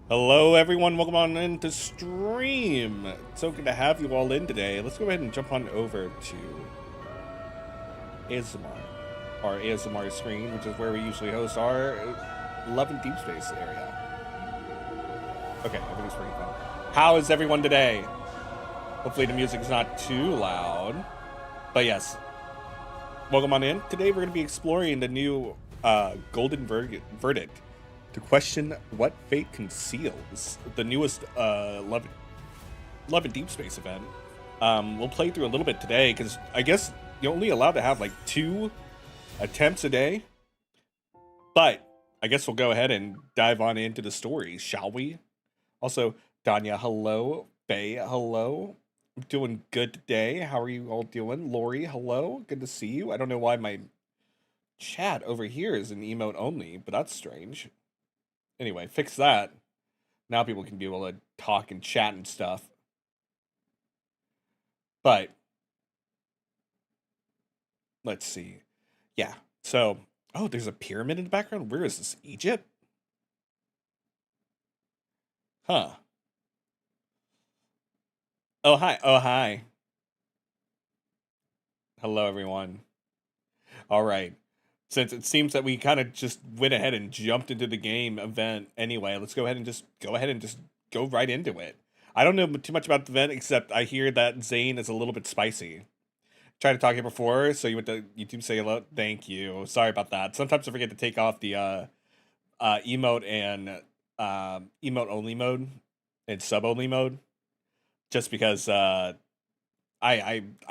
Hello everyone, welcome on into stream. It's so good to have you all in today. Let's go ahead and jump on over to ASMR, our ASMR screen, which is where we usually host our Love and Deepspace area. Okay, everything's pretty fun. How is everyone today? Hopefully the music's not too loud. But yes, welcome on in. Today we're going to be exploring the new Golden Verdict to question what fate conceals, the newest Love and Deep Space event. We'll play through a little bit today because I guess you're only allowed to have like 2 attempts a day. But I guess we'll go ahead and dive on into the story, shall we? Also, Danya, hello. Faye, hello. I'm doing good today. How are you all doing? Lori, hello. Good to see you. I don't know why my chat over here is an emote only, but that's strange. Anyway, fix that. Now people can be able to talk and chat and stuff. But let's see. Yeah. So, oh, there's a pyramid in the background. Where is this? Egypt? Huh. Oh, hi. Oh, hi. Hello, everyone. All right. Since it seems that we kind of just went ahead and jumped into the game event anyway, let's go ahead and just go right into it. I don't know too much about the event except I hear that Zayne is a little bit spicy. Tried to talk here before, so you went to YouTube say hello. Thank you. Sorry about that. Sometimes I forget to take off the emote and emote only mode and sub only mode, just because I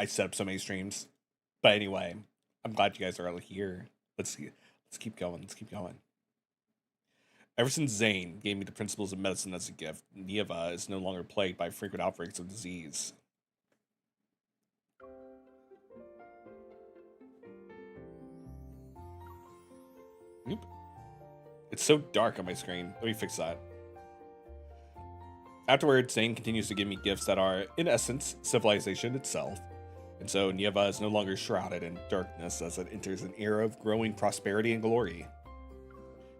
set up so many streams. But anyway, I'm glad you guys are all here. Let's keep going. Let's keep going. Ever since Zayne gave me the principles of medicine as a gift, Nieva is no longer plagued by frequent outbreaks of disease. Oop. It's so dark on my screen. Let me fix that. Afterwards, Zayne continues to give me gifts that are, in essence, civilization itself. And so Nieva is no longer shrouded in darkness as it enters an era of growing prosperity and glory.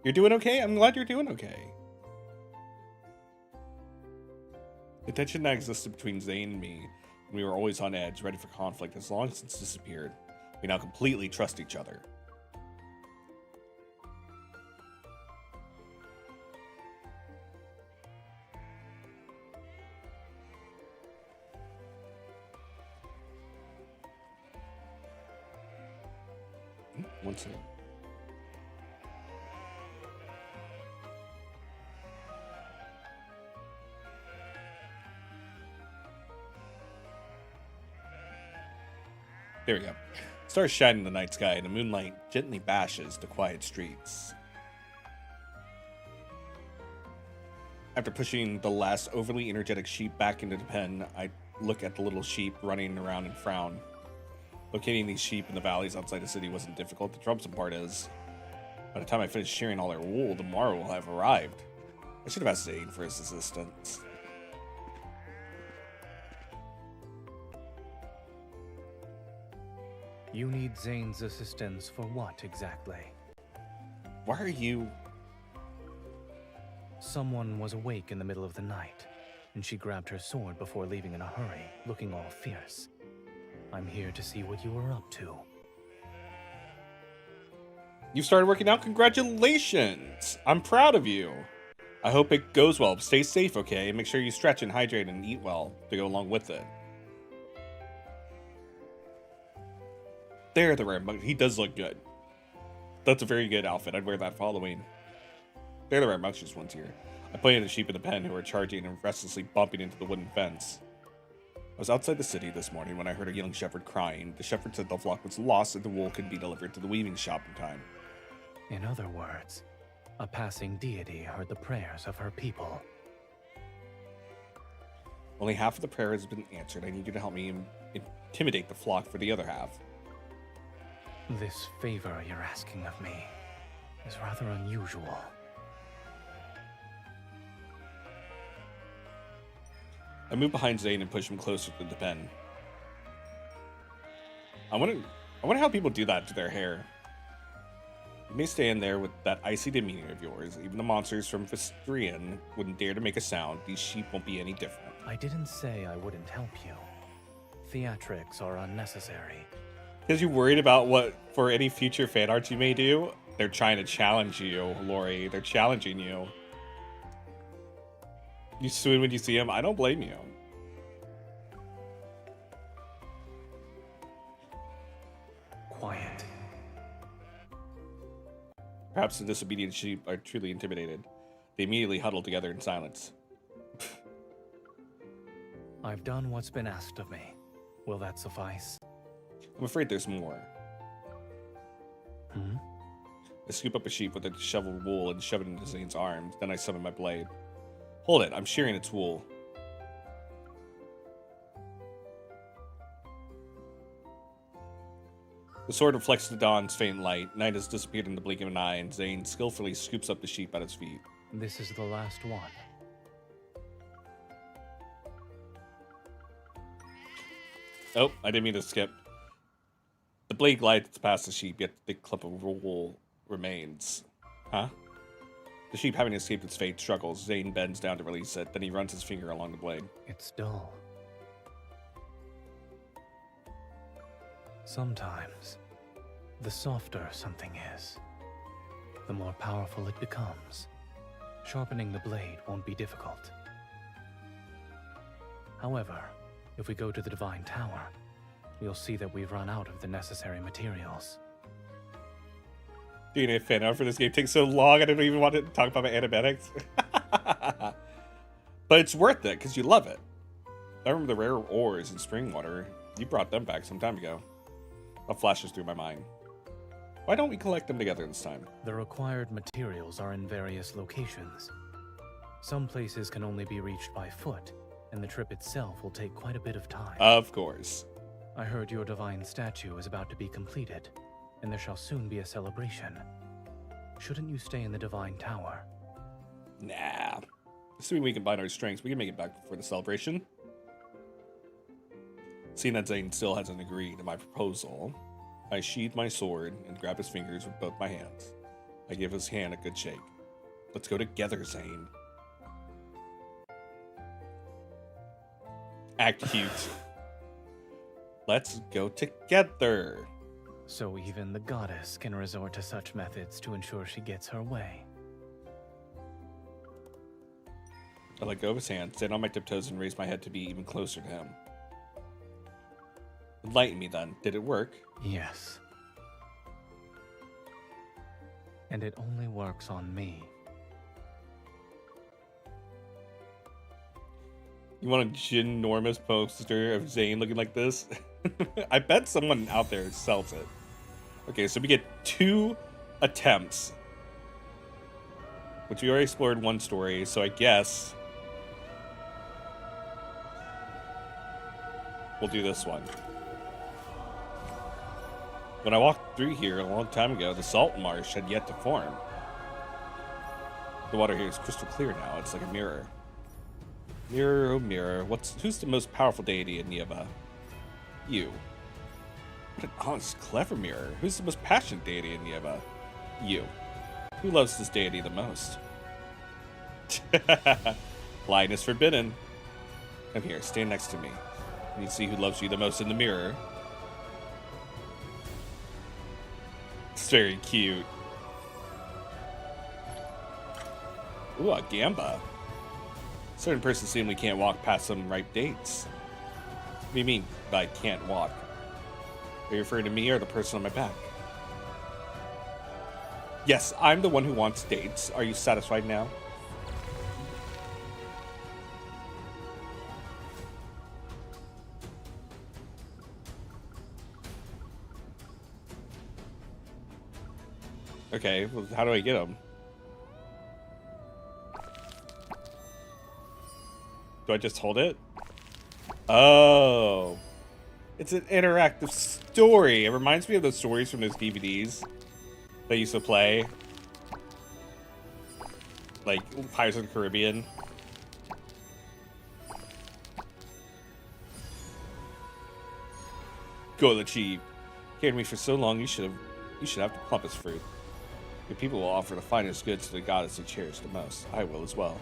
You're doing okay? I'm glad you're doing okay. The tension that existed between Zayne and me, when we were always on edge, ready for conflict, has long since disappeared. We now completely trust each other. One second. There we go. Stars shine in the night sky, and the moonlight gently bashes the quiet streets. After pushing the last overly energetic sheep back into the pen, I look at the little sheep running around and frown. Locating these sheep in the valleys outside the city wasn't difficult. The troublesome part is, by the time I finish shearing all their wool, the morrow will have arrived. I should have asked Zayne for his assistance. You need Zayne's assistance for what exactly? Why are you... Someone was awake in the middle of the night, and she grabbed her sword before leaving in a hurry, looking all fierce. I'm here to see what you were up to. You started working out? Congratulations! I'm proud of you. I hope it goes well. Stay safe, okay? And make sure you stretch and hydrate and eat well to go along with it. There, the rare mug. He does look good. That's a very good outfit. I'd wear that for Halloween. They're the rambunctious ones here. I pointed at the sheep in the pen who were charging and restlessly bumping into the wooden fence. I was outside the city this morning when I heard a young shepherd crying. The shepherd said the flock was lost and the wool could be delivered to the weaving shop in time. In other words, a passing deity heard the prayers of her people. Only half of the prayer has been answered. I need you to help me intimidate the flock for the other half. This favor you're asking of me is rather unusual. I move behind Zayne and push him closer to the pen. I wonder how people do that to their hair. You may stand there with that icy demeanor of yours. Even the monsters from Vestrian wouldn't dare to make a sound. These sheep won't be any different. I didn't say I wouldn't help you. Theatrics are unnecessary. Because you're worried about what for any future fan art you may do? They're trying to challenge you, Lori. They're challenging you. You swoon when you see him? I don't blame you. Quiet. Perhaps the disobedient sheep are truly intimidated. They immediately huddle together in silence. I've done what's been asked of me. Will that suffice? I'm afraid there's more. Hmm? I scoop up a sheep with a shoveled wool and shove it into Zayne's arms. Then I summon my blade. Hold it, I'm shearing its wool. The sword reflects the dawn's faint light. Night has disappeared in the blink of an eye, and Zayne skillfully scoops up the sheep at his feet. This is the last one. Oh, I didn't mean to skip. The blade glides past the sheep, yet the big clump of wool remains. Huh? The sheep, having escaped its fate, struggles. Zayne bends down to release it, then he runs his finger along the blade. It's dull. Sometimes, the softer something is, the more powerful it becomes. Sharpening the blade won't be difficult. However, if we go to the Divine Tower, you'll see that we've run out of the necessary materials. Doing a fan art for this game takes so long, I don't even want to talk about my animatics. But it's worth it, because you love it. I remember the rare ores in Springwater. You brought them back some time ago. That flashes through my mind. Why don't we collect them together this time? The required materials are in various locations. Some places can only be reached by foot, and the trip itself will take quite a bit of time. Of course. I heard your divine statue is about to be completed, and there shall soon be a celebration. Shouldn't you stay in the Divine Tower? Nah. Assuming we combine our strengths, we can make it back before the celebration. Seeing that Zayne still hasn't agreed to my proposal, I sheathe my sword and grab his fingers with both my hands. I give his hand a good shake. Let's go together, Zayne. Act cute. Let's go together. So even the goddess can resort to such methods to ensure she gets her way. I let go of his hand, stand on my tiptoes, and raise my head to be even closer to him. Enlighten me then. Did it work? Yes. And it only works on me. You want a ginormous poster of Zayne looking like this? I bet someone out there sells it. Okay, so we get 2 attempts. Which we already explored one story, so I guess we'll do this one. When I walked through here a long time ago, the salt marsh had yet to form. The water here is crystal clear now. It's like a mirror. Mirror, oh mirror, who's the most powerful deity in Nieva? You. What an honest, clever mirror. Who's the most passionate deity in Nieva? You. Who loves this deity the most? Lying is forbidden. Come here, stand next to me. And you see who loves you the most in the mirror. It's very cute. Ooh, a gamba. Certain persons seemingly can't walk past some ripe dates. What do you mean by can't walk? Are you referring to me or the person on my back? Yes, I'm the one who wants dates. Are you satisfied now? Okay, well, how do I get them? Do I just hold it? Oh. It's an interactive story. It reminds me of those stories from those DVDs that I used to play. Like Pirates of the Caribbean. Go the cheap. Carried me for so long, you should have the plumpest fruit. Your people will offer the finest goods to the goddess they cherish the most. I will as well.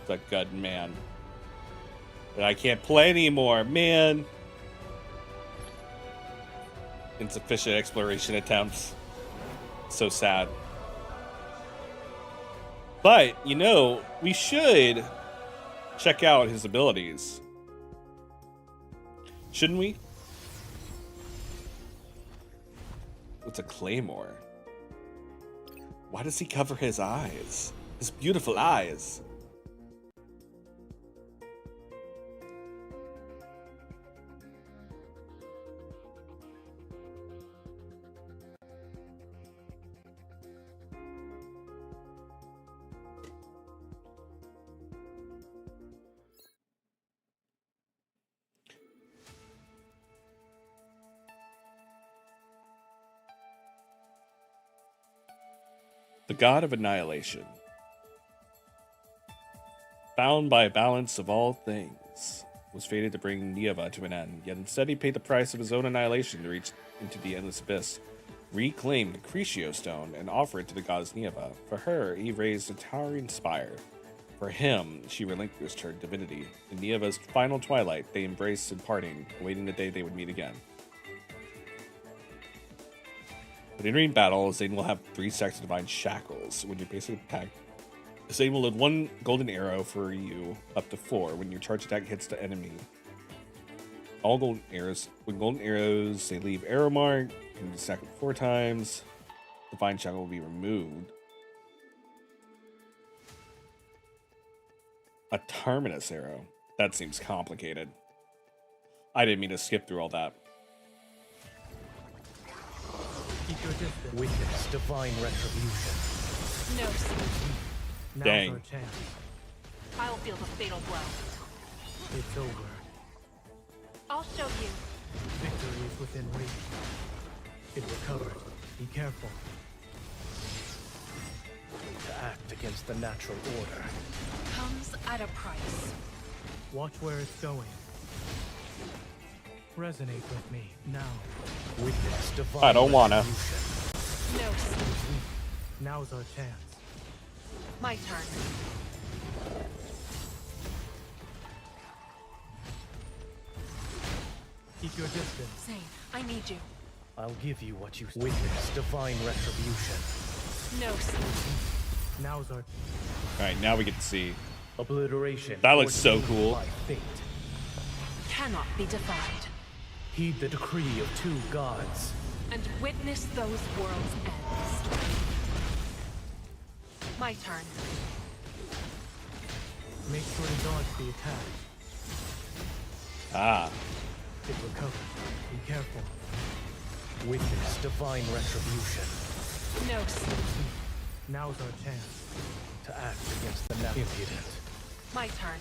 The good man. But I can't play anymore, man. Insufficient exploration attempts. So sad. But, you know, we should check out his abilities. Shouldn't we? What's a claymore? Why does he cover his eyes? His beautiful eyes. The god of annihilation. Bound by a balance of all things, was fated to bring Nieva to an end, yet instead he paid the price of his own annihilation to reach into the endless abyss, reclaim the Crucio stone, and offer it to the goddess Nieva. For her, he raised a towering spire. For him, she relinquished her divinity. In Nieva's final twilight, they embraced in parting, awaiting the day they would meet again. When entering battle, Zayne will have 3 stacks of divine shackles. When your basic attack, Zayne will load 1 golden arrow for you, up to 4 when your charge attack hits the enemy. All golden arrows, when golden arrows, they leave arrow mark, you can stack it 4 times. Divine shackle will be removed. A terminus arrow. That seems complicated. I didn't mean to skip through all that. Keep your distance. Witness divine retribution. No, sir. Now's Dang. our chance. I'll feel the fatal blow. It's over. I'll show you. Victory is within reach. It recovered. Be careful. To act against the natural order. Comes at a price. Watch where it's going. Resonate with me now. Witness divine I don't wanna. retribution. No, sir. Now's our chance. My turn. Keep your distance. Zayne, I need you. I'll give you what you witness divine retribution. No, sir. Now's our Alright, now we get to see. obliteration. That looks so ordained cool. by fate. Cannot be defied. Heed the decree of 2 gods. And witness those worlds' ends. My turn. Make sure to dodge the attack. Ah. It recovered. Be careful. Witness divine retribution. No, sir. Now's our chance to act against the impudent. My turn.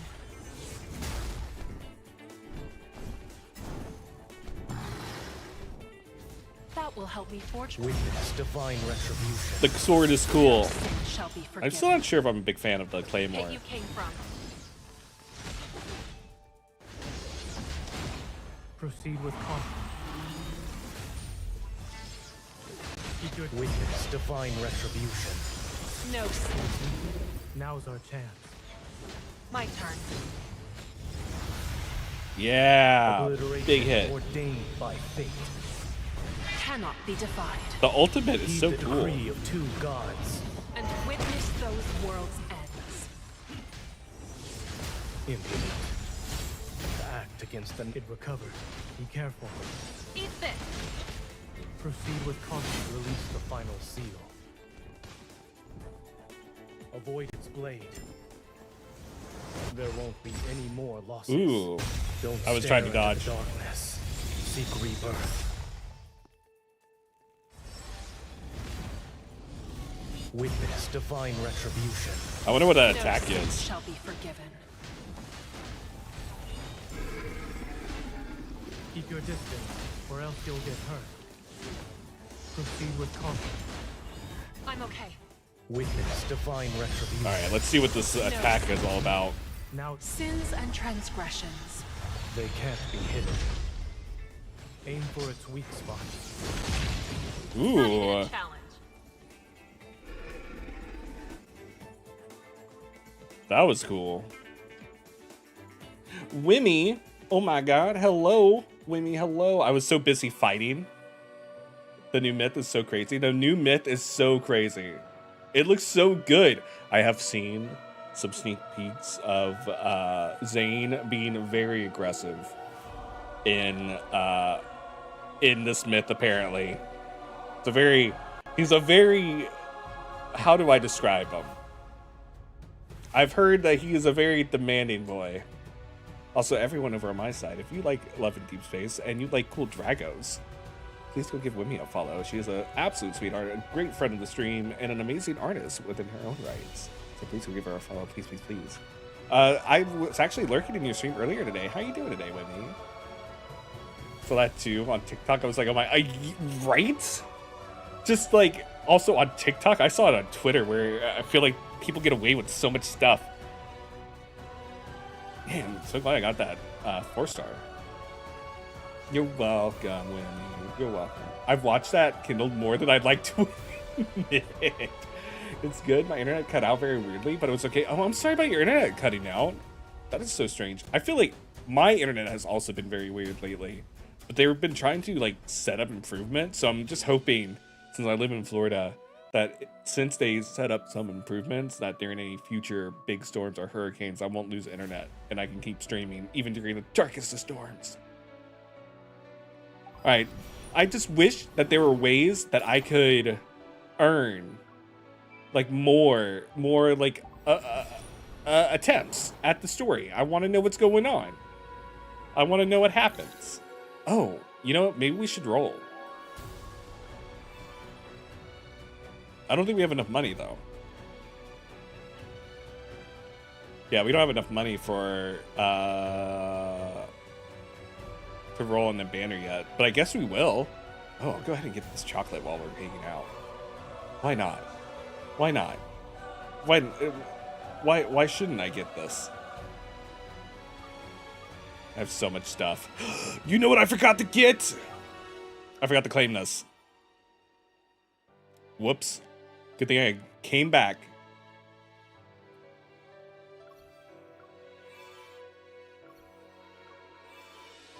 That will help me forge. Witness divine retribution. The sword is cool. Sin shall be I'm forgiven. still not sure if I'm a big fan of the claymore. Pit you came from. Proceed with caution. Keep your witness divine retribution. No, sir. Now's our chance. My turn. Yeah. Obliteration Big hit. ordained by fate. Cannot be defied. The ultimate is Heed so the cool. decree of 2 gods. And witness those worlds' ends. Impudent. To act against the it recovered. Be careful. Eat this. Proceed with caution to release the final seal. Avoid its blade. There won't be any more losses. Ooh. Don't I was stare trying to into dodge. the darkness. Seek rebirth. Witness divine retribution. I wonder what that No attack sin is. shall be forgiven. Keep your distance, or else you'll get hurt. Proceed with caution. I'm okay. Witness divine retribution. Alright, let's see what this attack is all about. Now Sins and transgressions. they can't be hidden. Aim for its weak spot. Not even Ooh. a challenge. That was cool. Wimmy. Oh my god. Hello. Wimmy, hello. I was so busy fighting. The new myth is so crazy. The new myth is so crazy. It looks so good. I have seen some sneak peeks of Zayne being very aggressive in this myth, apparently. He's a very, how do I describe him? I've heard that he is a very demanding boy. Also, everyone over on my side, if you like Love and Deepspace and you like cool Dragos, please go give Wimmy a follow. She is an absolute sweetheart, a great friend of the stream, and an amazing artist within her own rights. So please go give her a follow, please, please, please. I was actually lurking in your stream earlier today. How you doing today, Wimmy? For that too, on TikTok, I was like, oh my, right? Just like, also on TikTok, I saw it on Twitter where I feel like people get away with so much stuff. Man, I'm so glad I got that 4-star. You're welcome, Winnie. You're welcome. I've watched that Kindle more than I'd like to admit. It's good. My internet cut out very weirdly, but it was okay. Oh, I'm sorry about your internet cutting out. That is so strange. I feel like my internet has also been very weird lately, but they've been trying to like set up improvements. So I'm just hoping, since I live in Florida, that since they set up some improvements, that during any future big storms or hurricanes, I won't lose internet and I can keep streaming even during the darkest of storms. All right, I just wish that there were ways that I could earn like more like attempts at the story. I want to know what's going on. I want to know what happens. Oh, you know what? Maybe we should roll. I don't think we have enough money though. Yeah, we don't have enough money for roll on the banner yet, but I guess we will. Oh, I'll go ahead and get this chocolate while we're hanging out. Why not? Why not? Why shouldn't I get this? I have so much stuff. You know what I forgot to get? I forgot to claim this. Whoops. Good thing I came back.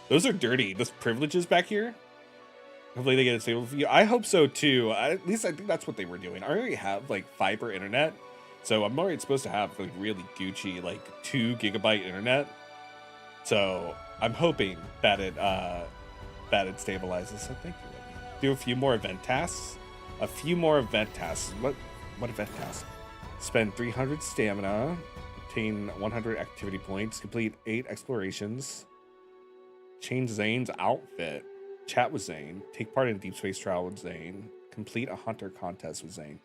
Those are dirty. Those privileges back here. Hopefully they get a stable view. I hope so too. At least I think that's what they were doing. I already have like fiber internet, so I'm already supposed to have like really Gucci like 2 GB internet. So I'm hoping that it stabilizes. So thank you. Do a few more event tasks. A few more event tasks. What event tasks? Spend 300 stamina. Obtain 100 activity points. Complete 8 explorations. Change Zayne's outfit. Chat with Zayne. Take part in a Deepspace trial with Zayne. Complete a hunter contest with Zayne.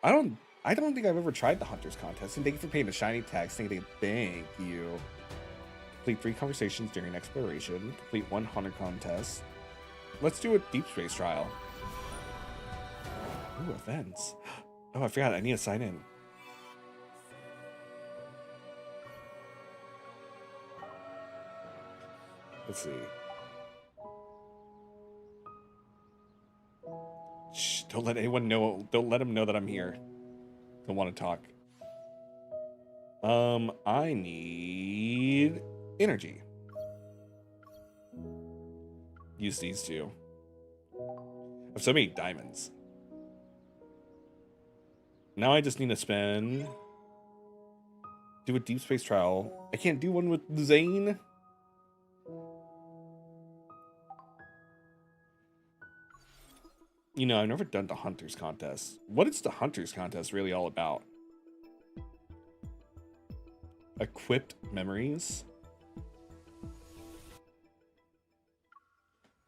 I don't think I've ever tried the hunters contest. And thank you for paying the shiny tags. Thank you. Complete 3 conversations during exploration. Complete 1 hunter contest. Let's do a Deepspace trial. Ooh, events. Oh, I forgot. I need to sign in. Let's see. Shh, don't let anyone know. Don't let them know that I'm here. Don't want to talk. I need energy. Use these 2. I have so many diamonds. Now I just need to do a Deepspace trial. I can't do one with Zayne. You know, I've never done the Hunters Contest. What is the Hunters Contest really all about? Equipped memories.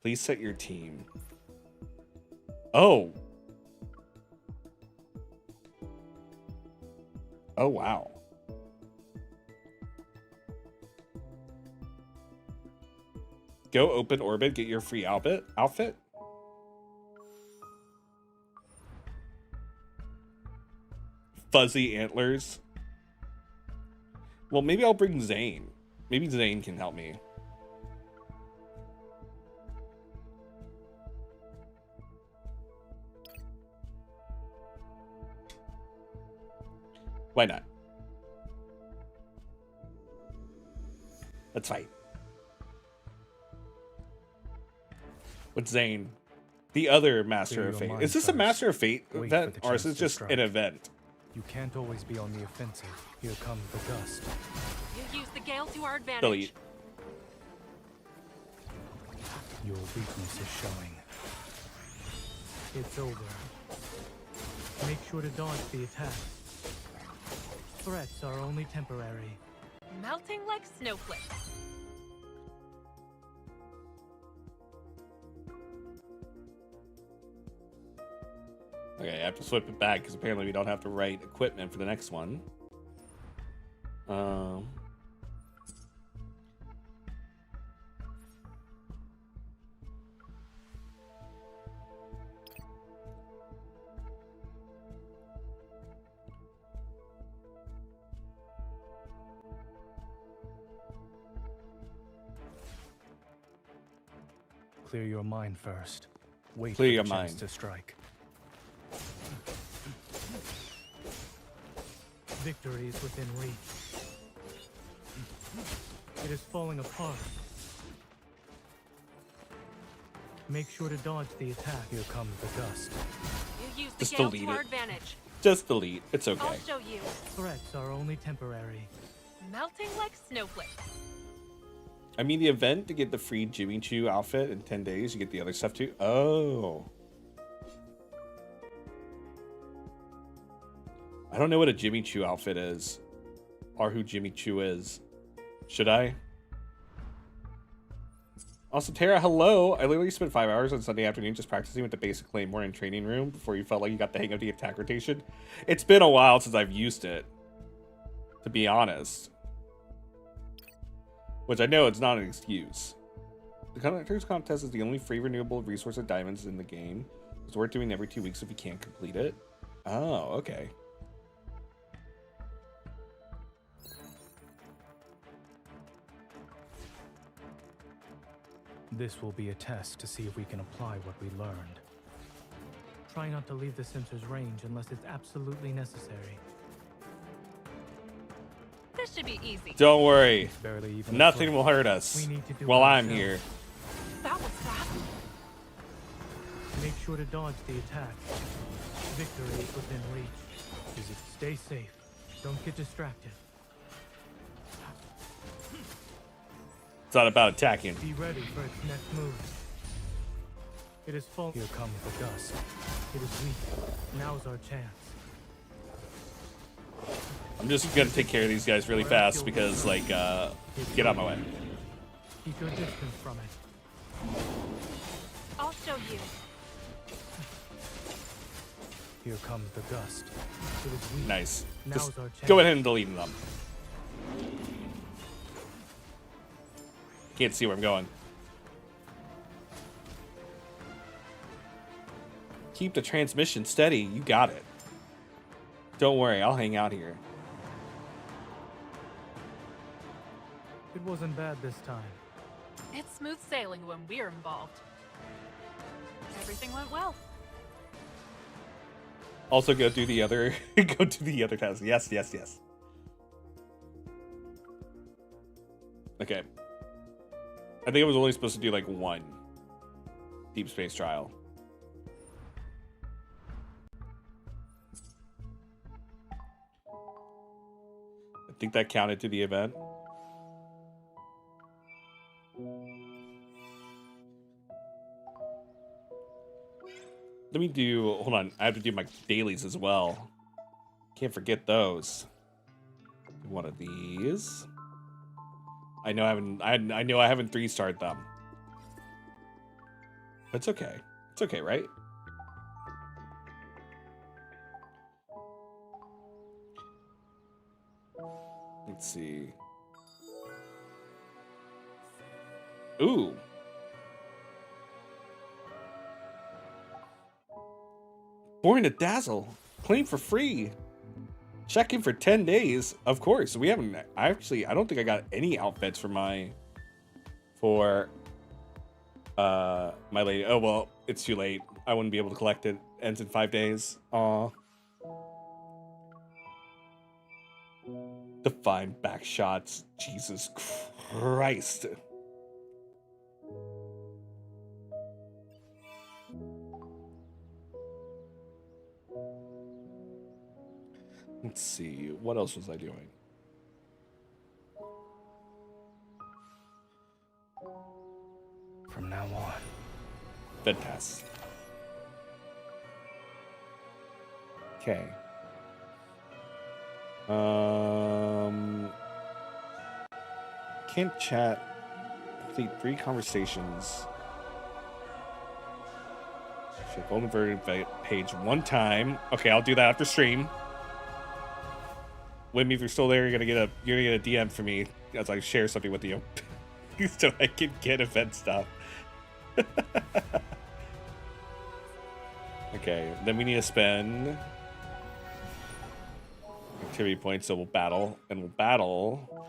Please set your team. Oh. Oh, wow. Go open orbit, get your free outfit. Fuzzy antlers. Well, maybe I'll bring Zayne. Maybe Zayne can help me. Why not? Let's fight. What's Zayne? The other Master of Fate. Is this a Master of Fate event, or is this just an event? You can't always be on the offensive. Here comes the gust. You use the gale to our advantage. Delete. Your weakness is showing. It's over. Make sure to dodge the attack. Threats are only temporary. Melting like snowflakes. Okay, I have to flip it back because apparently we don't have the right equipment for the next one. Clear your mind first. Wait Clear for your the chance mind. to strike. Victory is within reach. It is falling apart. Make sure to dodge the attack. Here comes the gust. You use the Just gale delete to our it. advantage. Just delete. It's okay. I'll show you. Threats are only temporary. Melting like snowflakes. I mean, the event to get the free Jimmy Choo outfit in 10 days, you get the other stuff too. Oh. I don't know what a Jimmy Choo outfit is, or who Jimmy Choo is. Should I? Also, Tara, hello. I literally spent 5 hours on Sunday afternoon just practicing with the basic Claymore in training room before you felt like you got the hang of the attack rotation. It's been a while since I've used it, to be honest. Which I know it's not an excuse. The Connectors Contest is the only free renewable resource of diamonds in the game. It's worth doing every 2 weeks if you can't complete it. Oh, okay. This will be a test to see if we can apply what we learned. Try not to leave the sensor's range unless it's absolutely necessary. This should be easy. Don't worry. It's barely even Nothing will hurt us We need to do while it I'm ourselves. here. That was fast. Make sure to dodge the attack. Victory is within reach. Stay safe. Don't get distracted. It's not about attacking. Be ready for its next move. It is full. Here comes the gust. It is weak. Now's our chance. I'm just gonna take care of these guys really fast because, like, get out of my way. Keep your distance from it. I'll show you. Here comes the gust. It is weak. Nice. Now's Just our chance. go ahead and delete them. Can't see where I'm going. Keep the transmission steady. You got it. Don't worry, I'll hang out here. It wasn't bad this time. It's smooth sailing when we're involved. Everything went well. Also, go do the other. Go do the other task. Yes, yes, yes. Okay. I think I was only supposed to do like one deep space trial. I think that counted to the event. Let me do, hold on, I have to do my dailies as well. Can't forget those. One of these. I know I haven't 3-starred them. It's okay. It's okay, right? Let's see. Ooh. Born to Dazzle. Claim for free. Check in for 10 days. Of course. We haven't I don't think I got any outfits for my lady. Oh well, it's too late. I wouldn't be able to collect it. Ends in 5 days. Aw. Define back shots. Jesus Christ. Let's see. What else was I doing? From now on. Fantastic. Okay. Can't chat. Complete 3 conversations. Should go inverted page 1 time. Okay, I'll do that after stream. Wimmy, if you're still there, you're gonna get a DM from me as I share something with you, so I can get event stuff. Okay, then we need to spend activity points, so we'll battle, and we'll battle.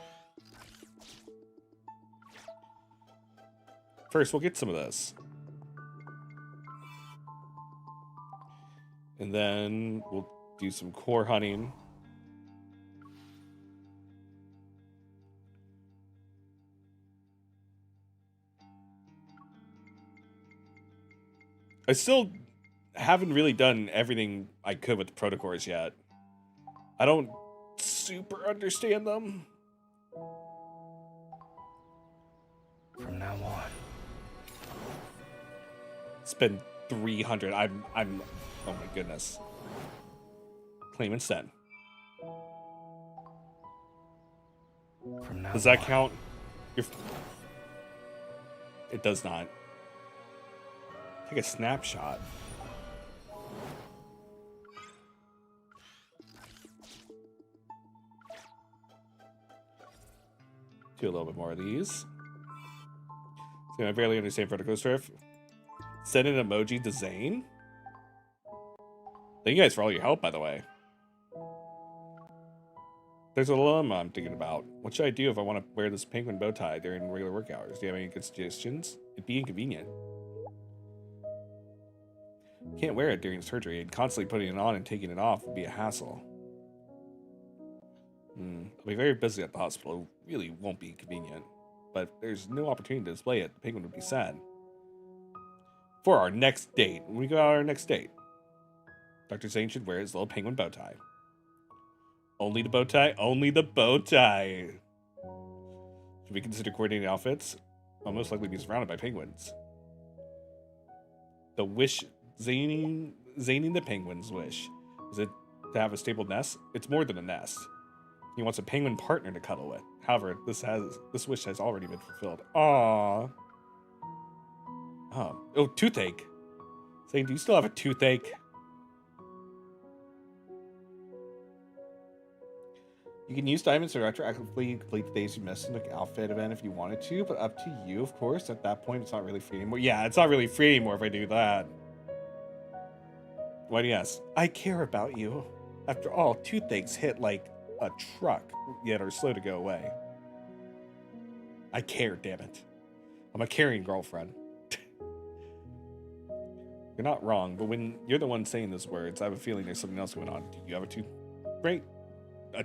First, we'll get some of this. And then we'll do some core hunting. I still haven't really done everything I could with the protocors yet. I don't super understand them. From now on. Spend 300. I'm oh my goodness. Claim instead. From now Does that on. count? It does not. Take a snapshot. Do a little bit more of these. So I barely understand Vertical Drift. Send an emoji to Zayne. Thank you guys for all your help, by the way. There's a dilemma I'm thinking about. What should I do if I want to wear this penguin bow tie during regular work hours? Do you have any good suggestions? It'd be inconvenient. Can't wear it during surgery, and constantly putting it on and taking it off would be a hassle. I'll be very busy at the hospital. It really won't be convenient. But if there's no opportunity to display it, the penguin would be sad. For our next date, when we go out on our next date, Dr. Zayne should wear his little penguin bow tie. Only the bow tie? Only the bow tie! Should we consider coordinating outfits? I'll most likely be surrounded by penguins. The wish, Zayning the penguin's wish. Is it to have a stable nest? It's more than a nest. He wants a penguin partner to cuddle with. However, this wish has already been fulfilled. Aww. Oh, toothache. Zayne, do you still have a toothache? You can use diamonds to retroactively complete the days you missed in the outfit event if you wanted to, but up to you, of course. At that point, it's not really free anymore. Yeah, it's not really free anymore if I do that. Why do you ask? I care about you. After all, toothaches hit like a truck, yet are slow to go away. I care, damn it. I'm a caring girlfriend. You're not wrong, but when you're the one saying those words, I have a feeling there's something else going on. Do you have a toothache? A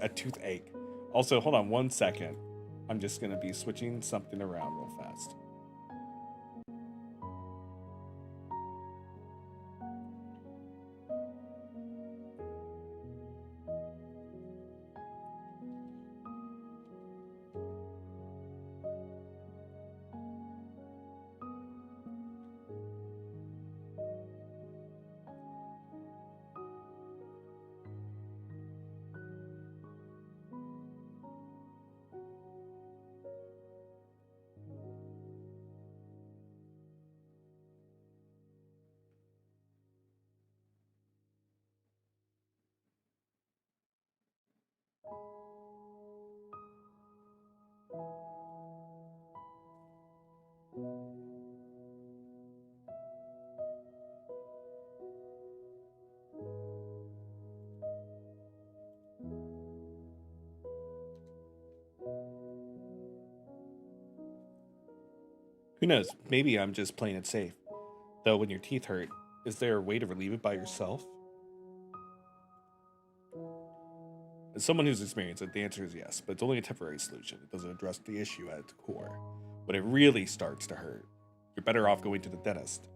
toothache. Also, hold on 1 second. I'm just going to be switching something around real fast. Who knows? Maybe I'm just playing it safe. Though when your teeth hurt, is there a way to relieve it by yourself? As someone who's experienced it, the answer is yes, but it's only a temporary solution. It doesn't address the issue at its core. When it really starts to hurt, you're better off going to the dentist.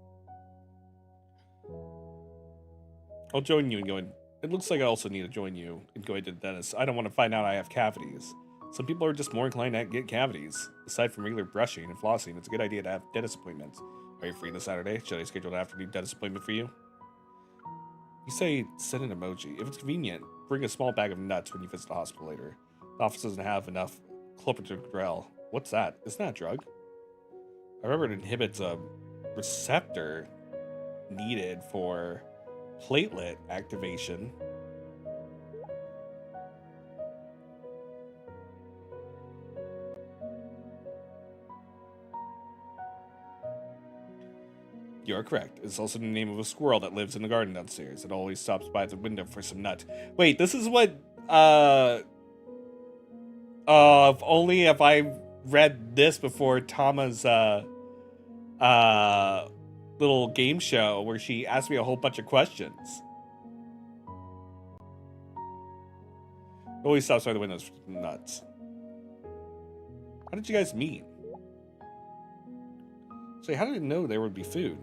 I'll join you in going. It looks like I also need to join you in going to the dentist. I don't want to find out I have cavities. Some people are just more inclined to get cavities. Aside from regular brushing and flossing, it's a good idea to have dentist appointments. Are you free this Saturday? Should I schedule an afternoon dentist appointment for you? You say send an emoji. If it's convenient, bring a small bag of nuts when you visit the hospital later. The office doesn't have enough clopidogrel. What's that? Isn't that a drug? I remember it inhibits a receptor needed for platelet activation. You are correct. It's also the name of a squirrel that lives in the garden downstairs. It always stops by the window for some nut. Wait, this is what if only if I read this before Tama's little game show where she asked me a whole bunch of questions. It always stops by the windows for some nuts. How did you guys meet? So how did you know there would be food?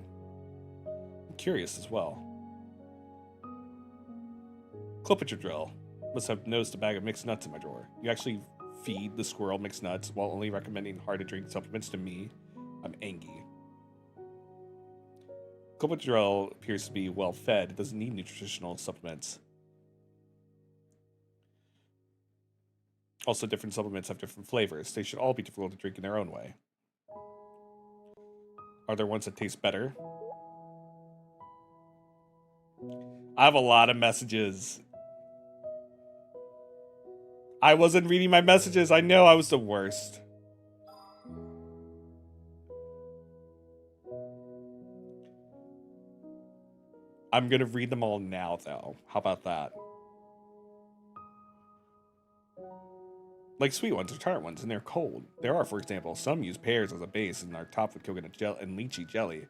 I'm curious as well. Clopidogrel must have noticed a bag of mixed nuts in my drawer. You actually feed the squirrel mixed nuts while only recommending hard-to-drink supplements to me. I'm angry. Clopidogrel appears to be well fed. It doesn't need nutritional supplements. Also, different supplements have different flavors. They should all be difficult to drink in their own way. Are there ones that taste better? I have a lot of messages. I wasn't reading my messages. I know I was the worst. I'm gonna read them all now, though. How about that? Like sweet ones or tart ones, and they're cold. There are, for example, some use pears as a base and are topped with coconut gel and lychee jelly.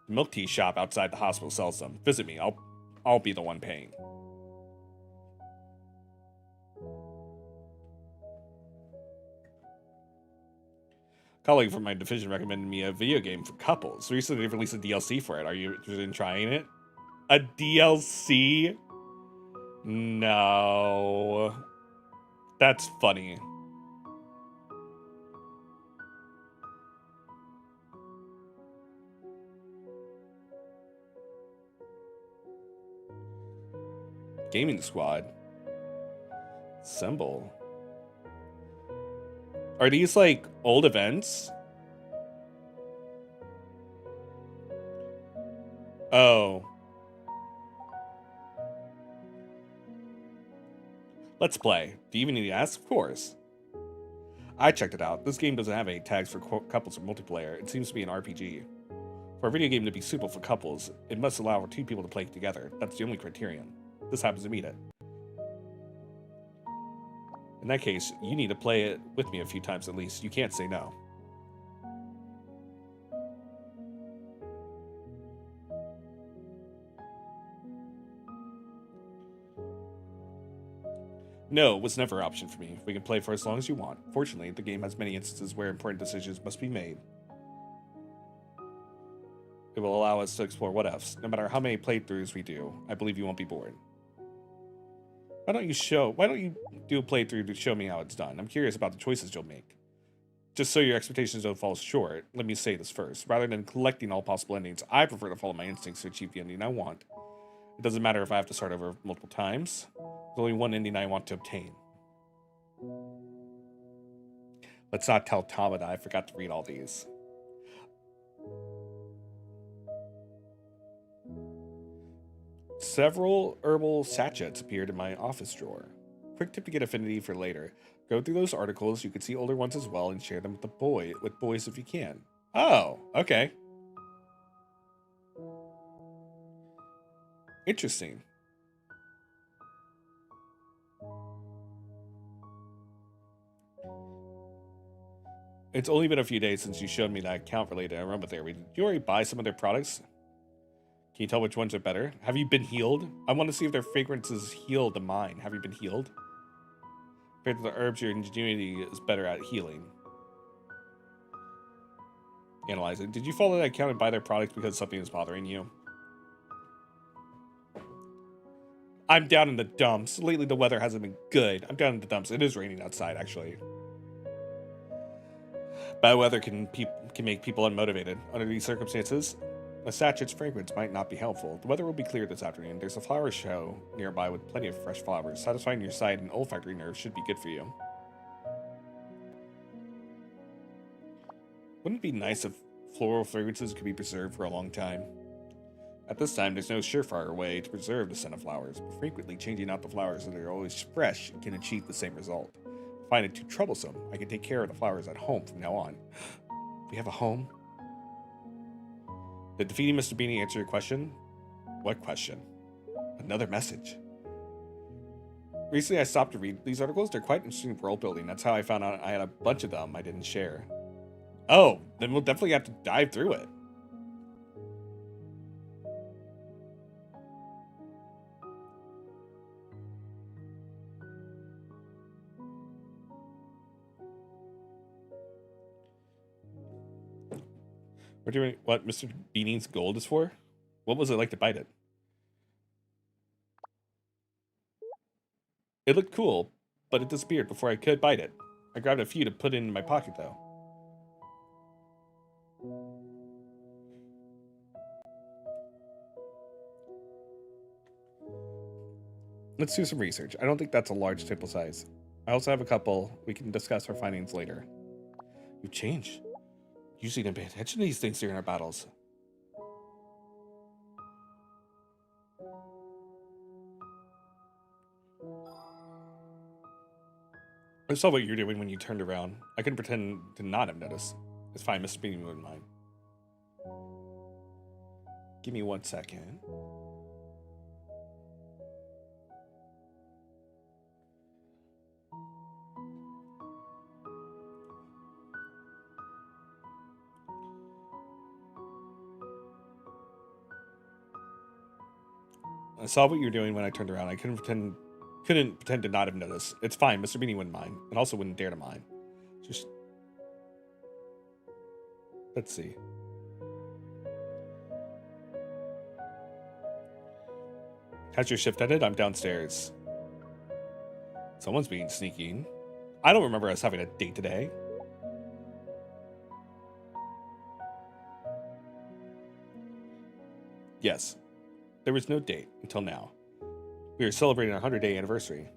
The milk tea shop outside the hospital sells them. Visit me. I'll be the one paying. A colleague from my division recommended me a video game for couples. Recently, they released a DLC for it. Are you interested in trying it? A DLC? No. That's funny. Gaming squad. Symbol. Are these like old events? Oh. Let's play. Do you even need to ask? Of course. I checked it out. This game doesn't have any tags for couples or multiplayer. It seems to be an RPG. For a video game to be suitable for couples, it must allow for two people to play together. That's the only criterion. This happens to meet it. In that case, you need to play it with me a few times at least. You can't say no. No, it was never an option for me. We can play for as long as you want. Fortunately, the game has many instances where important decisions must be made. It will allow us to explore what-ifs. No matter how many playthroughs we do, I believe you won't be bored. Why don't you do a playthrough to show me how it's done? I'm curious about the choices you'll make. Just so your expectations don't fall short, let me say this first. Rather than collecting all possible endings, I prefer to follow my instincts to achieve the ending I want. It doesn't matter if I have to start over multiple times. There's only one ending I want to obtain. Let's not tell Tama that I forgot to read all these. Several herbal sachets appeared in my office drawer. Quick tip to get affinity for later. Go through those articles. You can see older ones as well and share them with boys if you can. Oh, okay. Interesting. It's only been a few days since you showed me that account related aroma therapy. Did you already buy some of their products? Can you tell which ones are better? Have you been healed? I want to see if their fragrances heal the mine. Have you been healed? Compared to the herbs, your ingenuity is better at healing. Analyzing. Did you follow that account and buy their products because something is bothering you? I'm down in the dumps. Lately, the weather hasn't been good. I'm down in the dumps. It is raining outside, actually. Bad weather can make people unmotivated. Under these circumstances, a sachet's fragrance might not be helpful. The weather will be clear this afternoon. There's a flower show nearby with plenty of fresh flowers. Satisfying your sight and olfactory nerves should be good for you. Wouldn't it be nice if floral fragrances could be preserved for a long time? At this time, there's no surefire way to preserve the scent of flowers, but frequently changing out the flowers so they're always fresh can achieve the same result. If I find it too troublesome, I can take care of the flowers at home from now on. We have a home? Did defeating Mr. Beanie answer your question? What question? Another message. Recently, I stopped to read these articles. They're quite interesting world building. That's how I found out I had a bunch of them I didn't share. Oh, then we'll definitely have to dive through it. We're doing what Mr. Beanie's gold is for? What was it like to bite it? It looked cool, but it disappeared before I could bite it. I grabbed a few to put in my pocket, though. Let's do some research. I don't think that's a large sample size. I also have a couple. We can discuss our findings later. You've changed. Usually didn't pay attention to these things during our battles. I saw what you were doing when you turned around. I couldn't pretend to not have noticed. It's fine, Mr. Beanie wouldn't mind. Give me 1 second. I saw what you were doing when I turned around. I couldn't pretend to not have noticed. It's fine, Mr. Beanie wouldn't mind, and also wouldn't dare to mind. Just let's see. How's your shift ended? I'm downstairs. Someone's being sneaky. I don't remember us having a date today. Yes. There was no date until now. We were celebrating our 100-day anniversary.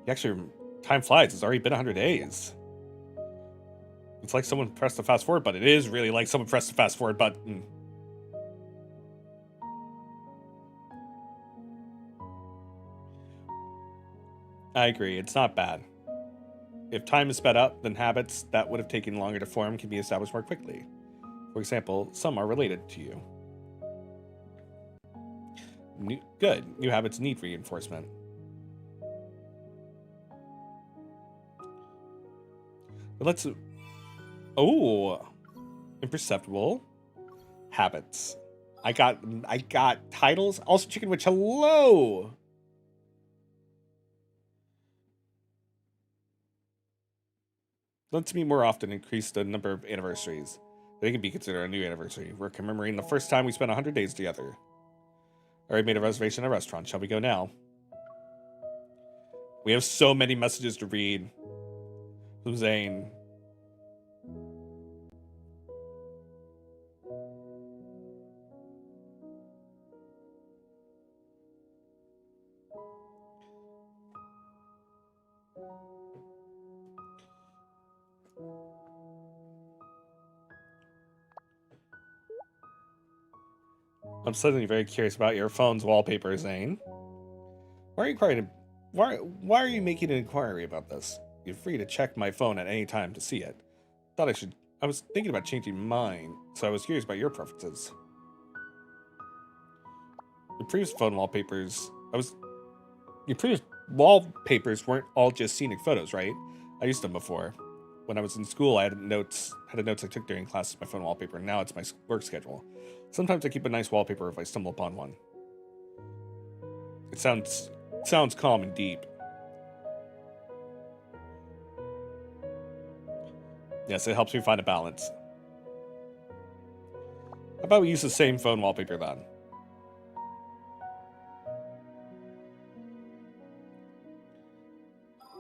Actually, time flies. It's already been 100 days. It's like someone pressed the fast forward button. It is really like someone pressed the fast forward button. I agree. It's not bad. If time is sped up, then habits that would have taken longer to form can be established more quickly. For example, some are related to you. Good. New habits need reinforcement. But let's... Oh! Imperceptible. Habits. I got titles. Also Chicken Witch, hello! Let's meet more often, increase the number of anniversaries. They can be considered a new anniversary. We're commemorating the first time we spent 100 days together. I already made a reservation at a restaurant. Shall we go now? We have so many messages to read from Zayne. I'm suddenly very curious about your phone's wallpaper, Zayne. Why are you making an inquiry about this? You're free to check my phone at any time to see it. I was thinking about changing mine, so I was curious about your preferences. Your previous wallpapers weren't all just scenic photos, right? I used them before. When I was in school, I had notes I took during class as my phone wallpaper, and now it's my work schedule. Sometimes I keep a nice wallpaper if I stumble upon one. It sounds calm and deep. Yes, it helps me find a balance. How about we use the same phone wallpaper then?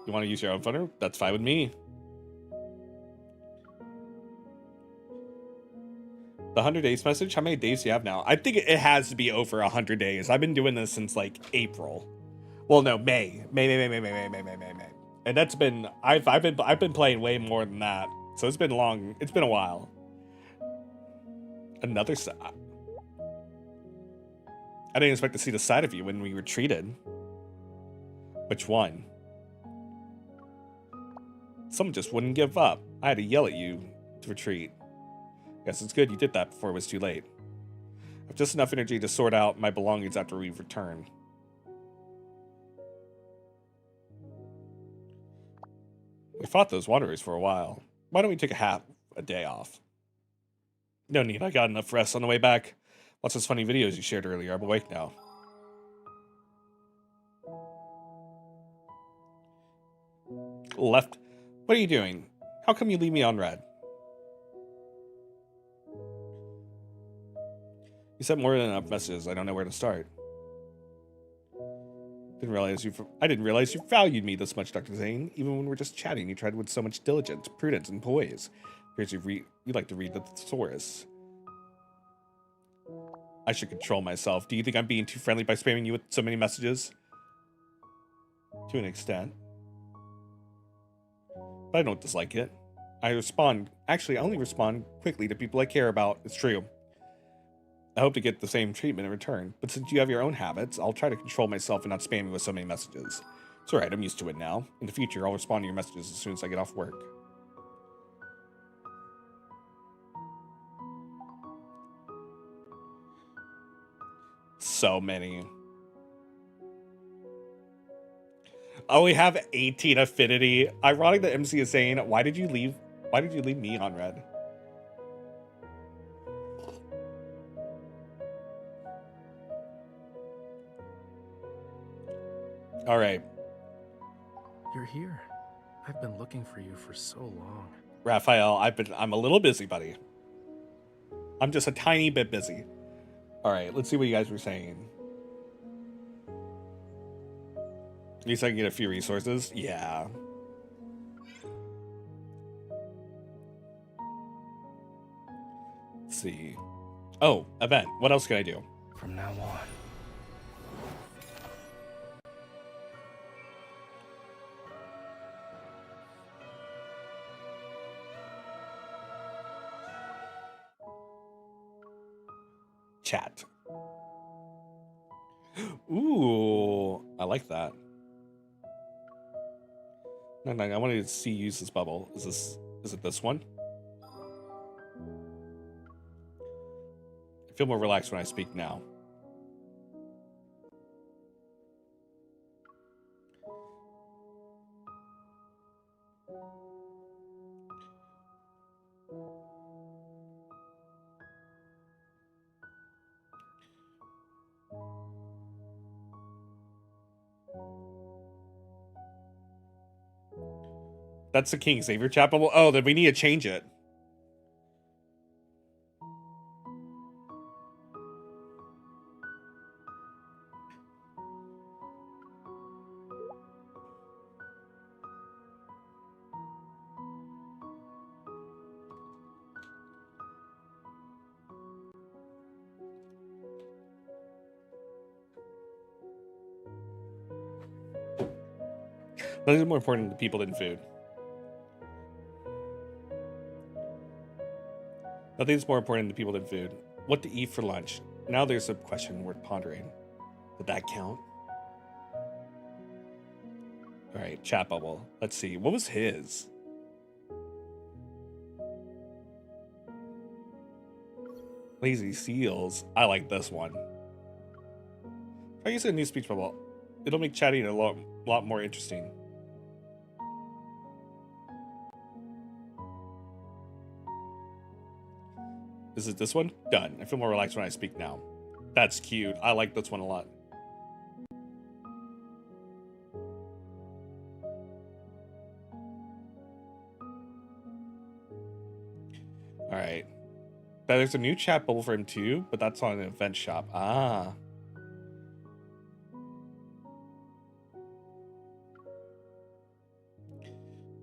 You want to use your own photo? That's fine with me. The 100 days message? How many days do you have now? I think it has to be over 100 days. I've been doing this since like April. Well, no, May. May. And that's been I've been playing way more than that. So it's been long. It's been a while. Another side. I didn't expect to see the side of you when we retreated. Which one? Someone just wouldn't give up. I had to yell at you to retreat. Guess it's good you did that before it was too late. I have just enough energy to sort out my belongings after we return. We fought those wanderers for a while. Why don't we take a day off? No need, I got enough rest on the way back. Watch those funny videos you shared earlier. I'm awake now. Left. What are you doing? How come you leave me on red? You sent more than enough messages. I don't know where to start. I didn't realize you valued me this much, Dr. Zayne. Even when we're just chatting, you tried with so much diligence, prudence, and poise. Appears you like to read the thesaurus. I should control myself. Do you think I'm being too friendly by spamming you with so many messages? To an extent. But I don't dislike it. I only respond quickly to people I care about. It's true. I hope to get the same treatment in return, but since you have your own habits, I'll try to control myself and not spam you with so many messages. It's alright, I'm used to it now. In the future, I'll respond to your messages as soon as I get off work. So many. Oh, we have 18 affinity. Ironic that MC is saying, why did you leave me on red? All right. You're here. I've been looking for you for so long. Raphael, I'm a little busy, buddy. I'm just a tiny bit busy. All right, let's see what you guys were saying. At least I can get a few resources. Yeah. Let's see. Oh, event. What else can I do? From now on. Chat. Ooh, I like that. No, I wanted to see use this bubble. Is it this one? I feel more relaxed when I speak now. That's the King Savior chat bubble. Oh, then we need to change it. Nothing is more important to people than food. Nothing's more important to people than food. What to eat for lunch? Now there's a question worth pondering. Did that count? All right, chat bubble. Let's see. What was his? Lazy seals. I like this one. If I use a new speech bubble, it'll make chatting a lot more interesting. Is it this one? Done. I feel more relaxed when I speak now. That's cute. I like this one a lot. right. There's a new chat bubble for him too, but that's on an event shop. Ah.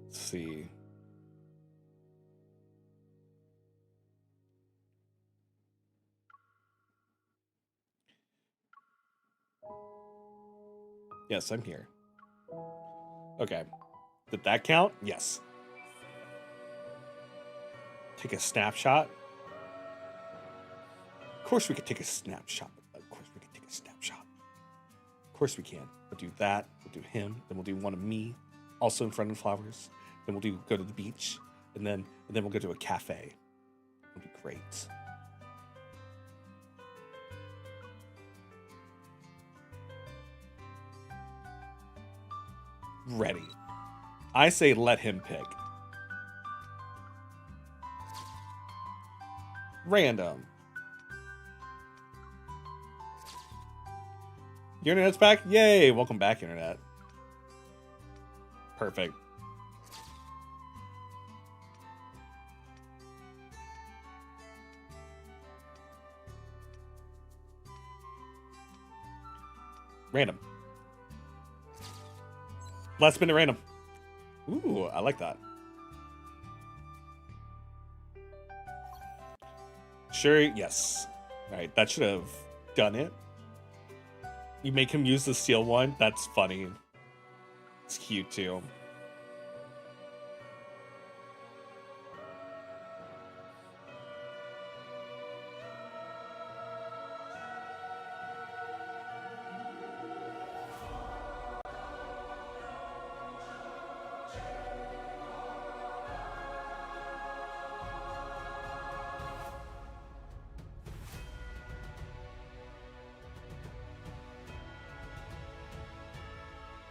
Let's see. Yes, I'm here. Okay. Did that count? Yes. Take a snapshot. Of course we could take a snapshot. Of course we could take a snapshot. Of course we can. We'll do that. We'll do him. Then we'll do one of me, also in front of flowers. Then we'll go to the beach, and then we'll go to a cafe. It'll be great. Ready. I say let him pick. Random. Your internet's back? Yay! Welcome back, internet. Perfect. Random. Last minute random. Ooh, I like that. Sure, yes. Alright, that should have done it. You make him use the steel one? That's funny. It's cute too.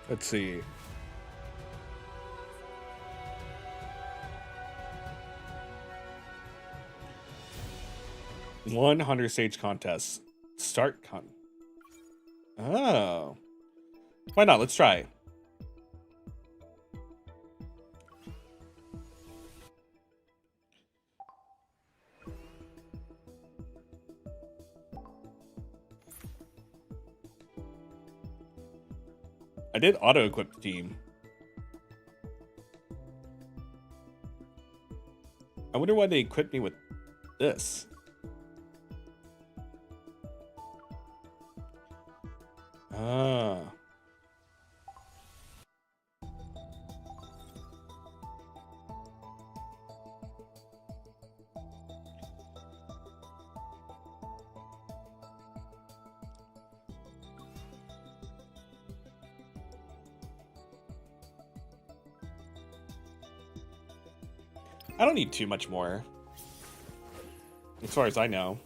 Let's see. One Hunter Sage contest. Start con. Oh. Why not? Let's try. I did auto-equip the team. I wonder why they equipped me with this. Ah. I don't need too much more, as far as I know.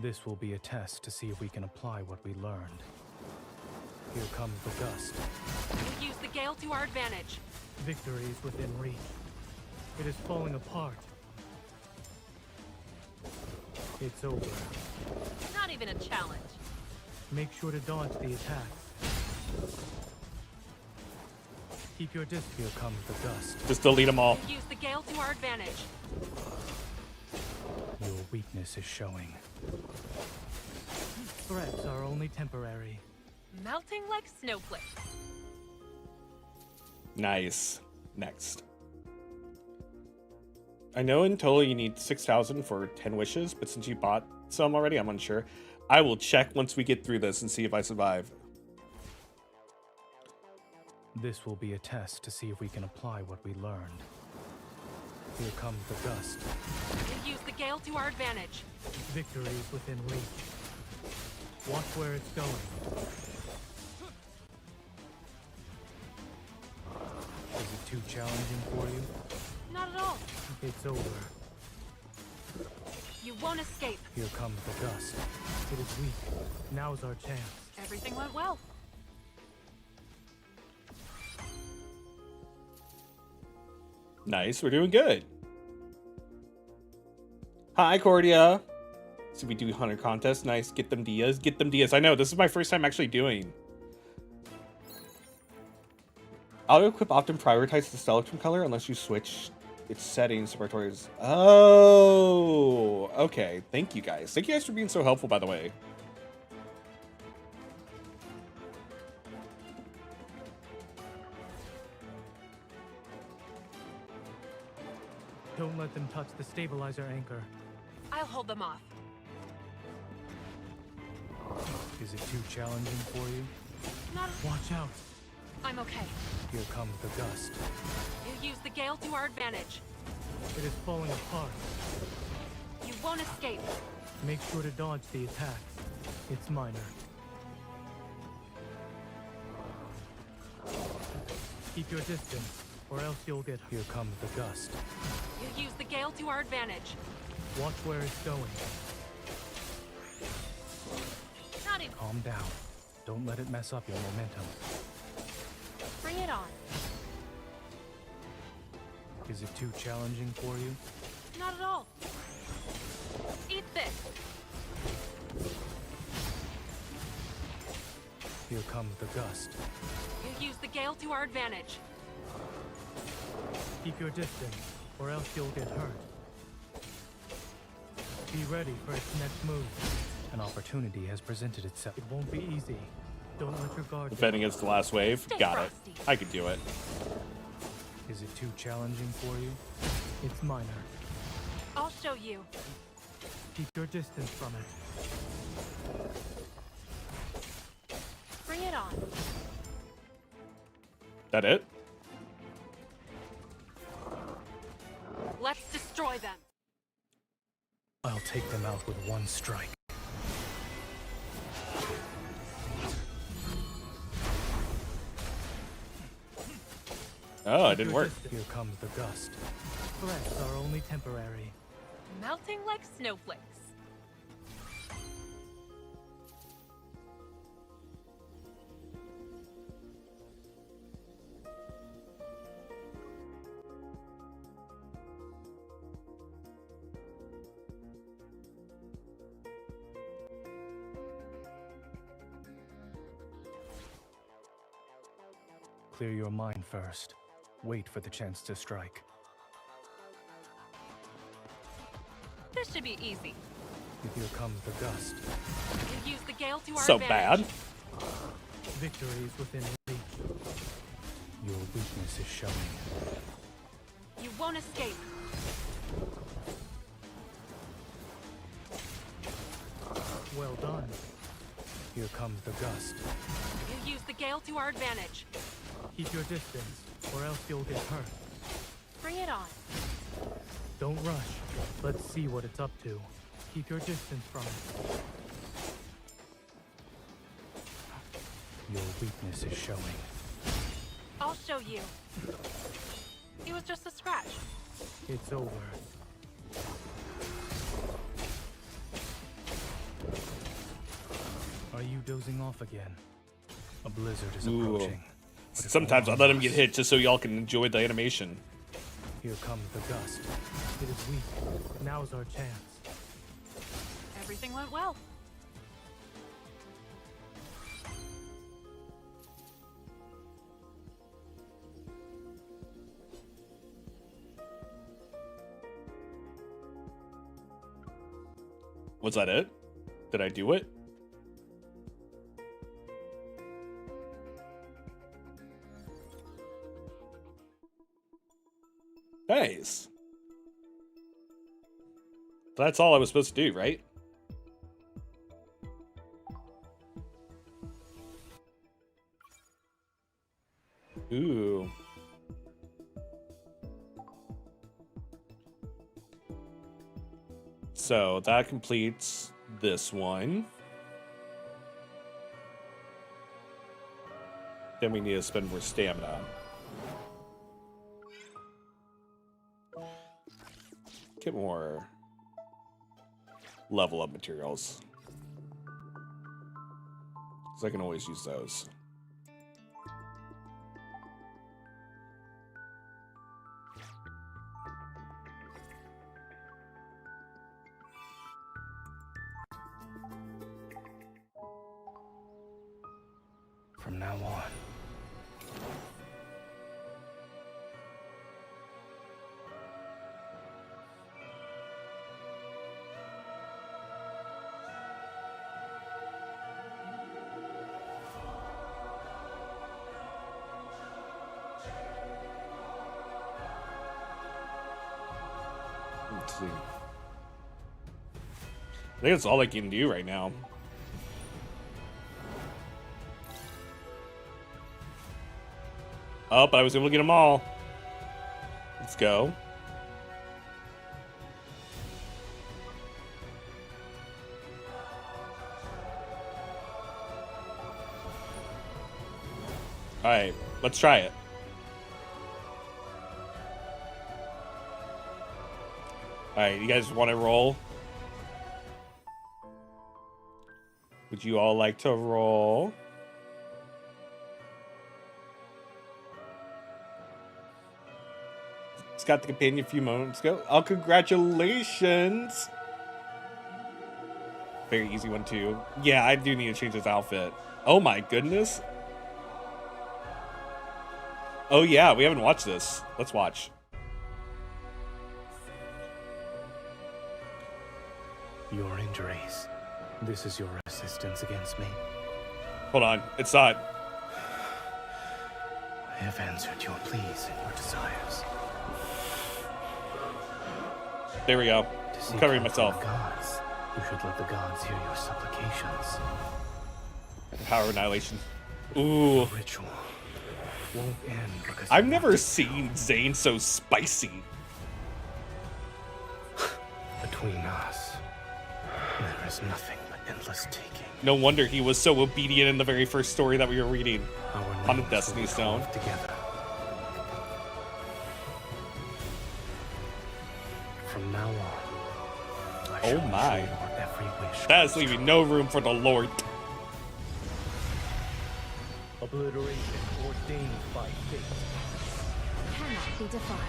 This will be a test to see if we can apply what we learned. Here comes the gust. We'll use the gale to our advantage. Victory is within reach. It is falling apart. It's over. Not even a challenge. Make sure to dodge the attacks. Keep your distance. Here comes the gust. Just delete them all. We'll use the gale to our advantage. Your weakness is showing. Threats are only temporary. Melting like snowflakes. Nice. Next. I know in total you need 6,000 for 10 wishes, but since you bought some already, I'm unsure. I will check once we get through this and see if I survive. This will be a test to see if we can apply what we learned. Here comes the gust. We'll use the gale to our advantage. Victory is within reach. Watch where it's going. Is it too challenging for you? Not at all. It's over. You won't escape. Here comes the gust. It is weak. Now's our chance. Everything went well. Nice, we're doing good. Hi, Cordia. So we do 100 contests. Nice. Get them Dias. Get them Dias. I know. This is my first time actually doing. Auto-equip often prioritizes the Stelectrum color unless you switch its settings towards... Oh! Okay. Thank you guys. Thank you guys for being so helpful, by the way. Don't let them touch the stabilizer anchor. I'll hold them off. Is it too challenging for you? Not. Watch out. I'm okay. Here comes the gust. You use the gale to our advantage. It is falling apart. You won't escape. Make sure to dodge the attack. It's minor. Keep your distance, or else you'll get... Here comes the gust. You use the gale to our advantage. Watch where it's going. Not even. Calm down. Don't let it mess up your momentum. Bring it on. Is it too challenging for you? Not at all. Eat this. Here comes the gust. You use the gale to our advantage. Keep your distance, or else you'll get hurt. Be ready for its next move. An opportunity has presented itself. It won't be easy. Don't let your guard down. Defending against the last wave. Stay Got it. frosty. I could do it. Is it too challenging for you? It's minor. I'll show you. Keep your distance from it. Bring it on. That it? Let's destroy them. I'll take them out with one strike. Oh, it didn't work. Here comes the gust. Threats are only temporary. Melting like snowflakes. Clear your mind first. Wait for the chance to strike. This should be easy. Here comes the gust. You use the gale to our So advantage. bad. Victory is within reach. Your weakness is showing. You won't escape. Well done. Here comes the gust. You use the gale to our advantage. Keep your distance, or else you'll get hurt. Bring it on. Don't rush. Let's see what it's up to. Keep your distance from it. Your weakness is showing. I'll show you. It was just a scratch. It's over. Are you dozing off again? A blizzard is Ooh. approaching. But it Sometimes I won't let him last. get hit just so y'all can enjoy the animation. Here comes the gust. It is weak. Now's our chance. Everything went well. Was that it? Did I do it? Nice. That's all I was supposed to do, right? Ooh. So that completes this one. Then we need to spend more stamina. Get more level up materials. So I can always use those. now on. Let's see. I think that's all I can do right now. Oh, but I was able to get them all. Let's go. All right, let's try it. All right, you guys want to roll? Would you all like to roll? Just got the companion a few moments ago. Oh, congratulations! Very easy one, too. Yeah, I do need to change this outfit. Oh my goodness. Oh yeah, we haven't watched this. Let's watch. Your injuries. This is your resistance against me. Hold on, it's not. I have answered your pleas and your desires. There we go. To I'm seek covering help from myself. the gods, you should let the gods hear your supplications. Power of annihilation. Ooh. The ritual won't end because I've you never want seen Zayne so spicy. between us. There is nothing but endless taking. No wonder he was so obedient in the very first story that we were reading. Our On the names Destiny will be Stone. carved together. From now on, I Oh shall my. ensure your every wish That is comes leaving no room for the Lord. Obliteration ordained by fate. Cannot be defiled.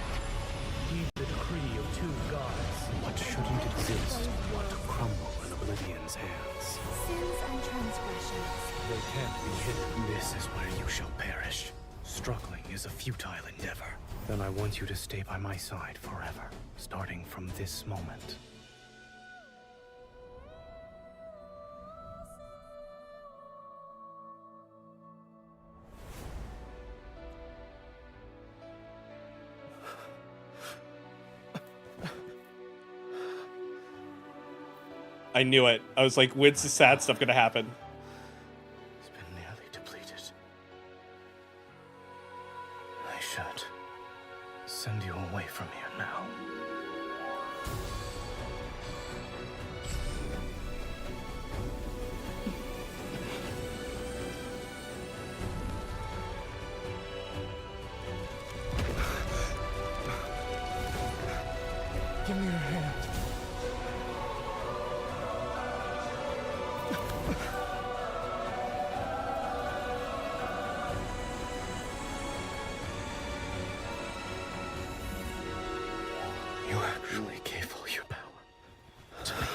Heed the decree of two gods. What shouldn't exist ought to crumble in Oblivion's hands. Sins and transgressions. They can't be hidden. This is where you shall perish. Struggling is a futile endeavor. Then I want you to stay by my side forever, starting from this moment. I knew it. I was like, when's the sad stuff gonna happen? It's been nearly depleted. I should send you away from here now. Give me your hand. You actually gave all your power to me.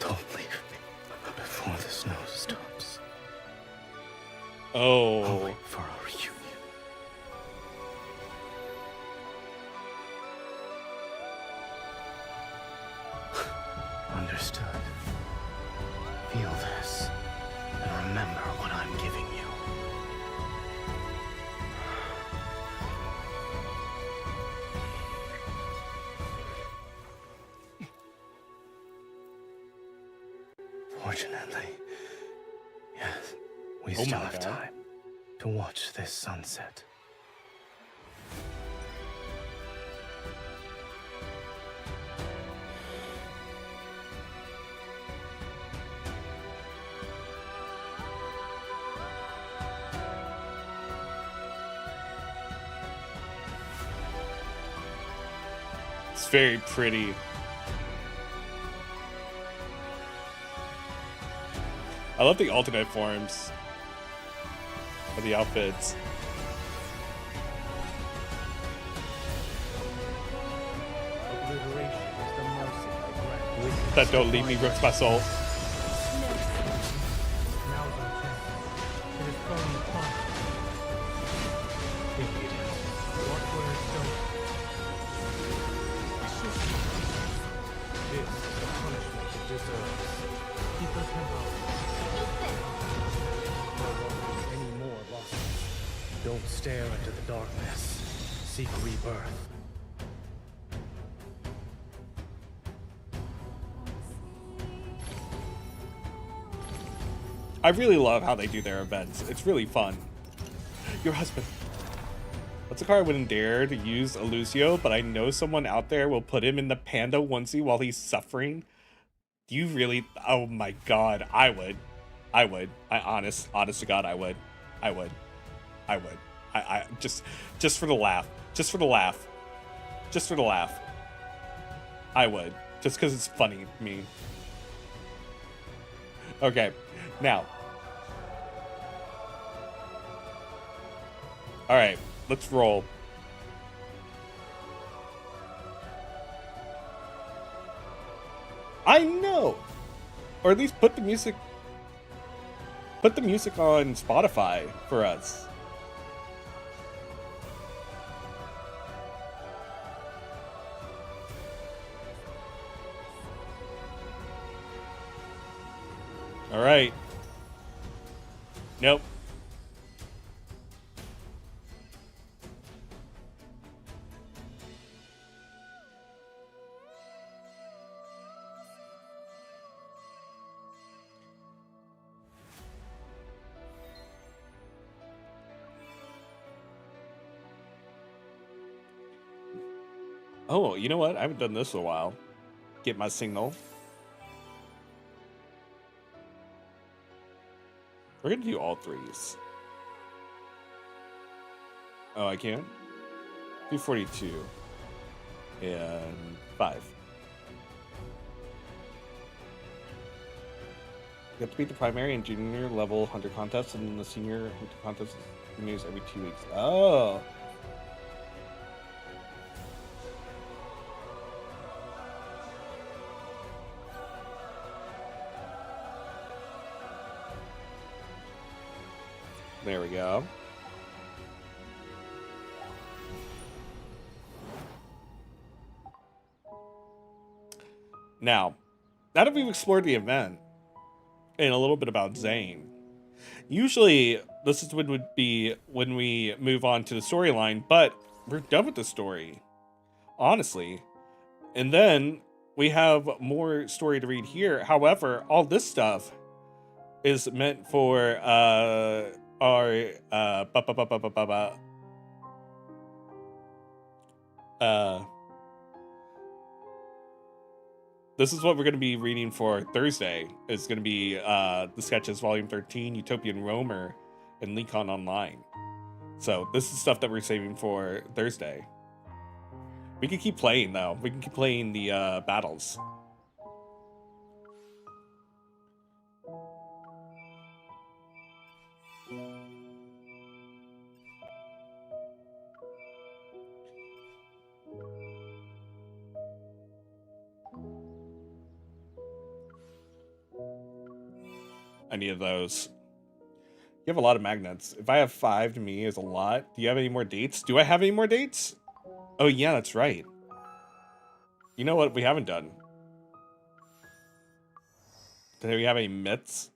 Don't leave me before the snow stops. I'll Oh. wait for our reunion. Understood. Feel this, and remember what I'm giving you. Fortunately, yes, we Oh still my have God. time to watch this sunset. It's very pretty. I love the alternate forms of the outfits. Liberation is the mercy I grant. That don't leave me rips my soul. Now's our chance. It is falling apart. Impudent. Watch where it's going. This is the punishment it deserves. Keep the tempo. There won't be any more losses. Don't stare into the darkness. Seek rebirth. I really love how they do their events. It's really fun. Your husband. What's a car I wouldn't dare to use a Lucio, but I know someone out there will put him in the panda onesie while he's suffering. Do you really? Oh my god, I would. I would. Honest to God, I would. I would. I would. I just for the laugh. Just for the laugh. Just for the laugh. I would. Just because it's funny to me. Okay, now. All right, let's roll. I know, or at least put the music on Spotify for us. All right. Nope. Oh, you know what? I haven't done this in a while. Get my signal. We're gonna do all threes. Oh, I can? Do 42. And 5. You have to beat the primary and junior level hunter contest, and then the senior hunter contest renews every 2 weeks. Oh. There we go. Now that we've explored the event and a little bit about Zayne, usually this is would be when we move on to the storyline, but we're done with the story, honestly. And then we have more story to read here. However, all this stuff is meant for our this is what we're going to be reading for Thursday. It's going to be the sketches volume 13, Utopian Roamer, and Leakon Online. So this is stuff that we're saving for Thursday. We can keep playing though. We can keep playing the battles. I need those. You have a lot of magnets. If I have 5 to me is a lot. Do you have any more dates? Do I have any more dates? Oh yeah, that's right. You know what we haven't done? Do we have any myths?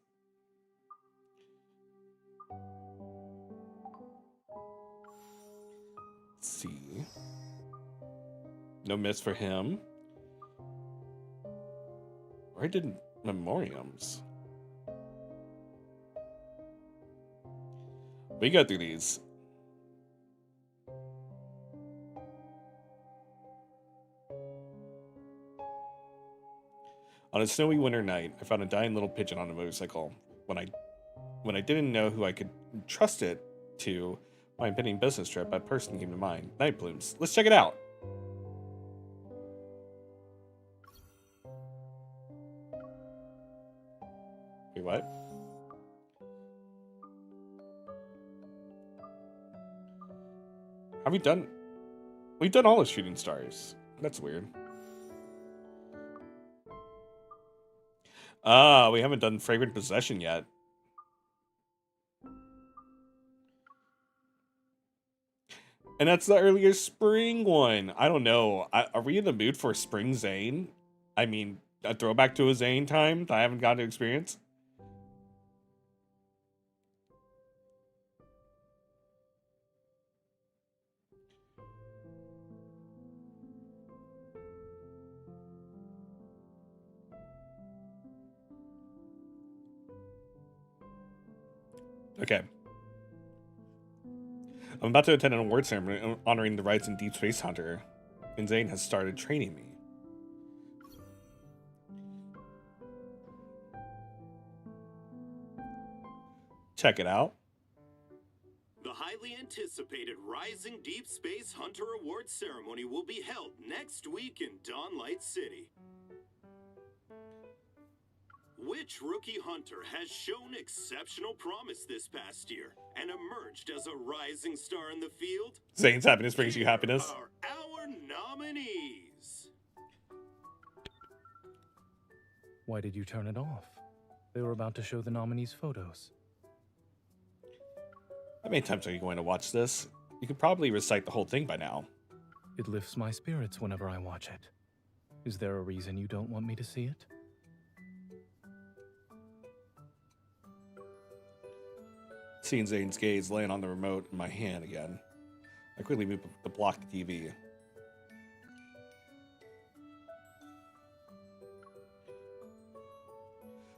Let's see. No myths for him. Or I did memoriams. We go through these. On a snowy winter night, I found a dying little pigeon on a motorcycle. When I didn't know who I could trust it to my impending business trip, a person came to mind. Night blooms. Let's check it out. Wait, what? Have we done? We've done all the shooting stars. That's weird. Ah, we haven't done Fragrant Possession yet. And that's the earlier spring one. I don't know. Are we in the mood for spring Zayne? I mean, a throwback to a Zayne time that I haven't gotten to experience? Okay. I'm about to attend an award ceremony honoring the rights in Deepspace Hunter, and Zayne has started training me. Check it out. The highly anticipated Rising Deep Space Hunter Award ceremony will be held next week in Dawnlight City. Which rookie hunter has shown exceptional promise this past year and emerged as a rising star in the field? Zayne's happiness brings you happiness. Here are our nominees. Why did you turn it off? They were about to show the nominees' photos. How many times are you going to watch this? You could probably recite the whole thing by now. It lifts my spirits whenever I watch it. Is there a reason you don't want me to see it? Seeing Zayne's gaze laying on the remote in my hand again, I quickly moved to block the TV.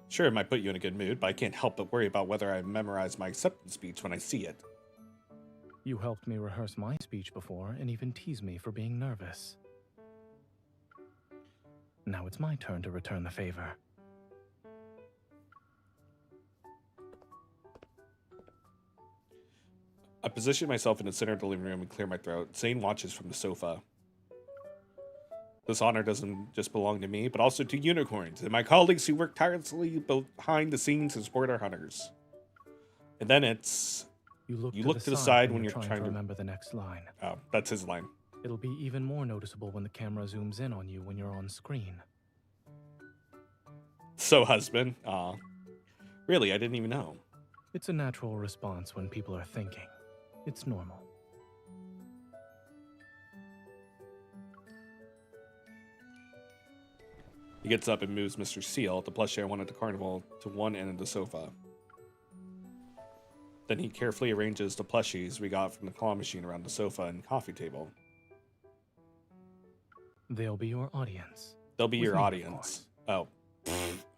Sure, it might put you in a good mood, but I can't help but worry about whether I memorize my acceptance speech when I see it. You helped me rehearse my speech before and even teased me for being nervous. Now it's my turn to return the favor. I position myself in the center of the living room and clear my throat. Zayne watches from the sofa. This honor doesn't just belong to me, but also to unicorns and my colleagues who work tirelessly behind the scenes to support our hunters. And then it's... You look to the side when you're trying to remember the next line. Oh, that's his line. It'll be even more noticeable when the camera zooms in on you when you're on screen. So, husband. Really, I didn't even know. It's a natural response when people are thinking. It's normal. He gets up and moves Mr. Seal, the plushie I won at the carnival, to one end of the sofa. Then he carefully arranges the plushies we got from the claw machine around the sofa and coffee table. They'll be your audience. They'll be your audience. Oh.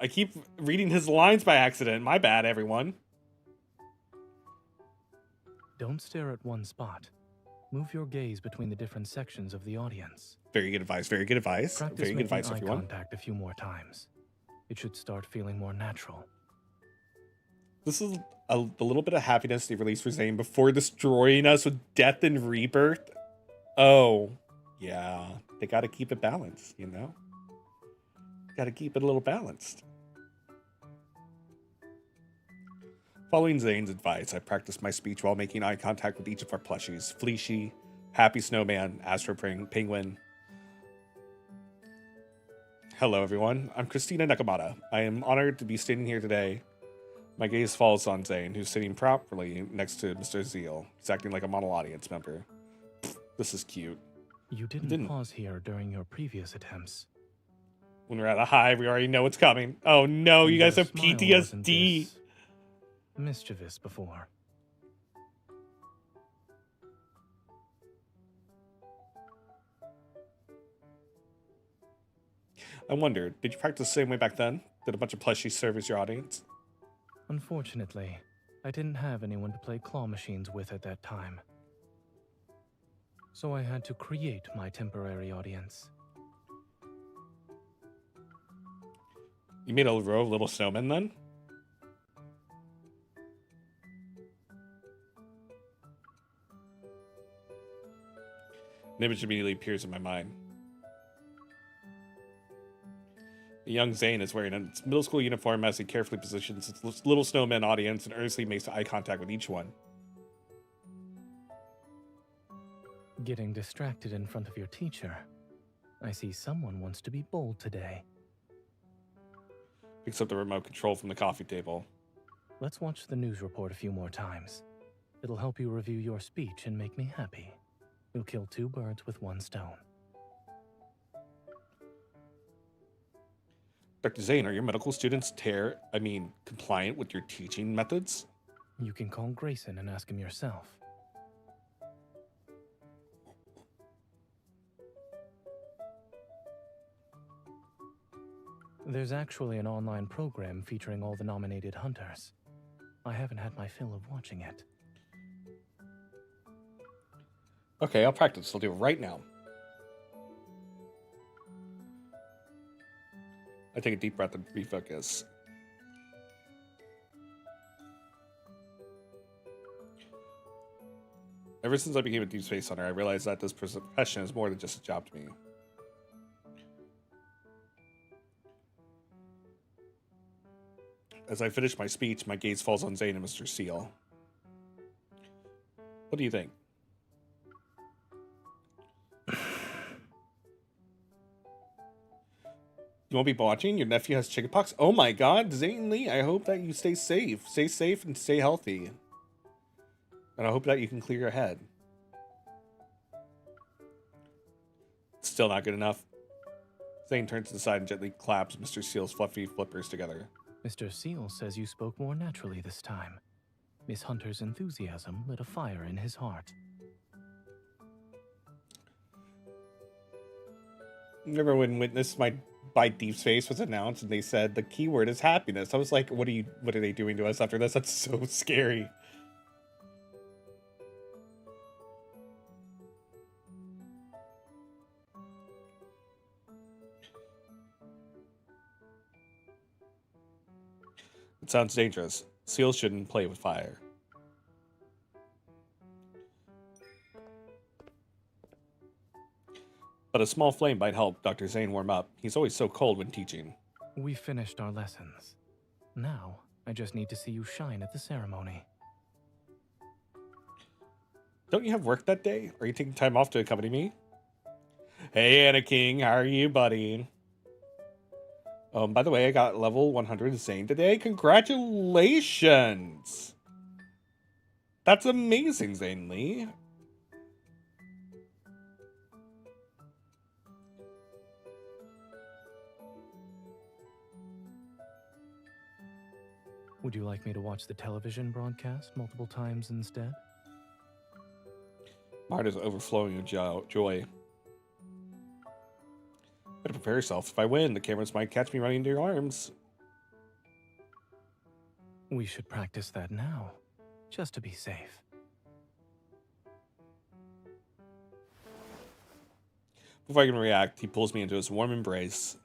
I keep reading his lines by accident. My bad, everyone. Don't stare at one spot. Move your gaze between the different sections of the audience. Very good advice. Very good advice. Practice very good advice, eye everyone. contact a few more times. It should start feeling more natural. This is a little bit of happiness they released for Zayne before destroying us with death and rebirth. Oh, yeah. They got to keep it balanced, you know? Got to keep it a little balanced. Following Zayne's advice, I practiced my speech while making eye contact with each of our plushies. Fleeshy, Happy Snowman, Astro Penguin. Hello, everyone. I'm Christina Nekomata. I am honored to be standing here today. My gaze falls on Zayne, who's sitting properly next to Mr. Zeal. He's acting like a model audience member. This is cute. You didn't pause here during your previous attempts. When we're at a high, we already know what's coming. Oh no, you guys have PTSD. Mischievous before. I wondered, did you practice the same way back then? Did a bunch of plushies serve as your audience? Unfortunately, I didn't have anyone to play claw machines with at that time. So I had to create my temporary audience. You made a row of little snowmen then? An image immediately appears in my mind. The young Zayne is wearing a middle school uniform as he carefully positions his little snowman audience and earnestly makes eye contact with each one. Getting distracted in front of your teacher. I see someone wants to be bold today. Picks up the remote control from the coffee table. Let's watch the news report a few more times. It'll help you review your speech and make me happy. You'll kill 2 birds with 1 stone. Dr. Zayne, are your medical students compliant with your teaching methods? You can call Grayson and ask him yourself. There's actually an online program featuring all the nominated hunters. I haven't had my fill of watching it. Okay, I'll practice. I'll do it right now. I take a deep breath and refocus. Ever since I became a Deepspace hunter, I realized that this profession is more than just a job to me. As I finish my speech, my gaze falls on Zayne and Mr. Seal. What do you think? You won't be watching? Your nephew has chickenpox? Oh my god, Zayne Lee, I hope that you stay safe. Stay safe and stay healthy. And I hope that you can clear your head. Still not good enough. Zayne turns to the side and gently claps Mr. Seal's fluffy flippers together. Mr. Seal says you spoke more naturally this time. Miss Hunter's enthusiasm lit a fire in his heart. Remember when Witness by Deepspace was announced and they said the keyword is happiness? I was like, what are they doing to us after this? That's so scary. It sounds dangerous. Seals shouldn't play with fire. But a small flame might help Dr. Zayne warm up. He's always so cold when teaching. We finished our lessons. Now, I just need to see you shine at the ceremony. Don't you have work that day? Are you taking time off to accompany me? Hey, Anna King, how are you, buddy? By the way, I got level 100 Zayne today. Congratulations! That's amazing, Zayne Lee. Would you like me to watch the television broadcast multiple times instead? My heart is overflowing with joy. Better prepare yourself. If I win, the cameras might catch me running into your arms. We should practice that now, just to be safe. Before I can react, he pulls me into his warm embrace.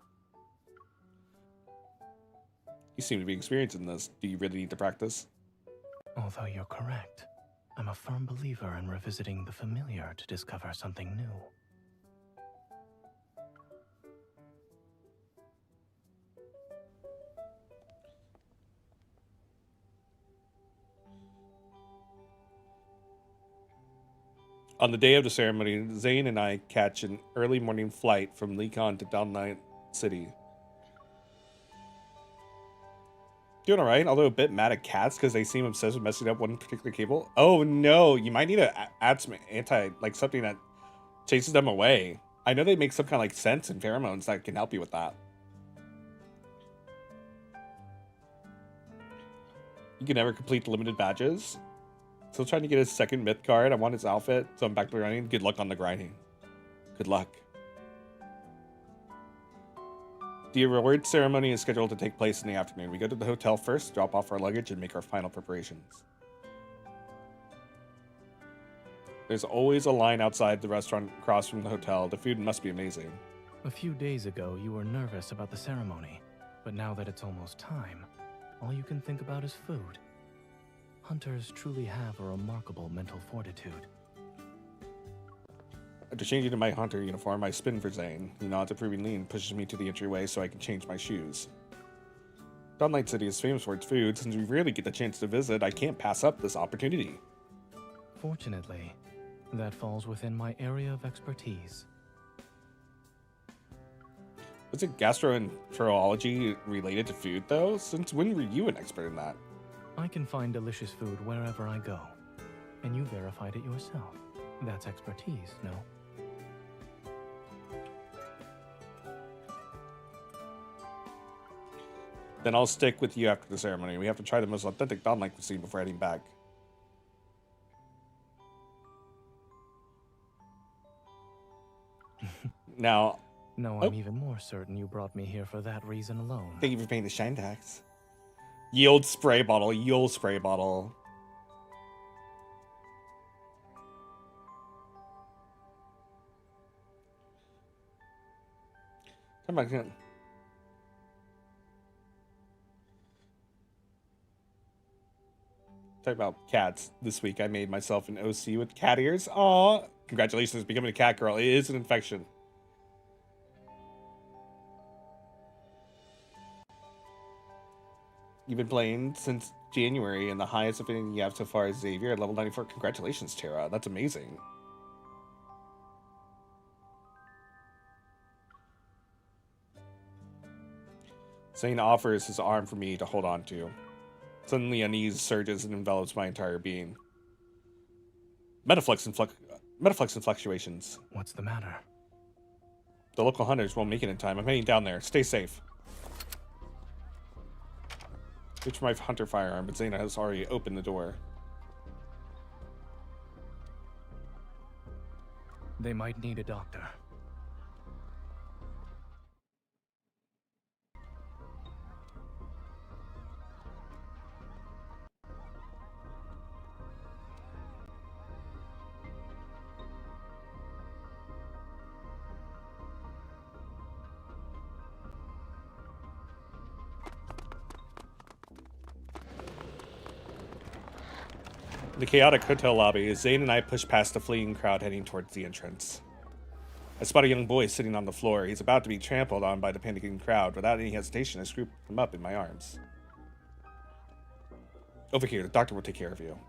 You seem to be experienced in this. Do you really need to practice? Although you're correct, I'm a firm believer in revisiting the familiar to discover something new. On the day of the ceremony, Zayne and I catch an early morning flight from Lekon to Downlight City. Doing alright, although a bit mad at cats because they seem obsessed with messing up one particular cable. Oh no, you might need to add some something that chases them away. I know they make some kind of scents and pheromones that can help you with that. You can never complete the limited badges. Still trying to get his second myth card. I want his outfit, so I'm back to running. Good luck on the grinding. Good luck. The reward ceremony is scheduled to take place in the afternoon. We go to the hotel first, drop off our luggage, and make our final preparations. There's always a line outside the restaurant across from the hotel. The food must be amazing. A few days ago, you were nervous about the ceremony, but now that it's almost time, all you can think about is food. Hunters truly have a remarkable mental fortitude. After changing to my hunter uniform, I spin for Zayne. He nods approvingly and pushes me to the entryway so I can change my shoes. Dawnlight City is famous for its food. Since we rarely get the chance to visit, I can't pass up this opportunity. Fortunately, that falls within my area of expertise. Is it gastroenterology related to food, though? Since when were you an expert in that? I can find delicious food wherever I go. And you verified it yourself. That's expertise, no? Then I'll stick with you after the ceremony. We have to try the most authentic Dawn-like cuisine before heading back. Now... No, I'm even more certain you brought me here for that reason alone. Thank you for paying the shine tax. Yield spray bottle, yield spray bottle. Come back in. Talk about cats. This week I made myself an OC with cat ears. Aw, congratulations, becoming a cat girl. It is an infection. You've been playing since January, and the highest affinity you have so far is Xavier at level 94. Congratulations, Tara. That's amazing. Zayne offers his arm for me to hold on to. Suddenly, unease surges and envelops my entire being. Metaflux and fluctuations. What's the matter? The local hunters won't make it in time. I'm heading down there. Stay safe. Reach for my hunter firearm, but Zayne has already opened the door. They might need a doctor. In the chaotic hotel lobby, Zayne and I push past the fleeing crowd heading towards the entrance. I spot a young boy sitting on the floor. He's about to be trampled on by the panicking crowd. Without any hesitation, I scoop him up in my arms. Over here, the doctor will take care of you.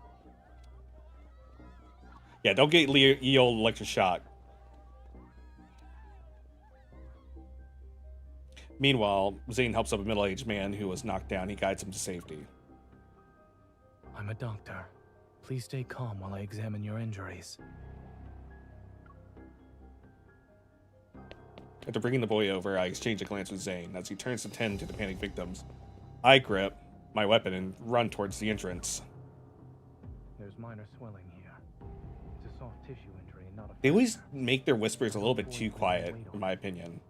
Yeah, don't get Leo electric shock. Meanwhile, Zayne helps up a middle-aged man who was knocked down. He guides him to safety. I'm a doctor. Please stay calm while I examine your injuries. After bringing the boy over, I exchange a glance with Zayne. As he turns to tend to the panicked victims, I grip my weapon and run towards the entrance. There's minor swelling here. It's a soft tissue injury, not a... They always make their whispers a little bit too quiet, in my opinion.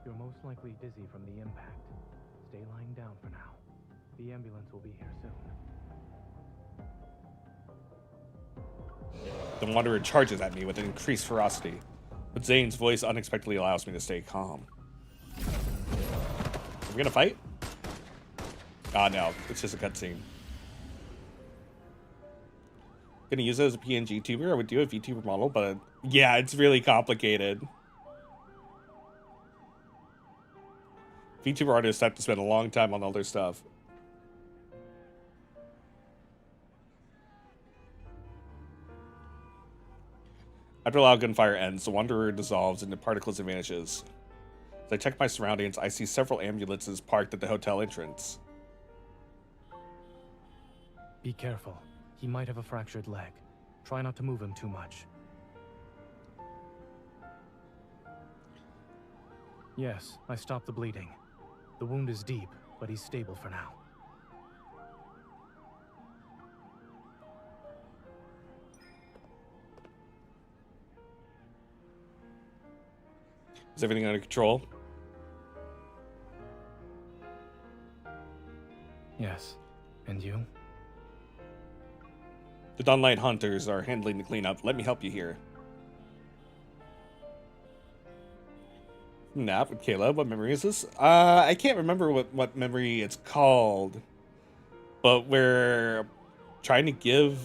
You're most likely dizzy from the impact. Stay lying down for now. The ambulance will be here soon. The Wanderer charges at me with an increased ferocity, but Zayne's voice unexpectedly allows me to stay calm. Are we gonna fight? Ah, no, it's just a cutscene. Gonna use it as a PNG tuber. I would do a VTuber model, but yeah, it's really complicated. VTuber artists have to spend a long time on all their stuff. After loud gunfire ends, the Wanderer dissolves into particles and vanishes. As I check my surroundings, I see several ambulances parked at the hotel entrance. Be careful. He might have a fractured leg. Try not to move him too much. Yes, I stopped the bleeding. The wound is deep, but he's stable for now. Is everything under control? Yes. And you? The Dawnlight Hunters are handling the cleanup. Let me help you here. Nap with Caleb. What memory is this? I can't remember what memory it's called. But we're trying to give...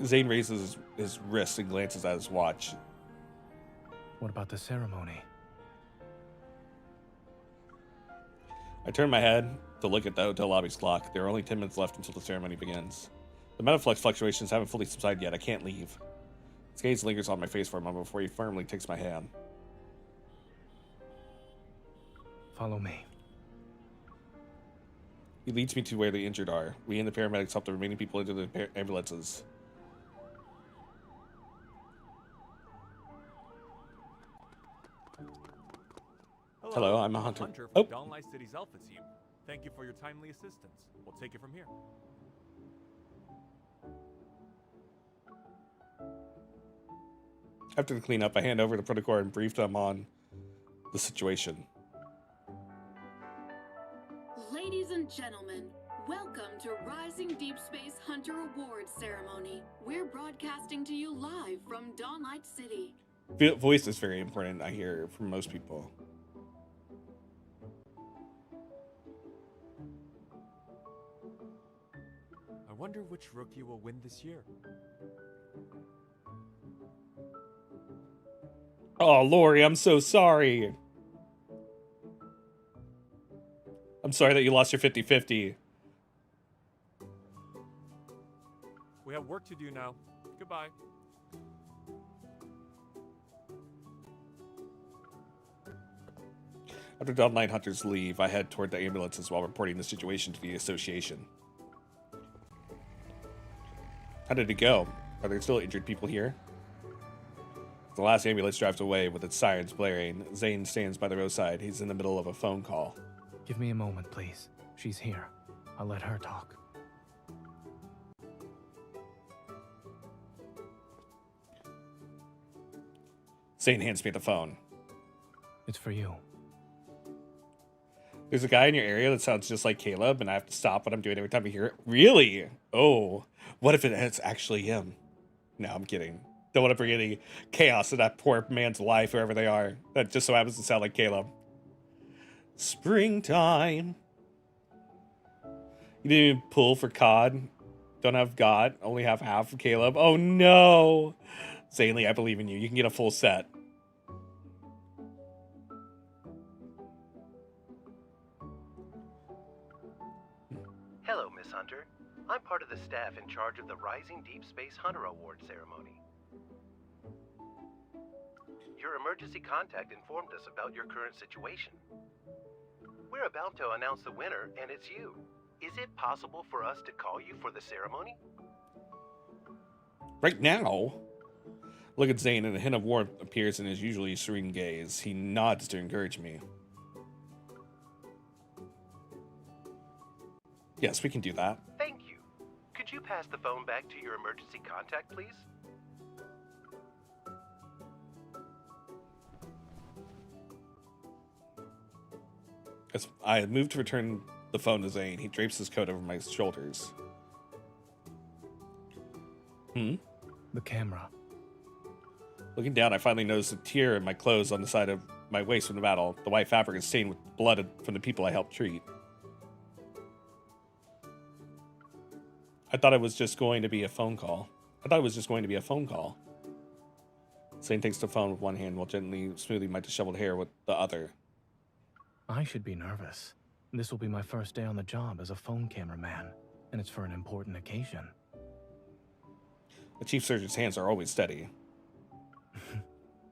Zayne raises his wrist and glances at his watch. What about the ceremony? I turn my head to look at the hotel lobby's clock. There are only 10 minutes left until the ceremony begins. The metaflex fluctuations haven't fully subsided yet. I can't leave. His gaze lingers on my face for a moment before he firmly takes my hand. Follow me. He leads me to where the injured are. We and the paramedics help the remaining people into the ambulances. Hello, I'm a hunter. From Oh. Dawnlight City's Alpha team. Thank you for your timely assistance. We'll take it from here. After the cleanup, I hand over the protocol and brief them on the situation. Ladies and gentlemen, welcome to Rising Deepspace Hunter Awards Ceremony. We're broadcasting to you live from Dawnlight City. Voice is very important, I hear, from most people. I wonder which rookie will win this year. Oh, Lori, I'm so sorry. I'm sorry that you lost your 50-50. We have work to do now. Goodbye. After Dawnlight Hunters leave, I head toward the ambulances while reporting the situation to the association. How did it go? Are there still injured people here? The last ambulance drives away with its sirens blaring. Zayne stands by the roadside. He's in the middle of a phone call. Give me a moment, please. She's here. I'll let her talk. Zayne hands me the phone. It's for you. There's a guy in your area that sounds just like Caleb, and I have to stop what I'm doing every time I hear it. Really? Oh, what if it's actually him? No, I'm kidding. Don't want to bring any chaos to that poor man's life, wherever they are. That just so happens to sound like Caleb. Springtime. You didn't even pull for COD. Don't have God. Only have half of Caleb. Oh no. Zayne, I believe in you. You can get a full set. Hello, Miss Hunter. I'm part of the staff in charge of the Rising Deepspace Hunter Award ceremony. Your emergency contact informed us about your current situation. We're about to announce the winner, and it's you. Is it possible for us to call you for the ceremony? Right now? Look at Zayne, and a hint of warmth appears in his usually serene gaze. He nods to encourage me. Yes, we can do that. Thank you. Could you pass the phone back to your emergency contact, please? As I move to return the phone to Zayne, he drapes his coat over my shoulders. The camera. Looking down, I finally notice a tear in my clothes on the side of my waist from the battle. The white fabric is stained with blood from the people I helped treat. I thought it was just going to be a phone call. Zayne takes the phone with one hand while gently smoothing my disheveled hair with the other. I should be nervous. This will be my first day on the job as a phone cameraman, and it's for an important occasion. The chief surgeon's hands are always steady.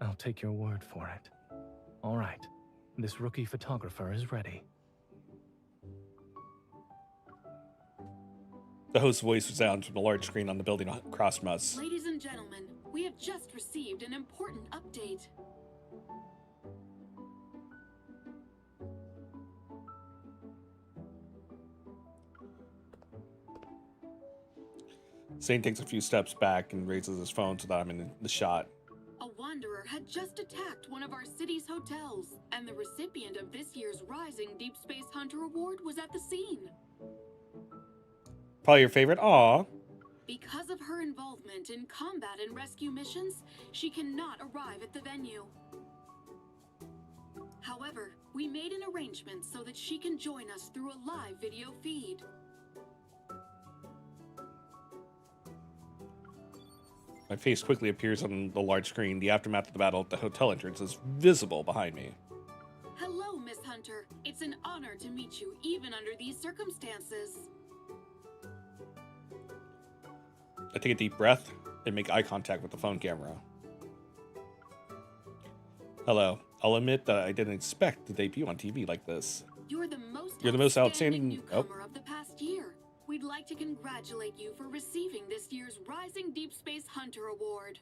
I'll take your word for it. All right, this rookie photographer is ready. The host's voice resounds from the large screen on the building across from us. Ladies and gentlemen, we have just received an important update. Zayne takes a few steps back and raises his phone so that I'm in the shot. A wanderer had just attacked one of our city's hotels, and the recipient of this year's Rising Deepspace Hunter Award was at the scene. Probably your favorite? Aw. Because of her involvement in combat and rescue missions, she cannot arrive at the venue. However, we made an arrangement so that she can join us through a live video feed. My face quickly appears on the large screen. The aftermath of the battle at the hotel entrance is visible behind me. Hello, Miss Hunter. It's an honor to meet you even under these circumstances. I take a deep breath and make eye contact with the phone camera. Hello. I'll admit that I didn't expect to debut on TV like this. You're the You're the most outstanding newcomer of the past year. We'd like to congratulate you for receiving this year's Rising Deep Space Hunter Award.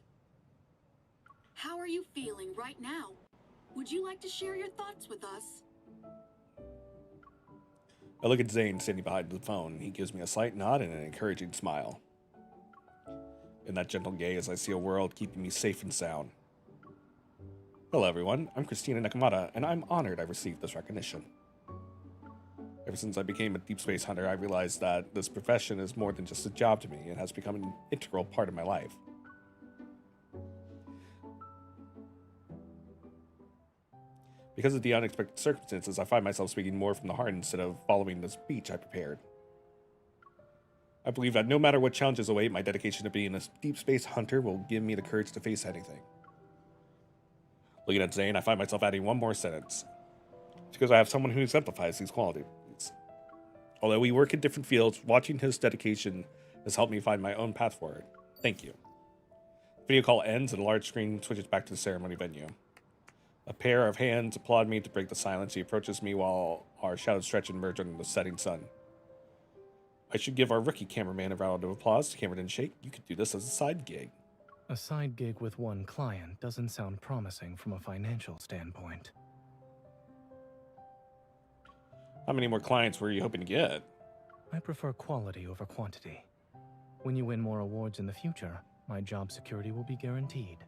How are you feeling right now? Would you like to share your thoughts with us? I look at Zayne standing behind the phone. He gives me a slight nod and an encouraging smile. In that gentle gaze, I see a world keeping me safe and sound. Hello everyone, I'm Christina Nekomata, and I'm honored I received this recognition. Ever since I became a deep space hunter, I realized that this profession is more than just a job to me. It has become an integral part of my life. Because of the unexpected circumstances, I find myself speaking more from the heart instead of following the speech I prepared. I believe that no matter what challenges await, my dedication to being a deep space hunter will give me the courage to face anything. Looking at Zayne, I find myself adding one more sentence. It's because I have someone who exemplifies these qualities. Although we work in different fields, watching his dedication has helped me find my own path forward. Thank you. The video call ends and a large screen switches back to the ceremony venue. A pair of hands applaud me to break the silence. He approaches me while our shadows stretch and merge under the setting sun. I should give our rookie cameraman a round of applause. The camera didn't shake. You could do this as a side gig. A side gig with one client doesn't sound promising from a financial standpoint. How many more clients were you hoping to get? I prefer quality over quantity. When you win more awards in the future, my job security will be guaranteed.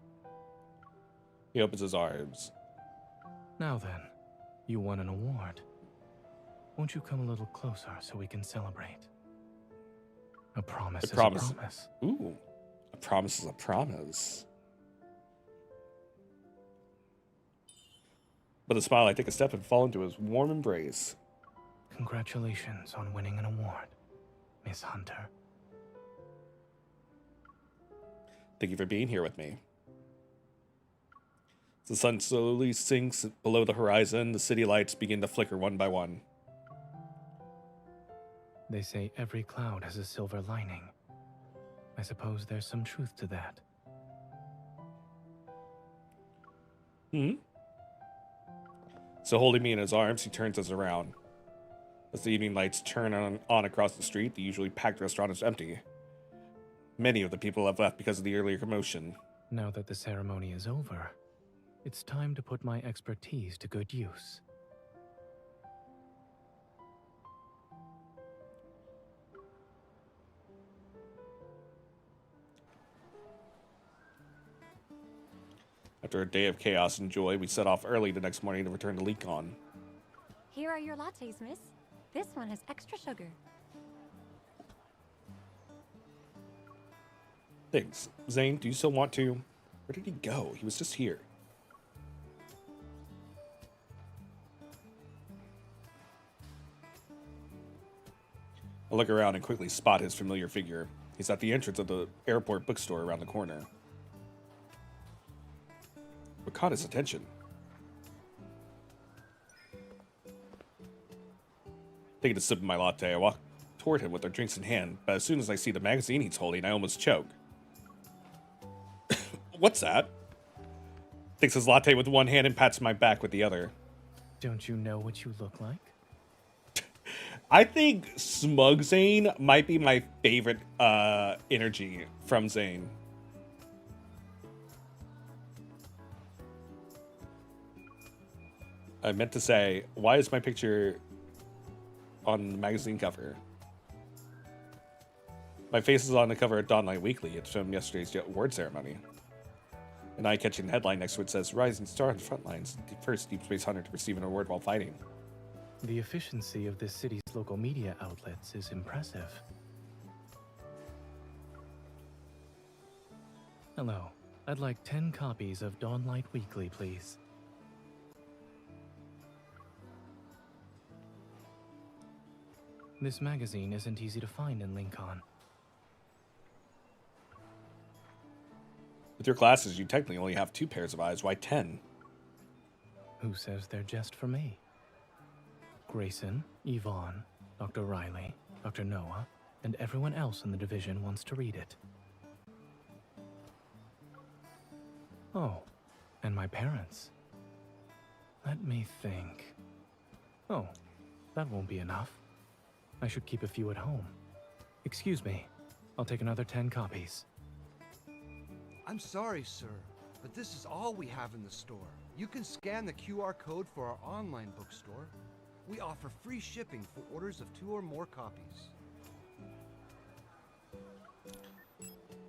He opens his arms. Now then, you won an award. Won't you come a little closer so we can celebrate? A promise is a promise. Ooh, a promise is a promise. With a smile, I take a step and fall into his warm embrace. Congratulations on winning an award, Miss Hunter. Thank you for being here with me. As the sun slowly sinks below the horizon, the city lights begin to flicker one by one. They say every cloud has a silver lining. I suppose there's some truth to that. So holding me in his arms, he turns us around. As the evening lights turn on across the street, the usually packed restaurant is empty. Many of the people have left because of the earlier commotion. Now that the ceremony is over, it's time to put my expertise to good use. After a day of chaos and joy, we set off early the next morning to return to Lekon. Here are your lattes, miss. This one has extra sugar. Thanks. Zayne, do you still want to? Where did he go? He was just here. I look around and quickly spot his familiar figure. He's at the entrance of the airport bookstore around the corner. What caught his attention? Taking a sip of my latte, I walk toward him with our drinks in hand, but as soon as I see the magazine he's holding, I almost choke. What's that? Takes his latte with one hand and pats my back with the other. Don't you know what you look like? I think Smug Zayne might be my favorite energy from Zayne. I meant to say, why is my picture on the magazine cover? My face is on the cover of Dawnlight Weekly. It's from yesterday's award ceremony. An eye-catching headline next to it says, Rising Star on the front lines, the first deep space hunter to receive an award while fighting. The efficiency of this city's local media outlets is impressive. Hello. I'd like 10 copies of Dawnlight Weekly, please. This magazine isn't easy to find in Lincoln. With your glasses, you technically only have 2 pairs of eyes. Why 10? Who says they're just for me? Grayson, Yvonne, Dr. Riley, Dr. Noah, and everyone else in the division wants to read it. Oh, and my parents. Let me think. Oh, that won't be enough. I should keep a few at home. Excuse me, I'll take another 10 copies. I'm sorry, sir, but this is all we have in the store. You can scan the QR code for our online bookstore. We offer free shipping for orders of 2 or more copies.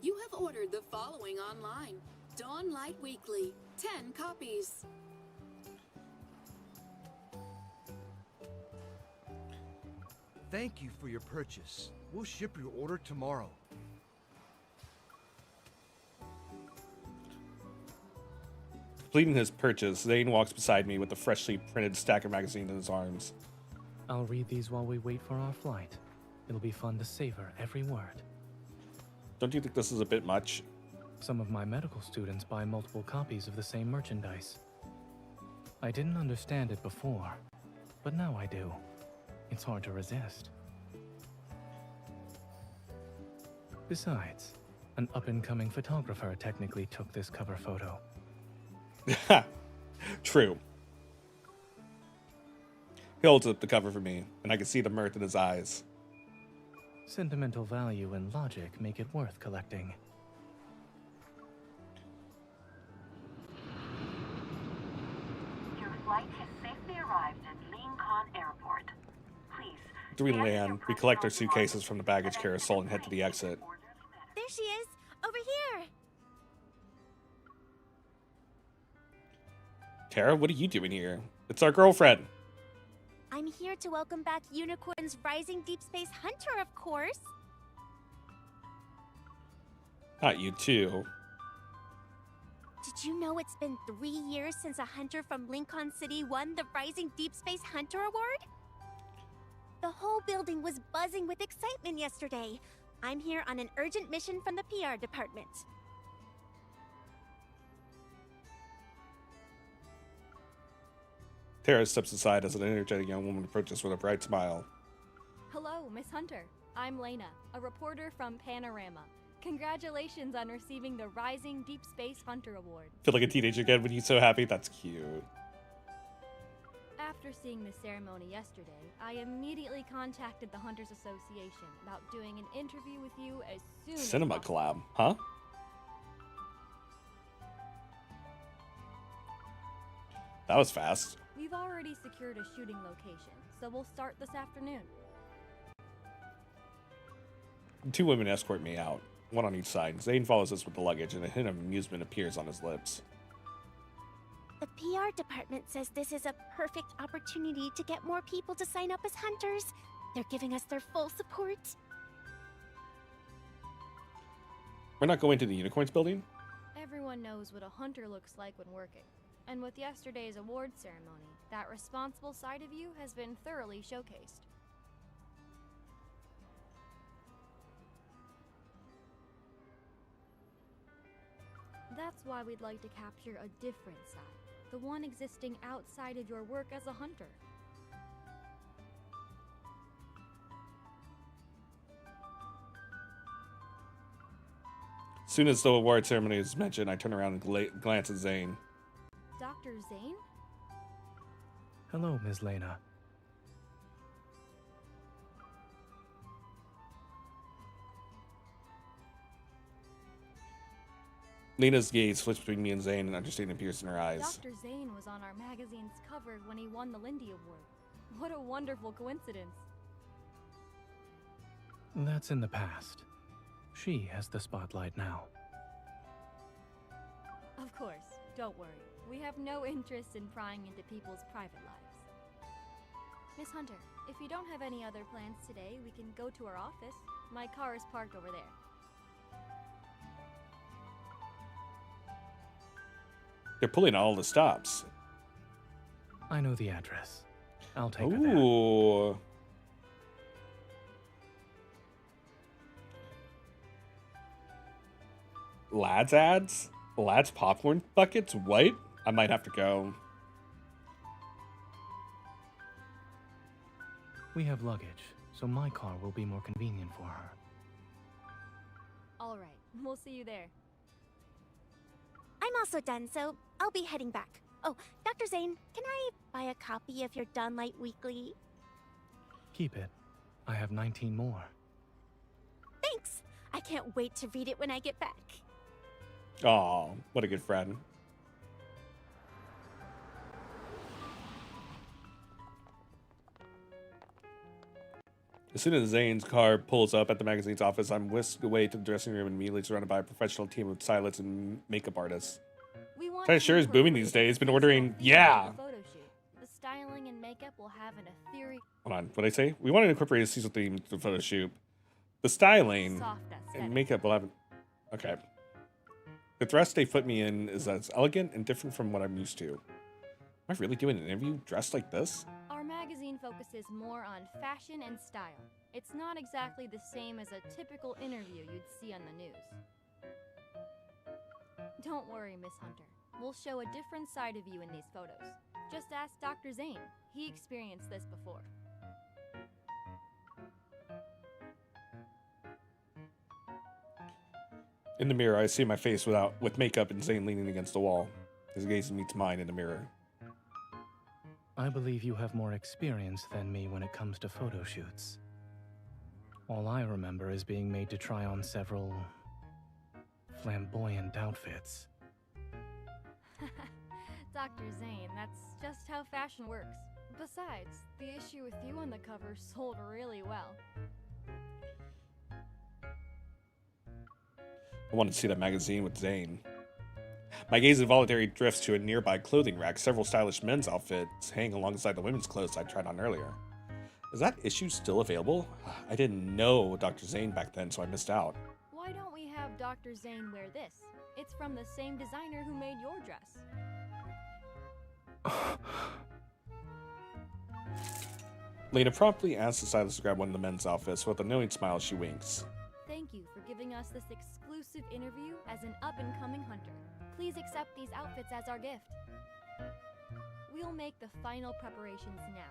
You have ordered the following online. Dawn Light Weekly, 10 copies. Thank you for your purchase. We'll ship your order tomorrow. Completing his purchase, Zayne walks beside me with the freshly printed stack of magazines in his arms. I'll read these while we wait for our flight. It'll be fun to savor every word. Don't you think this is a bit much? Some of my medical students buy multiple copies of the same merchandise. I didn't understand it before, but now I do. It's hard to resist. Besides, an up-and-coming photographer technically took this cover photo. True. He holds up the cover for me, and I can see the mirth in his eyes. Sentimental value and logic make it worth collecting. Your flight has safely arrived at Lincoln Airport. Please. After we land, we collect our suitcases from the baggage carousel and head to the exit. There she is! Over here! Tara, what are you doing here? It's our girlfriend. I'm here to welcome back Unicorn's Rising Deep Space Hunter, of course! Not you too. Did you know it's been 3 years since a hunter from Lincoln City won the Rising Deep Space Hunter Award? The whole building was buzzing with excitement yesterday. I'm here on an urgent mission from the PR department. Tara steps aside as an energetic young woman approaches with a bright smile. Hello, Miss Hunter. I'm Lena, a reporter from Panorama. Congratulations on receiving the Rising Deep Space Hunter Award. Feel like a teenager again when you're so happy? That's cute. After seeing the ceremony yesterday, I immediately contacted the Hunters Association about doing an interview with you as soon as Cinema possible. collab, huh? That was fast. We've already secured a shooting location, so we'll start this afternoon. 2 women escort me out, one on each side. Zayne follows us with the luggage, and a hint of amusement appears on his lips. The PR department says this is a perfect opportunity to get more people to sign up as hunters. They're giving us their full support. We're not going to the Unicorns building? Everyone knows what a hunter looks like when working. And with yesterday's award ceremony, that responsible side of you has been thoroughly showcased. That's why we'd like to capture a different side, the one existing outside of your work as a hunter. As soon as the award ceremony is mentioned, I turn around and glance at Zayne. Dr. Zayne? Hello, Ms. Lena. Lena's gaze flips between me and Zayne, and understanding appears in her eyes. Dr. Zayne was on our magazine's cover when he won the Lindy Award. What a wonderful coincidence. That's in the past. She has the spotlight now. Of course, don't worry. We have no interest in prying into people's private lives. Miss Hunter, if you don't have any other plans today, we can go to our office. My car is parked over there. They're pulling all the stops. I know the address. I'll take her there. Ooh. Lads ads? Lads popcorn buckets? What? I might have to go. We have luggage, so my car will be more convenient for her. All right, we'll see you there. I'm also done, so I'll be heading back. Oh, Dr. Zayne, can I buy a copy of your Dawnlight Weekly? Keep it. I have 19 more. Thanks! I can't wait to read it when I get back. Aw, what a good friend. As soon as Zayne's car pulls up at the magazine's office, I'm whisked away to the dressing room and immediately surrounded by a professional team of stylists and makeup artists. Kind of sure is booming these days. Been ordering, yeah. The styling and makeup will have an ethereal. Hold on, what'd I say? We want to incorporate a seasonal theme to the photo shoot. The styling and makeup will have. Okay. The dress they put me in is as elegant and different from what I'm used to. Am I really doing an interview dressed like this? Our magazine focuses more on fashion and style. It's not exactly the same as a typical interview you'd see on the news. Don't worry, Miss Hunter. We'll show a different side of you in these photos. Just ask Dr. Zayne. He experienced this before. In the mirror, I see my face with makeup and Zayne leaning against the wall. His gaze meets mine in the mirror. I believe you have more experience than me when it comes to photo shoots. All I remember is being made to try on several flamboyant outfits. Dr. Zayne, that's just how fashion works. Besides, the issue with you on the cover sold really well. I wanted to see that magazine with Zayne. My gaze involuntarily drifts to a nearby clothing rack. Several stylish men's outfits hang alongside the women's clothes I tried on earlier. Is that issue still available? I didn't know Dr. Zayne back then, so I missed out. Why don't we have Dr. Zayne wear this? It's from the same designer who made your dress. Lena promptly asks the stylist to grab one of the men's outfits. With a knowing smile, she winks. Thank you for giving us this exclusive interview as an up-and-coming hunter. Please accept these outfits as our gift. We'll make the final preparations now.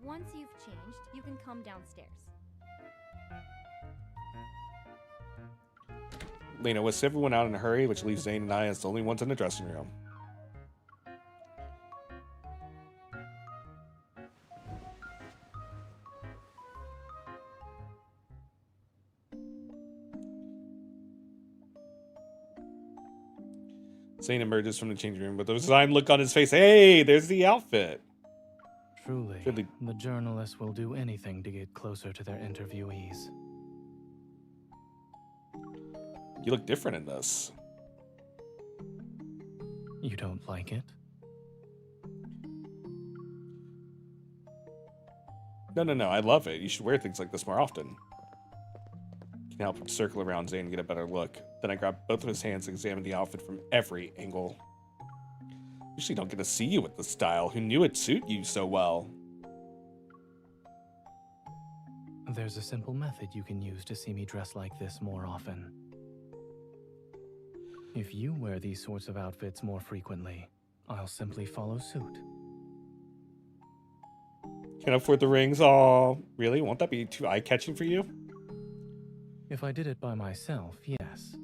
Once you've changed, you can come downstairs. Lena whisks everyone out in a hurry, which leaves Zayne and I as the only ones in the dressing room. Zayne emerges from the changing room with a resigned look on his face. Hey, there's the outfit. Truly, the journalists will do anything to get closer to their interviewees. You look different in this. You don't like it? No. I love it. You should wear things like this more often. Can help him circle around Zayne and get a better look. Then I grab both of his hands and examine the outfit from every angle. Usually don't get to see you with this style. Who knew it'd suit you so well? There's a simple method you can use to see me dressed like this more often. If you wear these sorts of outfits more frequently, I'll simply follow suit. Can't afford the rings. Aw, really? Won't that be too eye-catching for you? If I did it by myself, yes.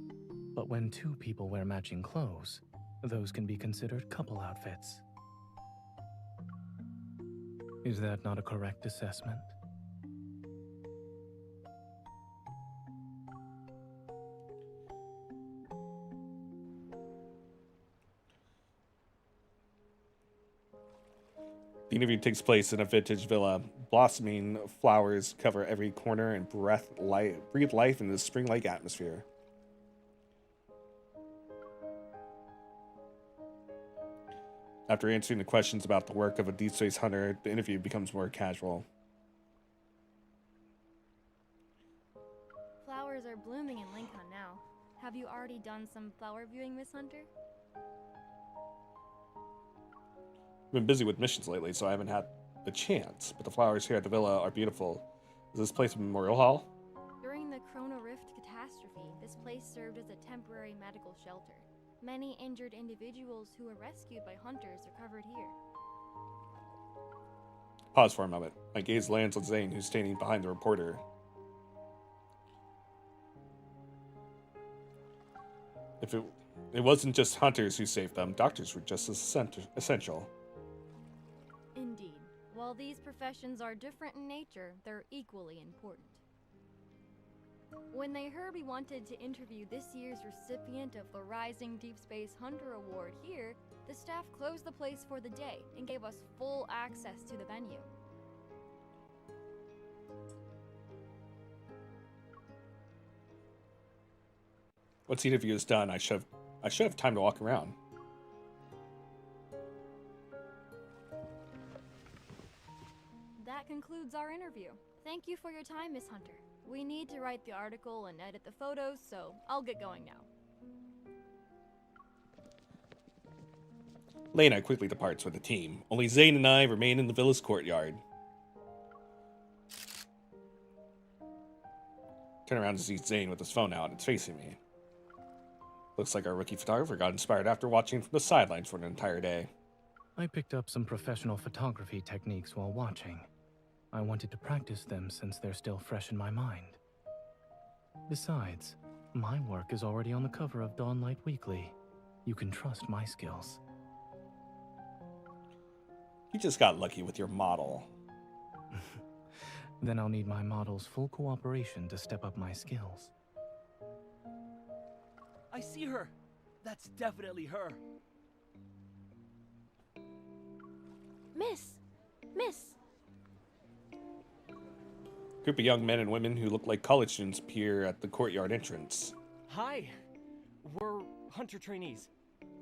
But when two people wear matching clothes, those can be considered couple outfits. Is that not a correct assessment? The interview takes place in a vintage villa. Blossoming flowers cover every corner and breathe life into the spring-like atmosphere. After answering the questions about the work of a Deepspace hunter, the interview becomes more casual. Flowers are blooming in Lincoln now. Have you already done some flower viewing, Miss Hunter? I've been busy with missions lately, so I haven't had the chance, but the flowers here at the villa are beautiful. Is this place a memorial hall? During the Chrono Rift catastrophe, this place served as a temporary medical shelter. Many injured individuals who were rescued by hunters recovered here. Pause for a moment. My gaze lands on Zayne, who's standing behind the reporter. It wasn't just hunters who saved them. Doctors were just as essential. Indeed. While these professions are different in nature, they're equally important. When they heard we wanted to interview this year's recipient of the Rising Deep Space Hunter Award here, the staff closed the place for the day and gave us full access to the venue. Once the interview is done, I should have time to walk around. That concludes our interview. Thank you for your time, Miss Hunter. We need to write the article and edit the photos, so I'll get going now. Lena quickly departs with the team. Only Zayne and I remain in the villa's courtyard. Turn around to see Zayne with his phone out. It's facing me. Looks like our rookie photographer got inspired after watching from the sidelines for an entire day. I picked up some professional photography techniques while watching. I wanted to practice them since they're still fresh in my mind. Besides, my work is already on the cover of Dawnlight Weekly. You can trust my skills. You just got lucky with your model. Then I'll need my model's full cooperation to step up my skills. I see her. That's definitely her. Miss! Group of young men and women who look like college students appear at the courtyard entrance. Hi. We're hunter trainees.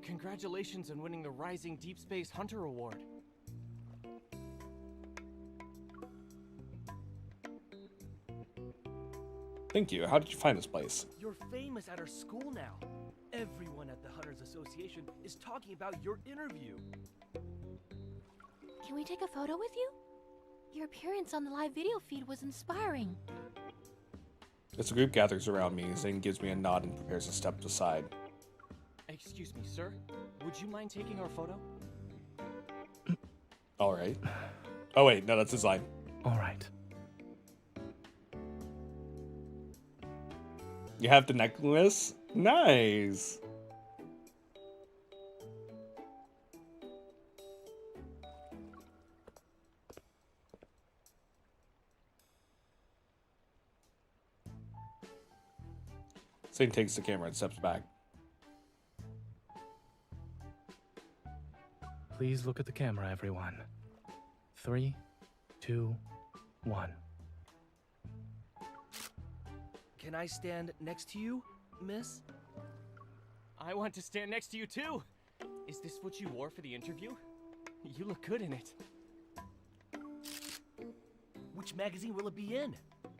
Congratulations on winning the Rising Deep Space Hunter Award. Thank you. How did you find this place? You're famous at our school now. Everyone at the Hunters Association is talking about your interview. Can we take a photo with you? Your appearance on the live video feed was inspiring. As the group gathers around me, Zayne gives me a nod and prepares to step aside. Excuse me, sir. Would you mind taking our photo? All right. Oh, wait. No, that's his line. All right. You have the necklace? Nice. Zayne takes the camera and steps back. Please look at the camera, everyone. 3, 2, 1. Can I stand next to you, miss? I want to stand next to you too. Is this what you wore for the interview? You look good in it. Which magazine will it be in?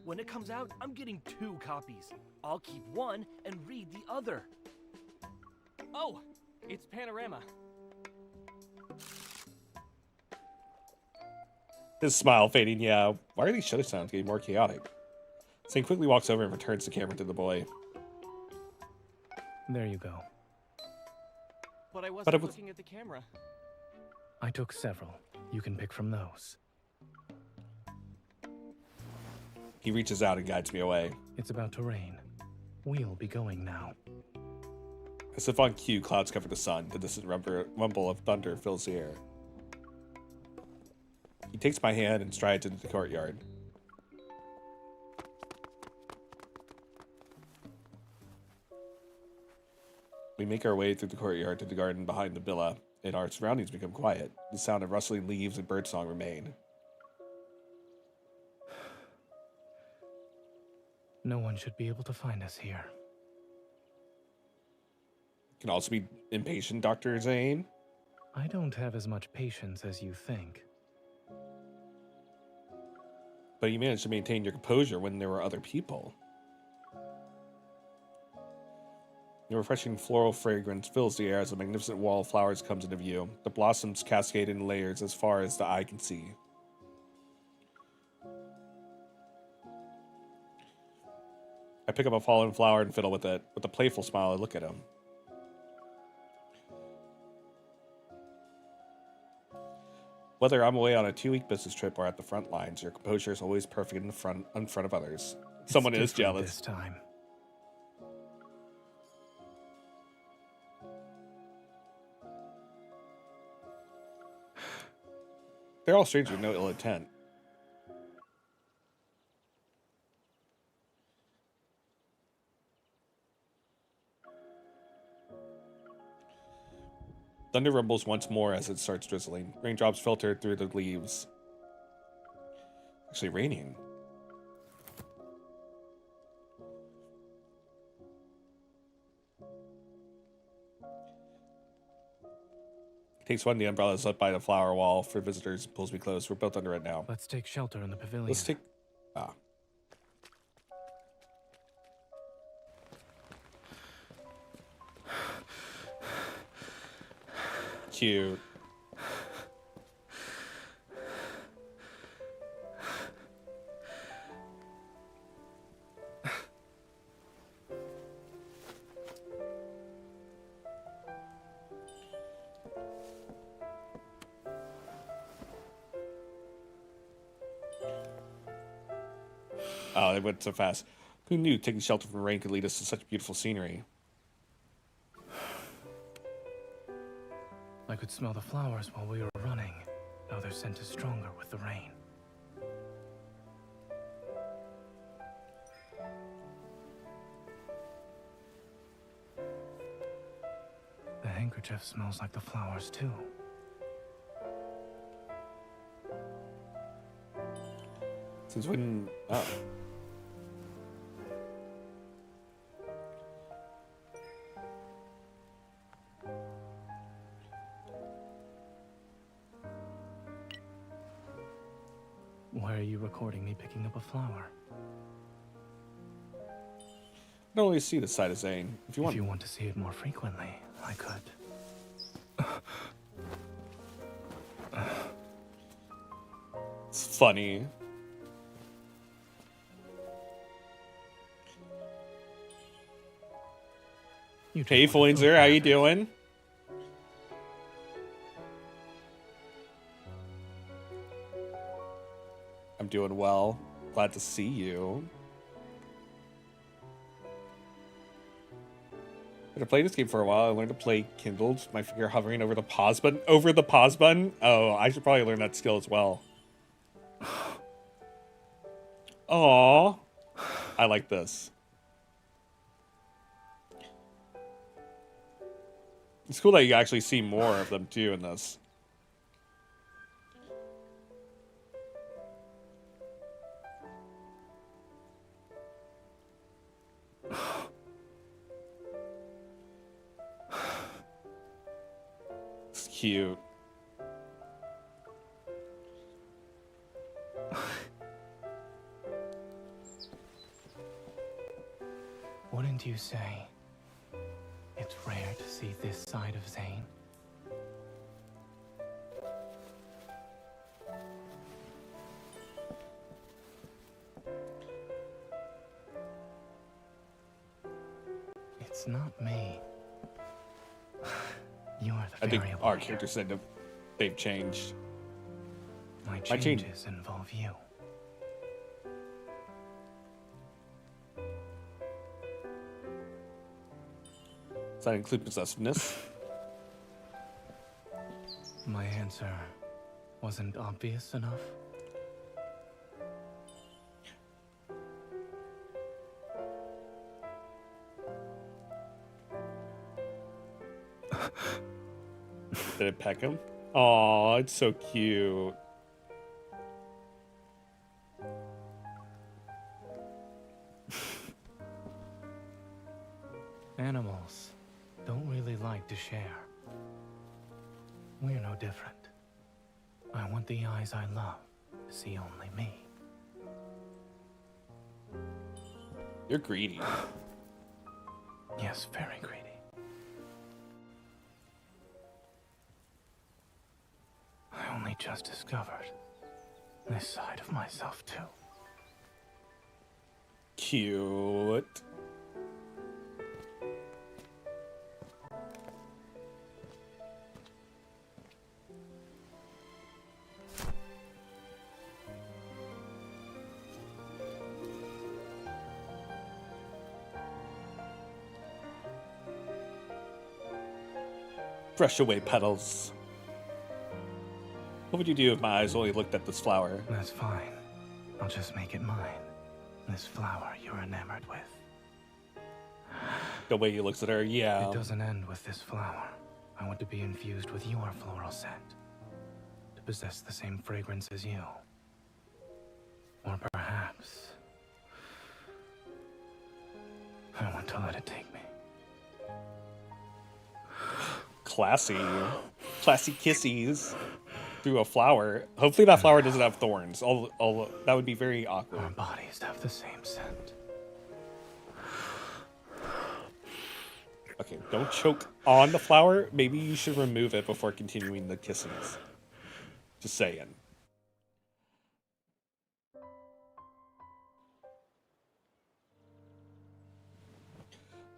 When it comes out, I'm getting 2 copies. I'll keep one and read the other. Oh, it's Panorama. His smile fading. Yeah, why are these shutter sounds getting more chaotic? Zayne quickly walks over and returns the camera to the boy. There you go. But I wasn't looking at the camera. I took several. You can pick from those. He reaches out and guides me away. It's about to rain. We'll be going now. As if on cue, clouds cover the sun. The distant rumble of thunder fills the air. He takes my hand and strides into the courtyard. We make our way through the courtyard to the garden behind the villa, and our surroundings become quiet. The sound of rustling leaves and birdsong remain. No one should be able to find us here. Can also be impatient, Dr. Zayne. I don't have as much patience as you think. But you managed to maintain your composure when there were other people. The refreshing floral fragrance fills the air as a magnificent wall of flowers comes into view. The blossoms cascade in layers as far as the eye can see. I pick up a fallen flower and fiddle with it. With a playful smile, I look at him. Whether I'm away on a 2-week business trip or at the front lines, your composure is always perfect in front of others. Someone is jealous. This time. They're all strangers with no ill intent. Thunder rumbles once more as it starts drizzling. Raindrops filter through the leaves. Actually raining. Takes one, the umbrella is up by the flower wall for visitors and pulls me close. We're built under it now. Let's take shelter in the pavilion. Let's take... Ah. Cute. Oh, they went so fast. Who knew taking shelter from rain could lead us to such beautiful scenery? I could smell the flowers while we were running. Now their scent is stronger with the rain. The handkerchief smells like the flowers too. Since when... Oh. Why are you recording me picking up a flower? I don't always see this side of Zayne. If you want to see it more frequently, I could. It's funny. Hey, Flinzer, how you doing? I'm doing well. Glad to see you. After playing this game for a while, I learned to play kindled, my finger hovering over the pause button. Over the pause button? Oh, I should probably learn that skill as well. Aww. I like this. It's cool that you actually see more of them too in this. It's cute. Wouldn't you say it's rare to see this side of Zayne? It's not me. You are the I think variable our here. character said that they've changed. My change- changes involve you. Does that include possessiveness? My answer wasn't obvious enough. Did it peck him? Aw, it's so cute. Animals don't really like to share. We're no different. I want the eyes I love to see only me. You're greedy. Yes, very greedy. I only just discovered this side of myself too. Cute. Brush away petals. What would you do if my eyes only looked at this flower? That's fine. I'll just make it mine. This flower you're enamored with. The way he looks at her, yeah. It doesn't end with this flower. I want to be infused with your floral scent. To possess the same fragrance as you. Or perhaps... I want to let it take me. Classy. Classy kissies. Through a flower. Hopefully that flower doesn't have thorns. Although that would be very awkward. Our bodies have the same scent. Okay, don't choke on the flower. Maybe you should remove it before continuing the kissings. Just saying.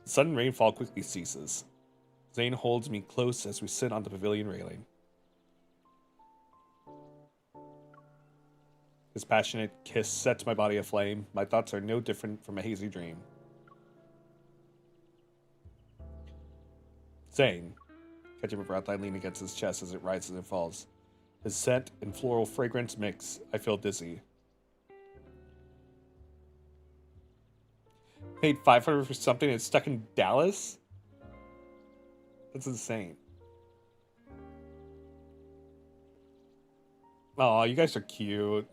Sudden rainfall quickly ceases. Zayne holds me close as we sit on the pavilion railing. His passionate kiss sets my body aflame. My thoughts are no different from a hazy dream. Zayne, catching my breath, I lean against his chest as it rises and falls. His scent and floral fragrance mix. I feel dizzy. Paid $500 for something and stuck in Dallas? That's insane. Oh, you guys are cute.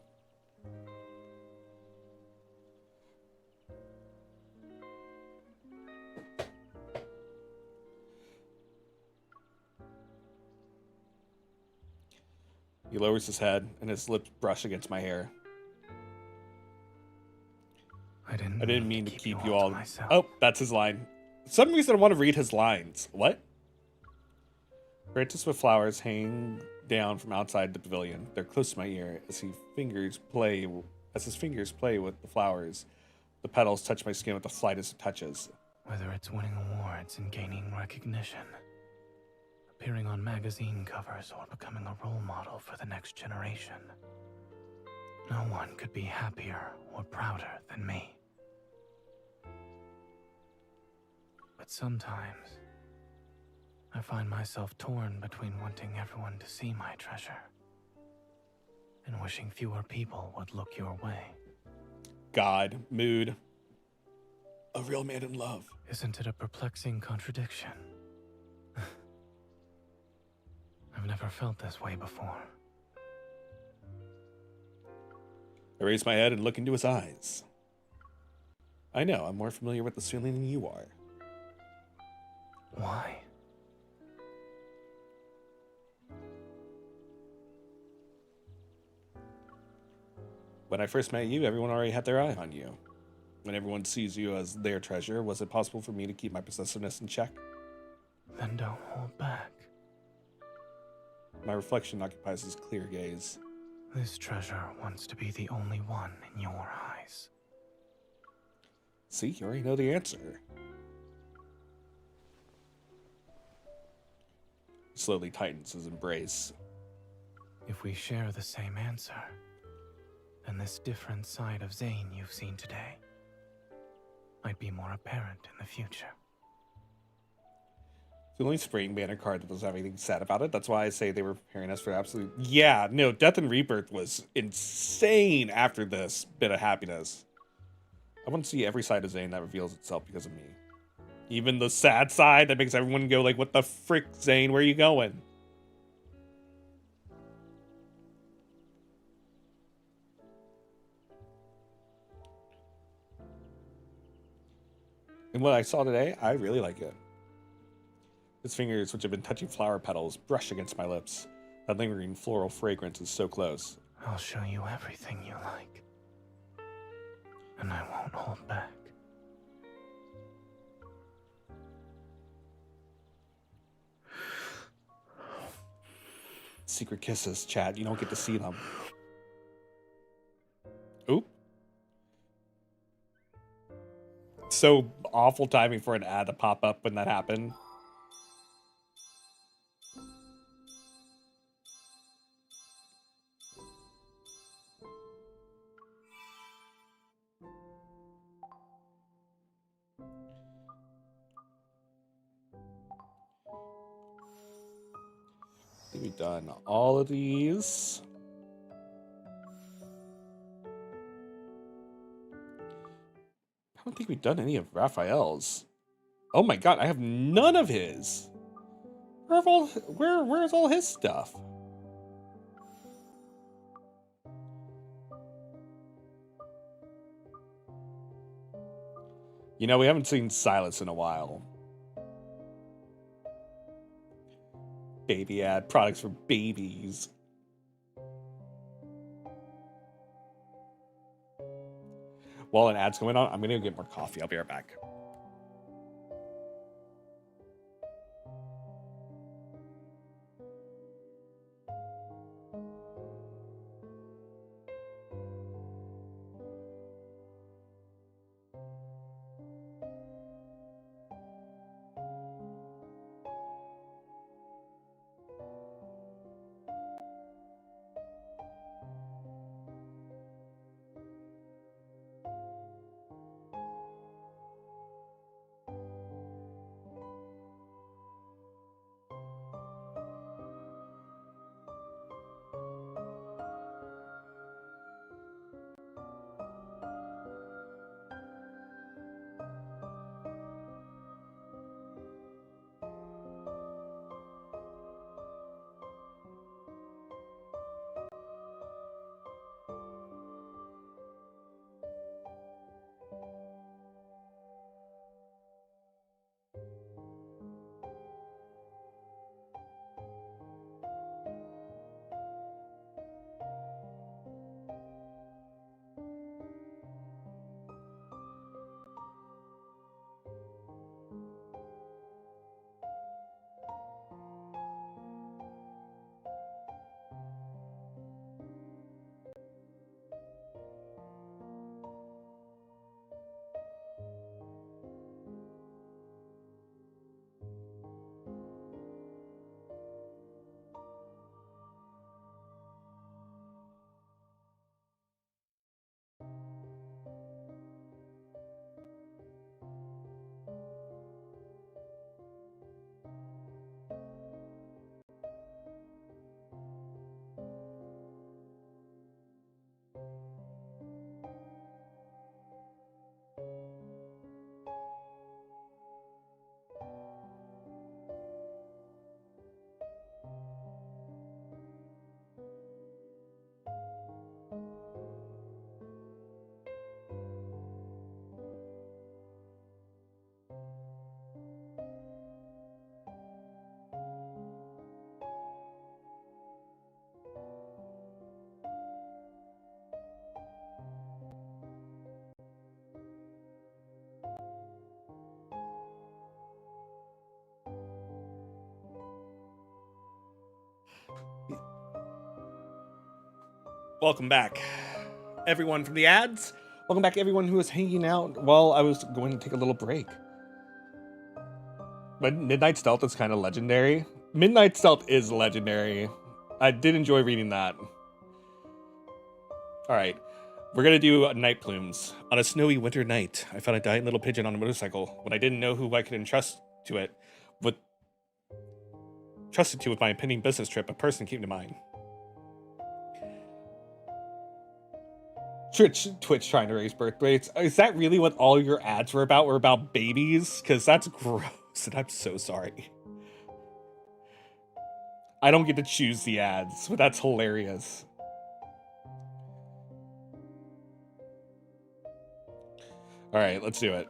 He lowers his head and his lips brush against my hair. I didn't mean to keep you all all. to myself. Oh, that's his line. For some reason I want to read his lines. What? Branches with flowers hang down from outside the pavilion. They're close to my ear as his fingers play with the flowers. The petals touch my skin with the lightest of touches. Whether it's winning awards and gaining recognition, appearing on magazine covers, or becoming a role model for the next generation, no one could be happier or prouder than me. But sometimes, I find myself torn between wanting everyone to see my treasure and wishing fewer people would look your way. God, mood. A real man in love. Isn't it a perplexing contradiction? I've never felt this way before. I raise my head and look into his eyes. I know, I'm more familiar with this feeling than you are. Why? When I first met you, everyone already had their eye on you. When everyone sees you as their treasure, was it possible for me to keep my possessiveness in check? Then don't hold back. My reflection occupies his clear gaze. This treasure wants to be the only one in your eyes. See, you already know the answer. He slowly tightens his embrace. If we share the same answer, then this different side of Zayne you've seen today might be more apparent in the future. The only spring banner card that doesn't have anything sad about it. That's why I say they were preparing us for absolute... Yeah, no, Death and Rebirth was insane after this bit of happiness. I want to see every side of Zayne that reveals itself because of me. Even the sad side that makes everyone go like, what the frick, Zayne, where are you going? And what I saw today, I really like it. His fingers, which have been touching flower petals, brush against my lips. That lingering floral fragrance is so close. I'll show you everything you like. And I won't hold back. Secret kisses, Chad. You don't get to see them. Oop. So awful timing for an ad to pop up when that happened. we've done all of these. I don't think we've done any of Raphael's. Oh my god, I have none of his. Where's all his stuff? You know, we haven't seen Silas in a while. Baby ad, products for babies. While an ad's going on, I'm gonna go get more coffee. I'll be right back. Welcome back, everyone from the ads. Welcome back, everyone who was hanging out while I was going to take a little break. But Midnight Stealth is kind of legendary. Midnight Stealth is legendary. I did enjoy reading that. All right, we're gonna do Night Plumes. On a snowy winter night, I found a dying little pigeon on a motorcycle. When I didn't know who I could entrust to it, trusted to with my impending business trip, a person came to mind. Twitch trying to raise birth rates. Is that really what all your ads were about? Were about babies? Because that's gross, and I'm so sorry. I don't get to choose the ads, but that's hilarious. All right, let's do it.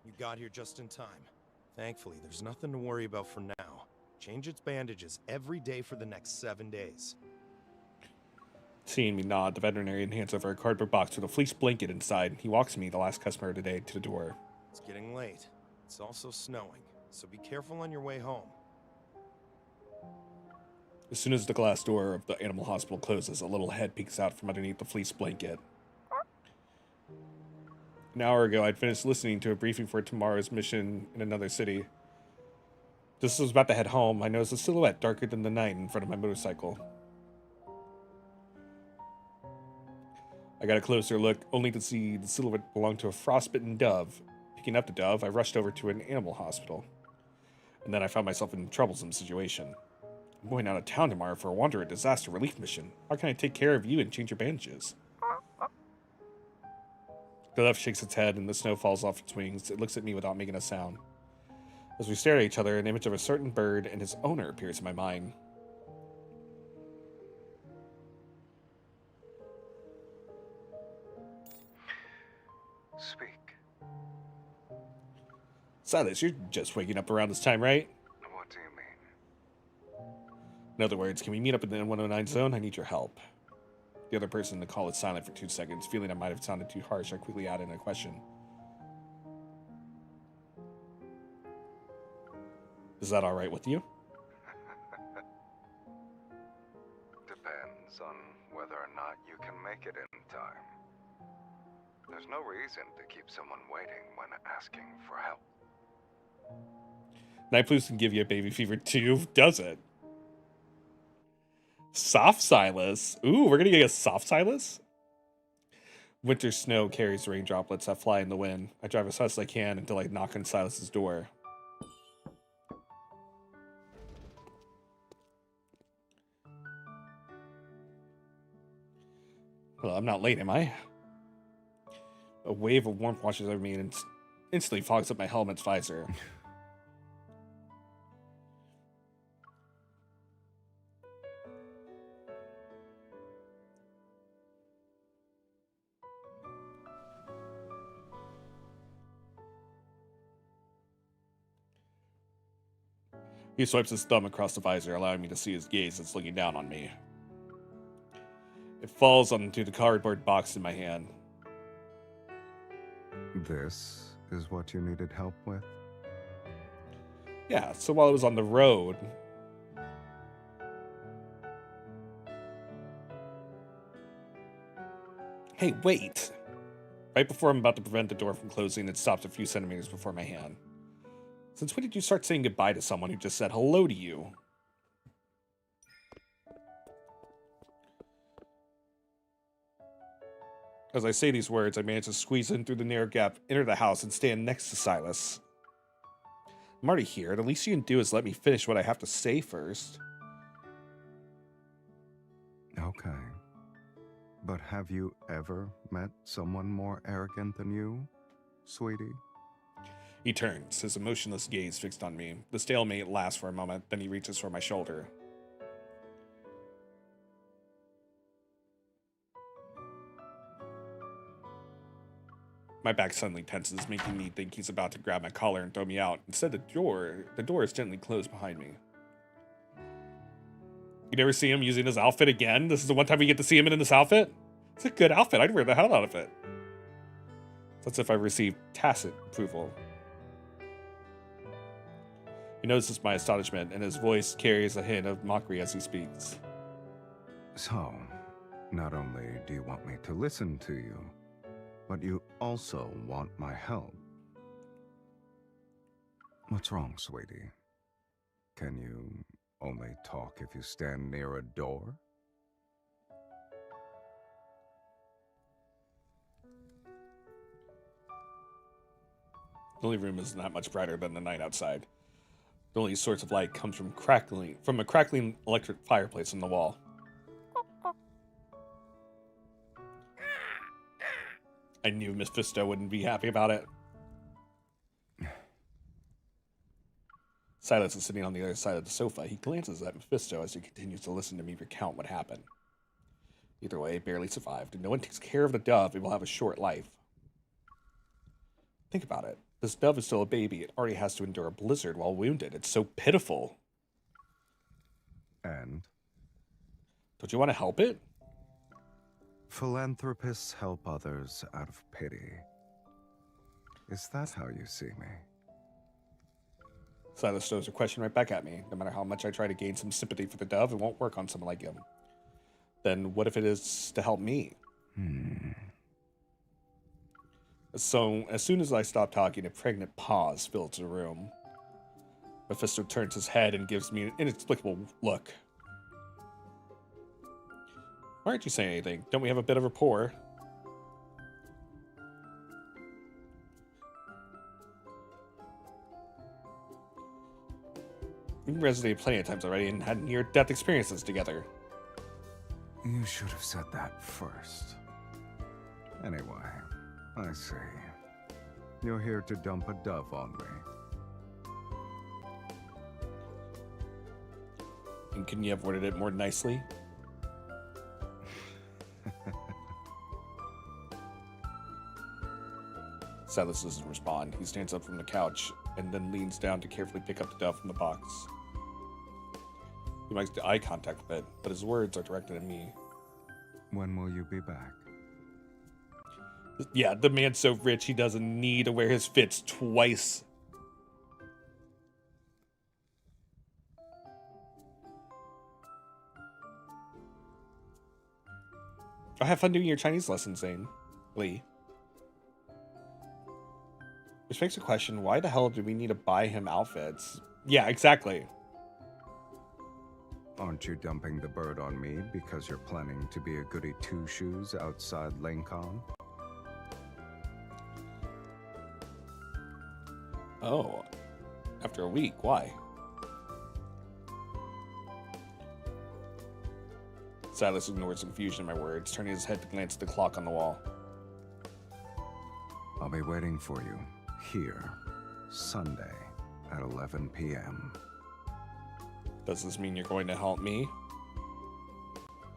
You got here just in time. Thankfully, there's nothing to worry about for now. Change its bandages every day for the next 7 days. Seeing me nod, the veterinarian hands over a cardboard box with a fleece blanket inside. He walks me, the last customer of the day, to the door. It's getting late. It's also snowing, so be careful on your way home. As soon as the glass door of the animal hospital closes, a little head peeks out from underneath the fleece blanket. An hour ago, I'd finished listening to a briefing for tomorrow's mission in another city. Just as I was about to head home, I noticed a silhouette darker than the night in front of my motorcycle. I got a closer look, only to see the silhouette belonged to a frostbitten dove picking up the dove, I rushed over to an animal hospital. And then I found myself in a troublesome situation. I'm going out of town tomorrow for a Wanderer disaster relief mission. How can I take care of you and change your bandages? The dove shakes its head and the snow falls off its wings. It looks at me without making a sound. As we stare at each other, an image of a certain bird and his owner appears in my mind. Speak. Silas, you're just waking up around this time, right? What do you mean? In other words, can we meet up in the 109 zone? I need your help. The other person in the call is silent for 2 seconds. Feeling I might have sounded too harsh, I quickly add in a question. Is that alright with you? Depends on whether or not you can make it in time. There's no reason to keep someone waiting when asking for help. Night Blues can give you a baby fever too, does it? Soft Silas. Ooh, we're gonna get a soft Silas? Winter snow carries rain droplets that fly in the wind. I drive as fast as I can until I knock on Silas's door. Well, I'm not late, am I? A wave of warmth washes over me and instantly fogs up my helmet's visor. He swipes his thumb across the visor, allowing me to see his gaze that's looking down on me. It falls onto the cardboard box in my hand. This is what you needed help with? Yeah, so while I was on the road... Hey, wait! Right before I'm about to prevent the door from closing, it stops a few centimeters before my hand. Since when did you start saying goodbye to someone who just said hello to you? As I say these words, I manage to squeeze in through the narrow gap, enter the house, and stand next to Silas. I'm already here. The least you can do is let me finish what I have to say first. Okay. But have you ever met someone more arrogant than you, sweetie? He turns, his emotionless gaze fixed on me. The stalemate lasts for a moment, then he reaches for my shoulder. My back suddenly tenses, making me think he's about to grab my collar and throw me out. Instead, the door is gently closed behind me. You never see him using his outfit again? This is the one time we get to see him in this outfit? It's a good outfit. I'd wear the hell out of it. That's if I received tacit approval. He notices my astonishment, and his voice carries a hint of mockery as he speaks. So, not only do you want me to listen to you, but you also want my help. What's wrong, sweetie? Can you only talk if you stand near a door? The only room isn't that much brighter than the night outside. The only source of light comes from a crackling electric fireplace in the wall. I knew Mephisto wouldn't be happy about it. Silas is sitting on the other side of the sofa. He glances at Mephisto as he continues to listen to me recount what happened. Either way, it barely survived. If no one takes care of the dove, it will have a short life. Think about it. This dove is still a baby. It already has to endure a blizzard while wounded. It's so pitiful. And? Don't you want to help it? Philanthropists help others out of pity. Is that how you see me? Silas throws a question right back at me. No matter how much I try to gain some sympathy for the dove, it won't work on someone like him. Then what if it is to help me? So, as soon as I stop talking, a pregnant pause fills the room. Mephisto turns his head and gives me an inexplicable look. Why aren't you saying anything? Don't we have a bit of rapport? We've resonated plenty of times already and had near-death experiences together. You should have said that first. Anyway, I see. You're here to dump a dove on me. And couldn't you have worded it more nicely? Silas doesn't respond. He stands up from the couch and then leans down to carefully pick up the dove from the box. He makes eye contact with it, but his words are directed at me. When will you be back? Yeah, the man's so rich he doesn't need to wear his fits twice. Oh, have fun doing your Chinese lessons, Zayne. Lee. Which makes a question, why the hell do we need to buy him outfits? Yeah, exactly. Aren't you dumping the bird on me because you're planning to be a goody two-shoes outside Lincoln? Oh. After a week, why? Silas ignores the confusion in my words, turning his head to glance at the clock on the wall. I'll be waiting for you here, Sunday at 11 p.m. Does this mean you're going to help me?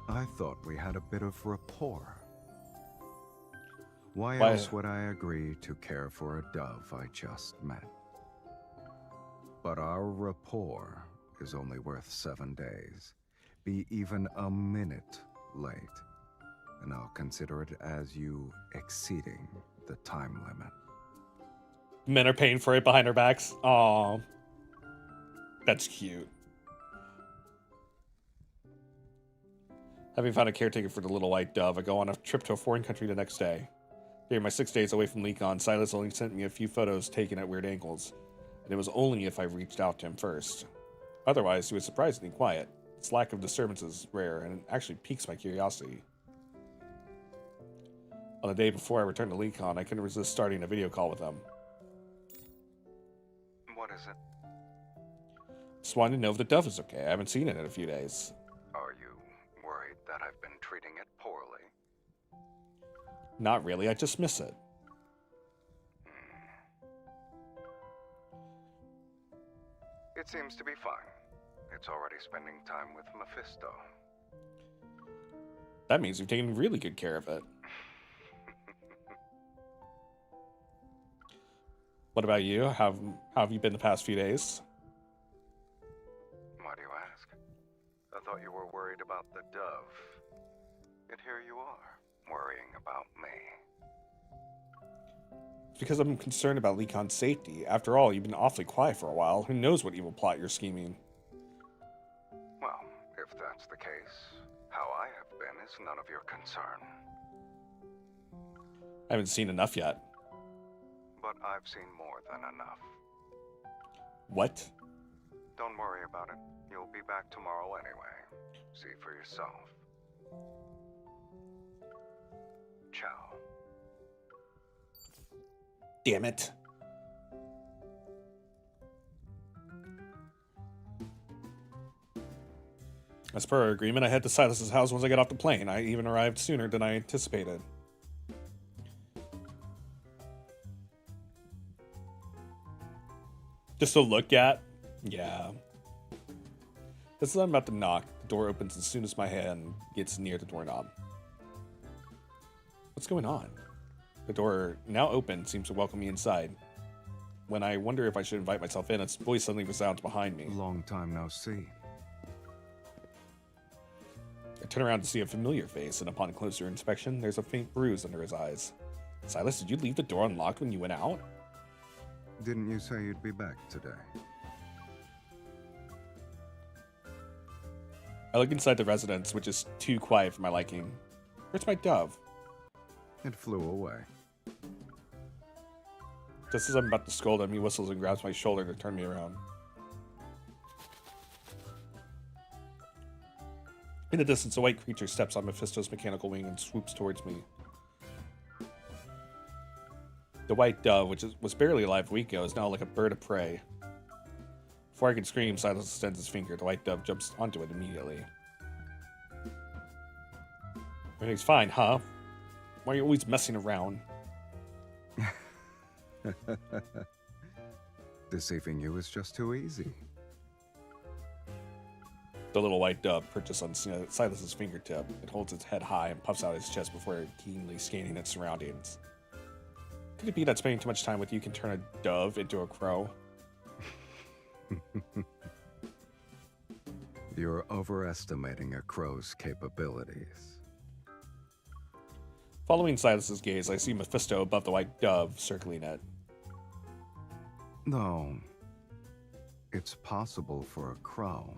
I thought we had a bit of rapport. Why else would I agree to care for a dove I just met? But our rapport is only worth 7 days. Be even a minute late, and I'll consider it as you exceeding the time limit. Men are paying for it behind our backs. Aww. That's cute. Having found a caretaker for the little white dove, I go on a trip to a foreign country the next day. During my 6 days away from Lincoln, Silas only sent me a few photos taken at weird angles, and it was only if I reached out to him first. Otherwise, he was surprisingly quiet. Its lack of disturbance is rare, and it actually piques my curiosity. On the day before I returned to Lincoln, I couldn't resist starting a video call with him. What is it? Just wanted to know if the dove is okay. I haven't seen it in a few days. Are you worried that I've been treating it poorly? Not really, I just miss it. It seems to be fine. It's already spending time with Mephisto. That means you've taken really good care of it. What about you? How have you been the past few days? Why do you ask? I thought you were worried about the dove. Yet here you are, worrying about me. It's because I'm concerned about Lincoln's safety. After all, you've been awfully quiet for a while. Who knows what evil plot you're scheming? Well, if that's the case, how I have been is none of your concern. I haven't seen enough yet. But I've seen more than enough. What? Don't worry about it. You'll be back tomorrow anyway. See for yourself. Ciao. Damn it. As per our agreement, I head to Silas's house once I get off the plane. I even arrived sooner than I anticipated. Just to look at? Yeah. Just as I'm about to knock, the door opens as soon as my hand gets near the doorknob. What's going on? The door, now open, seems to welcome me inside. When I wonder if I should invite myself in, its voice suddenly resounds behind me. Long time no see. I turn around to see a familiar face, and upon closer inspection, there's a faint bruise under his eyes. Silas, did you leave the door unlocked when you went out? Didn't you say you'd be back today? I look inside the residence, which is too quiet for my liking. Where's my dove? It flew away. Just as I'm about to scold him, he whistles and grabs my shoulder to turn me around. In the distance, a white creature steps on Mephisto's mechanical wing and swoops towards me. The white dove, which was barely alive a week ago, is now like a bird of prey. Before I can scream, Silas extends his finger. The white dove jumps onto it immediately. Everything's fine, huh? Why are you always messing around? Deceiving you is just too easy. The little white dove perches on Silas's fingertip. It holds its head high and puffs out its chest before keenly scanning its surroundings. Could it be that spending too much time with you can turn a dove into a crow? You're overestimating a crow's capabilities. Following Silas's gaze, I see Mephisto above the white dove, circling it. No. It's possible for a crow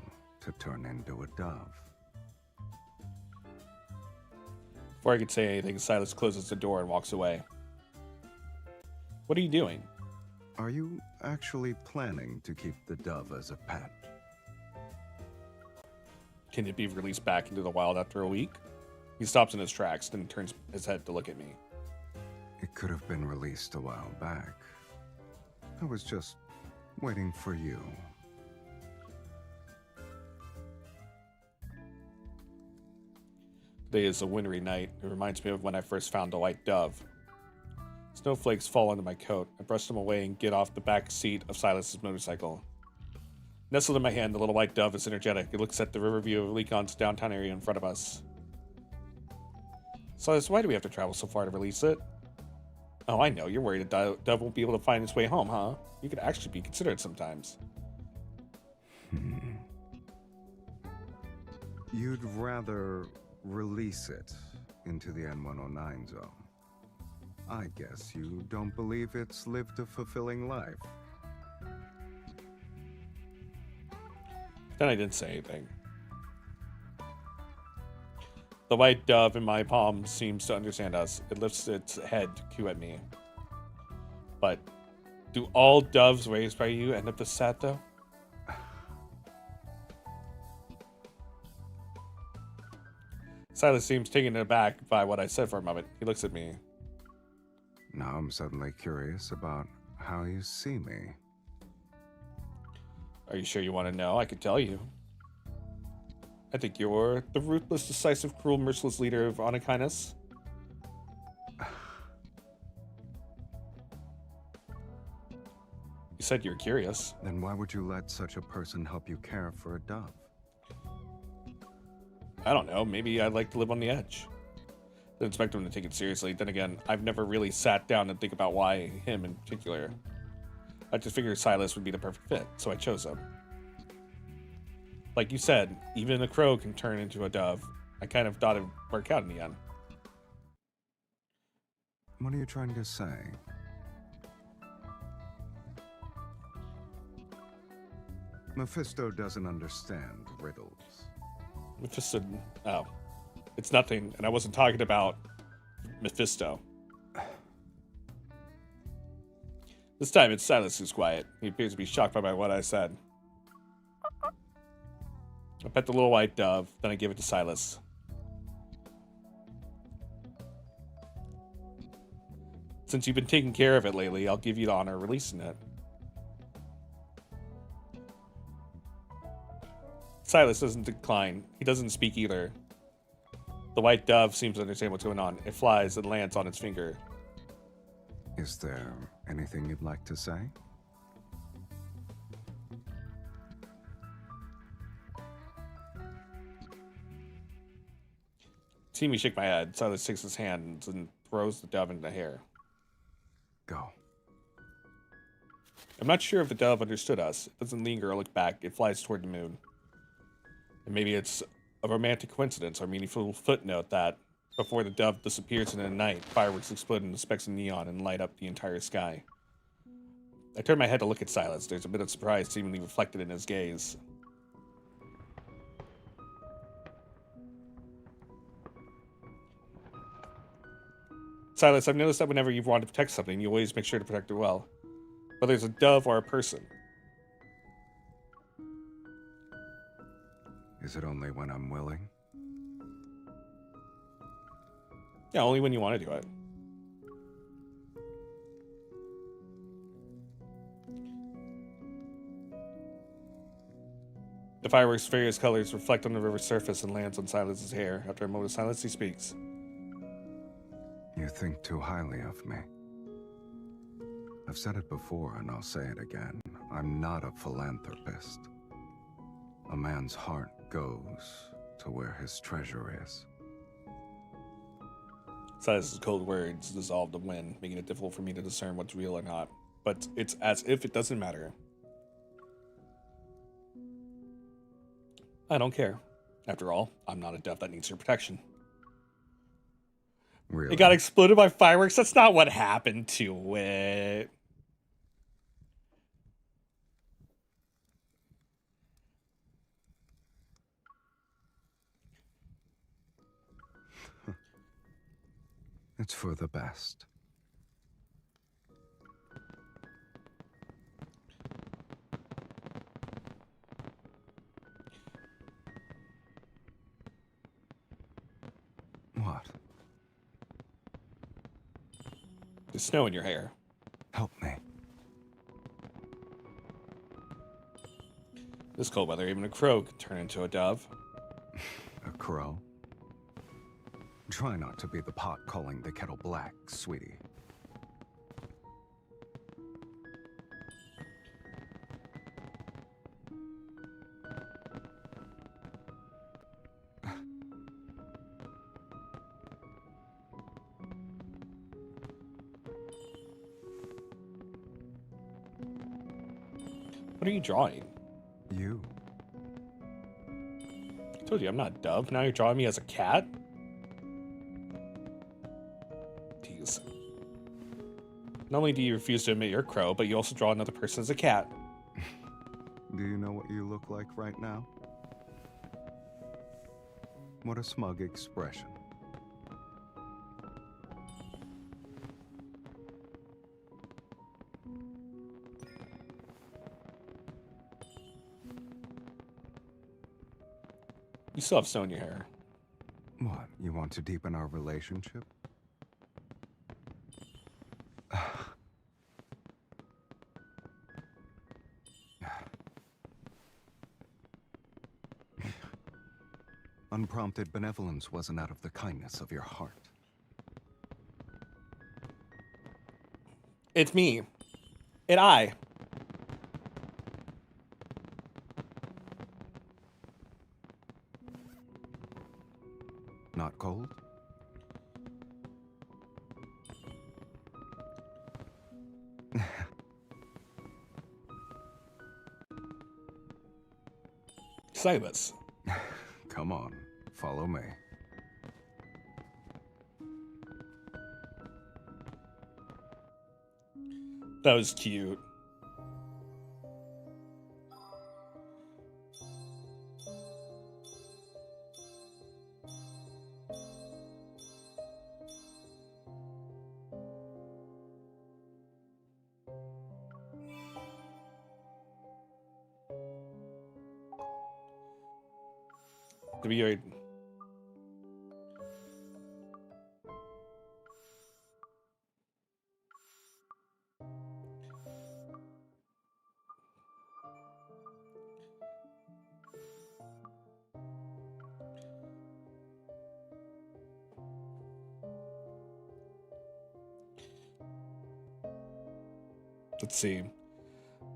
to turn into a dove. Before I could say anything, Silas closes the door and walks away. What are you doing? Are you actually planning to keep the dove as a pet? Can it be released back into the wild after a week? He stops in his tracks, then turns his head to look at me. It could have been released a while back. I was just waiting for you. Today is a wintry night. It reminds me of when I first found the white dove. Snowflakes fall onto my coat. I brush them away and get off the back seat of Silas's motorcycle. Nestled in my hand, the little white dove is energetic. It looks at the river view of Lecon's downtown area in front of us. Silas, why do we have to travel so far to release it? Oh, I know. You're worried a dove won't be able to find its way home, huh? You could actually be considerate sometimes. You'd rather release it into the N109 zone. I guess you don't believe it's lived a fulfilling life. Then I didn't say anything. The white dove in my palm seems to understand us. It lifts its head to coo at me. But do all doves raised by you end up this sad, though? Silas seems taken aback by what I said for a moment. He looks at me. Now I'm suddenly curious about how you see me. Are you sure you want to know? I could tell you. I think you're the ruthless, decisive, cruel, merciless leader of Anakinus. You said you're curious. Then why would you let such a person help you care for a dove? I don't know. Maybe I'd like to live on the edge. Didn't expect him to take it seriously. Then again, I've never really sat down and think about why him in particular. I just figured Silas would be the perfect fit, so I chose him. Like you said, even a crow can turn into a dove. I kind of thought it would work out in the end. What are you trying to say? Mephisto doesn't understand riddles. Mephisto... Oh. It's nothing, and I wasn't talking about Mephisto. This time it's Silas who's quiet. He appears to be shocked by what I said. I pet the little white dove, then I give it to Silas. Since you've been taking care of it lately, I'll give you the honor of releasing it. Silas doesn't decline. He doesn't speak either. The white dove seems to understand what's going on. It flies and lands on its finger. Is there anything you'd like to say? See me shake my head. Silas takes his hand and throws the dove into the air. Go. I'm not sure if the dove understood us. It doesn't linger or look back. It flies toward the moon. And maybe it's a romantic coincidence or meaningful footnote that before the dove disappears in the night, fireworks explode into specks of neon and light up the entire sky. I turn my head to look at Silas. There's a bit of surprise seemingly reflected in his gaze. Silas, I've noticed that whenever you want to protect something, you always make sure to protect it well. Whether it's a dove or a person. Is it only when I'm willing? Yeah, only when you want to do it. The fireworks' various colors reflect on the river's surface and lands on Silas's hair. After a moment of silence, he speaks. You think too highly of me. I've said it before and I'll say it again. I'm not a philanthropist. A man's heart goes to where his treasure is. Silas's cold words dissolve the wind, making it difficult for me to discern what's real or not. But it's as if it doesn't matter. I don't care. After all, I'm not a dove that needs your protection. Really? It got exploded by fireworks? That's not what happened to it. It's for the best. What? There's snow in your hair. Help me. This cold weather, even a crow could turn into a dove. A crow? Try not to be the pot calling the kettle black, sweetie. What are you drawing? You. I told you I'm not a dove. Now you're drawing me as a cat? Tease. Not only do you refuse to admit you're a crow, but you also draw another person as a cat. Do you know what you look like right now? What a smug expression. You still have snow in your hair. What, you want to deepen our relationship? Unprompted benevolence wasn't out of the kindness of your heart. It's me. I. Not cold? Silas. Come on, follow me. That was cute. To be right. Let's see.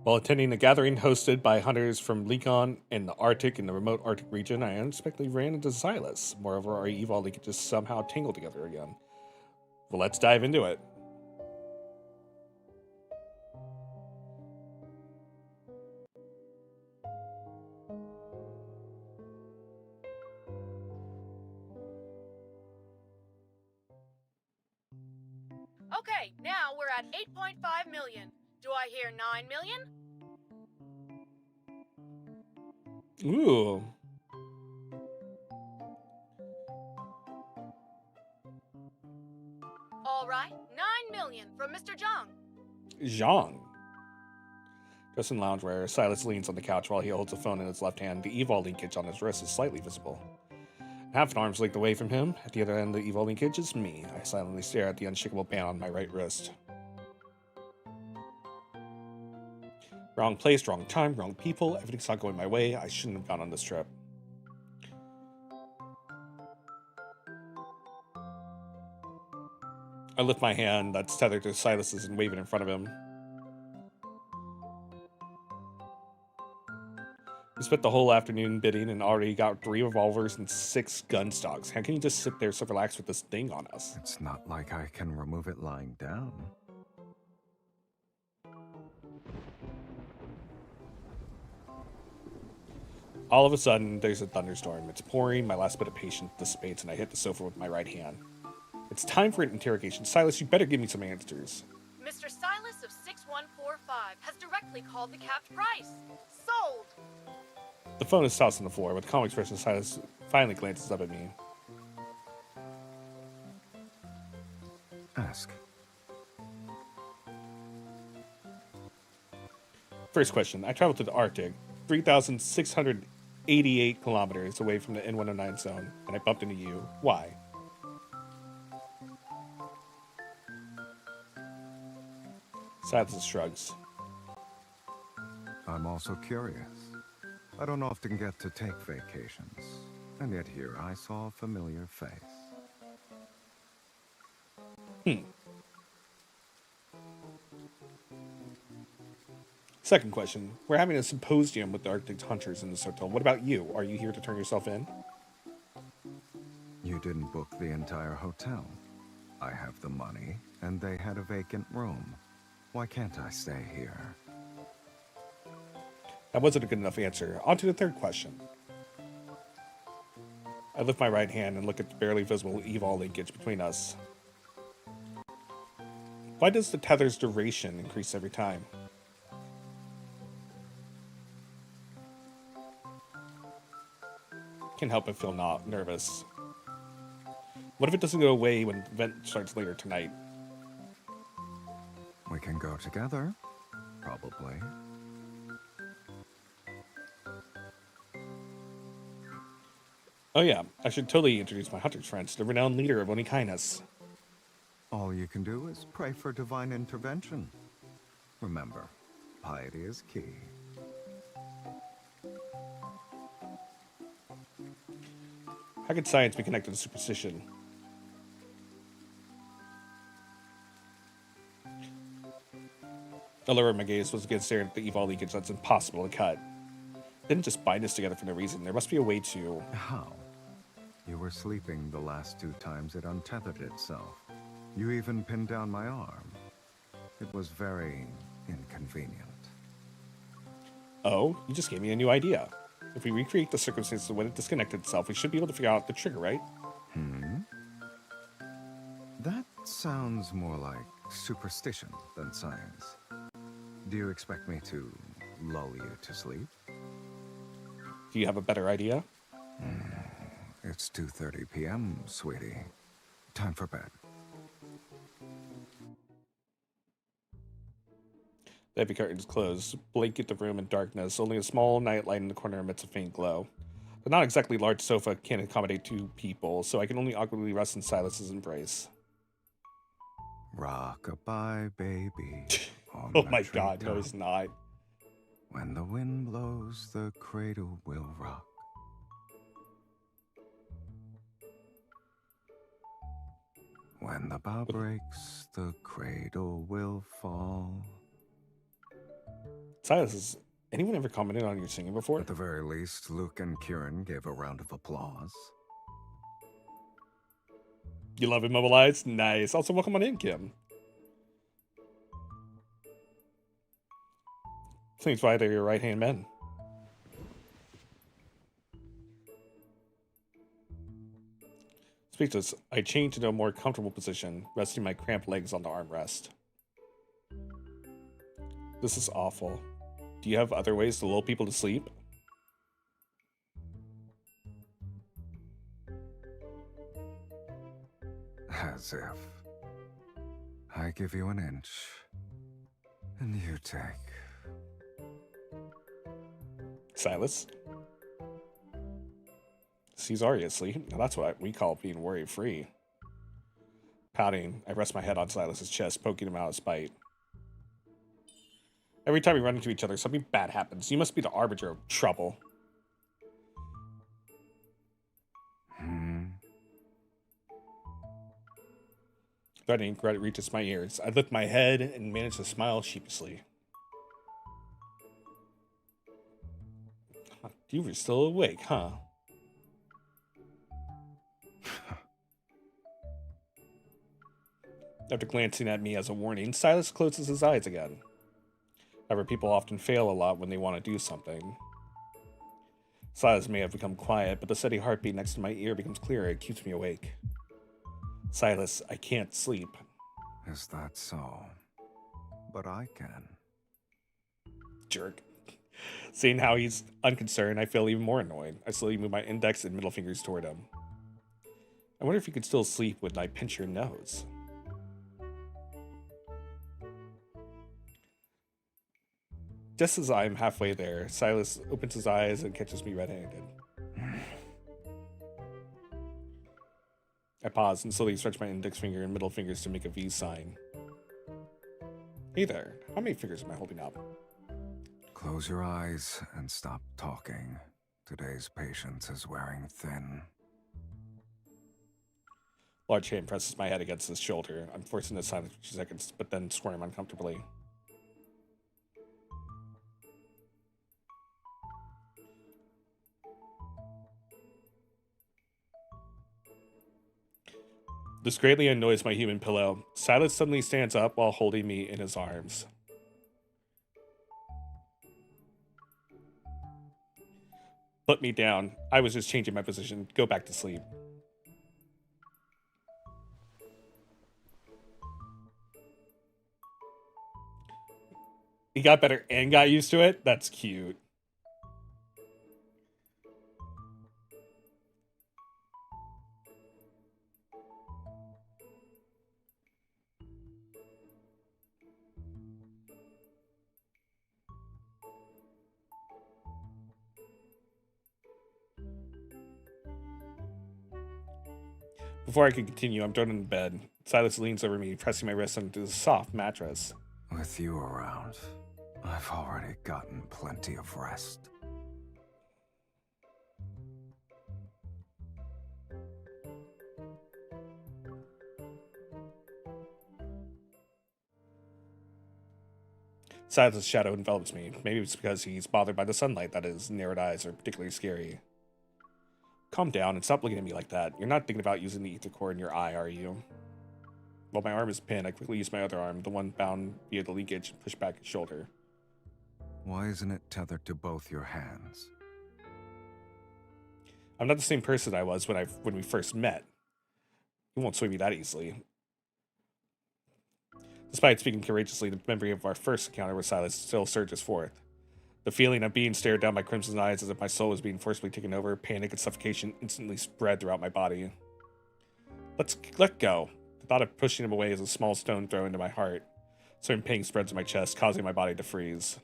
While attending a gathering hosted by hunters from Lekon in the Arctic in the remote Arctic region, I unexpectedly ran into Silas. Moreover, our evil linkages somehow tangled together again. Well, let's dive into it. Okay, now we're at 8.5 million. Do I hear 9 million? Ooh. All right, 9 million from Mr. Zhang. Zhang. Dressed in loungewear, Silas leans on the couch while he holds a phone in his left hand. The EVOL linkage on his wrist is slightly visible. Half an arm's length away from him, at the other end of the EVOL linkage is me. I silently stare at the unshakable band on my right wrist. Wrong place, wrong time, wrong people. Everything's not going my way. I shouldn't have gone on this trip. I lift my hand that's tethered to Silas's and wave it in front of him. We spent the whole afternoon bidding and already got 3 revolvers and 6 gun stocks. How can you just sit there so relaxed with this thing on us? It's not like I can remove it lying down. All of a sudden, there's a thunderstorm. It's pouring, my last bit of patience dissipates, and I hit the sofa with my right hand. It's time for an interrogation. Silas, you better give me some answers. Mr. Silas of 6145 has directly called the capped price. Sold! The phone is tossed on the floor. With a calm expression, Silas finally glances up at me. Ask. First question. I traveled to the Arctic, 3,688 kilometers away from the N109 zone, and I bumped into you. Why? Silas shrugs. I'm also curious. I don't often get to take vacations, and yet here I saw a familiar face. Second question. We're having a symposium with the Arctic hunters in this hotel. What about you? Are you here to turn yourself in? You didn't book the entire hotel. I have the money, and they had a vacant room. Why can't I stay here? That wasn't a good enough answer. On to the third question. I lift my right hand and look at the barely visible evol linkage between us. Why does the tether's duration increase every time? Can't help but feel not nervous. What if it doesn't go away when the event starts later tonight? We can go together, probably. Oh yeah, I should totally introduce my hunter's friends, the renowned leader of Onikainas. All you can do is pray for divine intervention. Remember, piety is key. How could science be connected to superstition? I lowered my gaze, was again staring at the evil leakage that's impossible to cut. They didn't just bind us together for no reason. There must be a way to... How? You were sleeping the last 2 times it untethered itself. You even pinned down my arm. It was very inconvenient. Oh, you just gave me a new idea. If we recreate the circumstances when it disconnected itself, we should be able to figure out the trigger, right? That sounds more like superstition than science. Do you expect me to lull you to sleep? Do you have a better idea? It's 2:30 p.m., sweetie. Time for bed. The heavy curtains close, blanket the room in darkness. Only a small night light in the corner emits a faint glow. The not exactly large sofa can't accommodate 2 people, so I can only awkwardly rest in Silas's embrace. Rock-a-bye, baby. Oh my god, no it's not. When the wind blows, the cradle will rock. When the bow breaks, the cradle will fall. Silas, has anyone ever commented on your singing before? At the very least, Luke and Kieran gave a round of applause. You love Immobilized? Nice. Also, welcome on in, Kim. Seems why they're your right-hand men. Speechless, I changed into a more comfortable position, resting my cramped legs on the armrest. This is awful. Do you have other ways to lull people to sleep? As if. I give you an inch, and you take. Silas? Sees Arya asleep. Now that's what we call being worry-free. Pouting, I rest my head on Silas's chest, poking him out of spite. Every time we run into each other, something bad happens. You must be the arbiter of trouble. Threatening regret reaches my ears. I lift my head and manage to smile sheepishly. You were still awake, huh? After glancing at me as a warning, Silas closes his eyes again. However, people often fail a lot when they want to do something. Silas may have become quiet, but the steady heartbeat next to my ear becomes clearer. It keeps me awake. Silas, I can't sleep. Is that so? But I can. Jerk. Seeing how he's unconcerned, I feel even more annoyed. I slowly move my index and middle fingers toward him. I wonder if you could still sleep when I pinch your nose. Just as I'm halfway there, Silas opens his eyes and catches me red-handed. I pause and slowly stretch my index finger and middle fingers to make a V sign. Hey there, how many fingers am I holding up? Close your eyes and stop talking. Today's patience is wearing thin. Large hand presses my head against his shoulder. I'm forcing to silence for 2 seconds, but then squirm uncomfortably. This greatly annoys my human pillow. Silas suddenly stands up while holding me in his arms. Put me down. I was just changing my position. Go back to sleep. He got better and got used to it? That's cute. Before I can continue, I'm thrown in bed. Silas leans over me, pressing my wrist onto the soft mattress. With you around, I've already gotten plenty of rest. Silas' shadow envelops me. Maybe it's because he's bothered by the sunlight that his narrowed eyes are particularly scary. Calm down and stop looking at me like that. You're not thinking about using the ether core in your eye, are you? While my arm is pinned, I quickly use my other arm, the one bound via the linkage, and push back his shoulder. Why isn't it tethered to both your hands? I'm not the same person I was when we first met. You won't sway me that easily. Despite speaking courageously, the memory of our first encounter with Silas still surges forth. The feeling of being stared down by crimson eyes as if my soul was being forcibly taken over, panic and suffocation instantly spread throughout my body. Let go. The thought of pushing him away is a small stone thrown into my heart. Certain pain spreads in my chest, causing my body to freeze.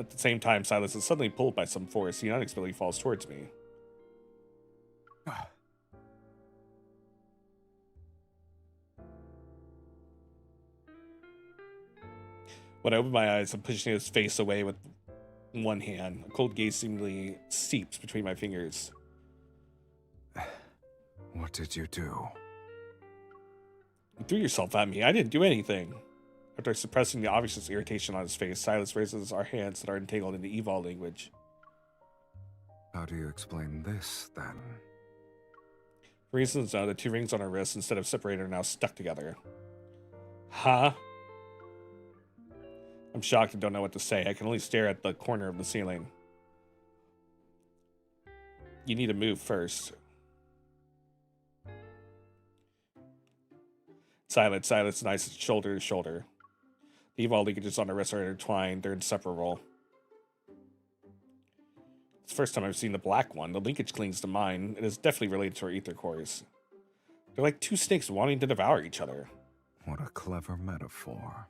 At the same time, Silas is suddenly pulled by some force. He unexpectedly falls towards me. When I open my eyes, I'm pushing his face away with one hand. A cold gaze seemingly seeps between my fingers. What did you do? You threw yourself at me. I didn't do anything. After suppressing the obvious irritation on his face, Silas raises our hands that are entangled in the Evol language. How do you explain this, then? For reasons known, the two rings on our wrists, instead of separated, are now stuck together. Huh? I'm shocked and don't know what to say. I can only stare at the corner of the ceiling. You need to move first. Silence, and I sit shoulder to shoulder. The Evol linkages on our wrists are intertwined. They're inseparable. It's the first time I've seen the black one. The linkage clings to mine. It is definitely related to our ether cores. They're like two snakes wanting to devour each other. What a clever metaphor.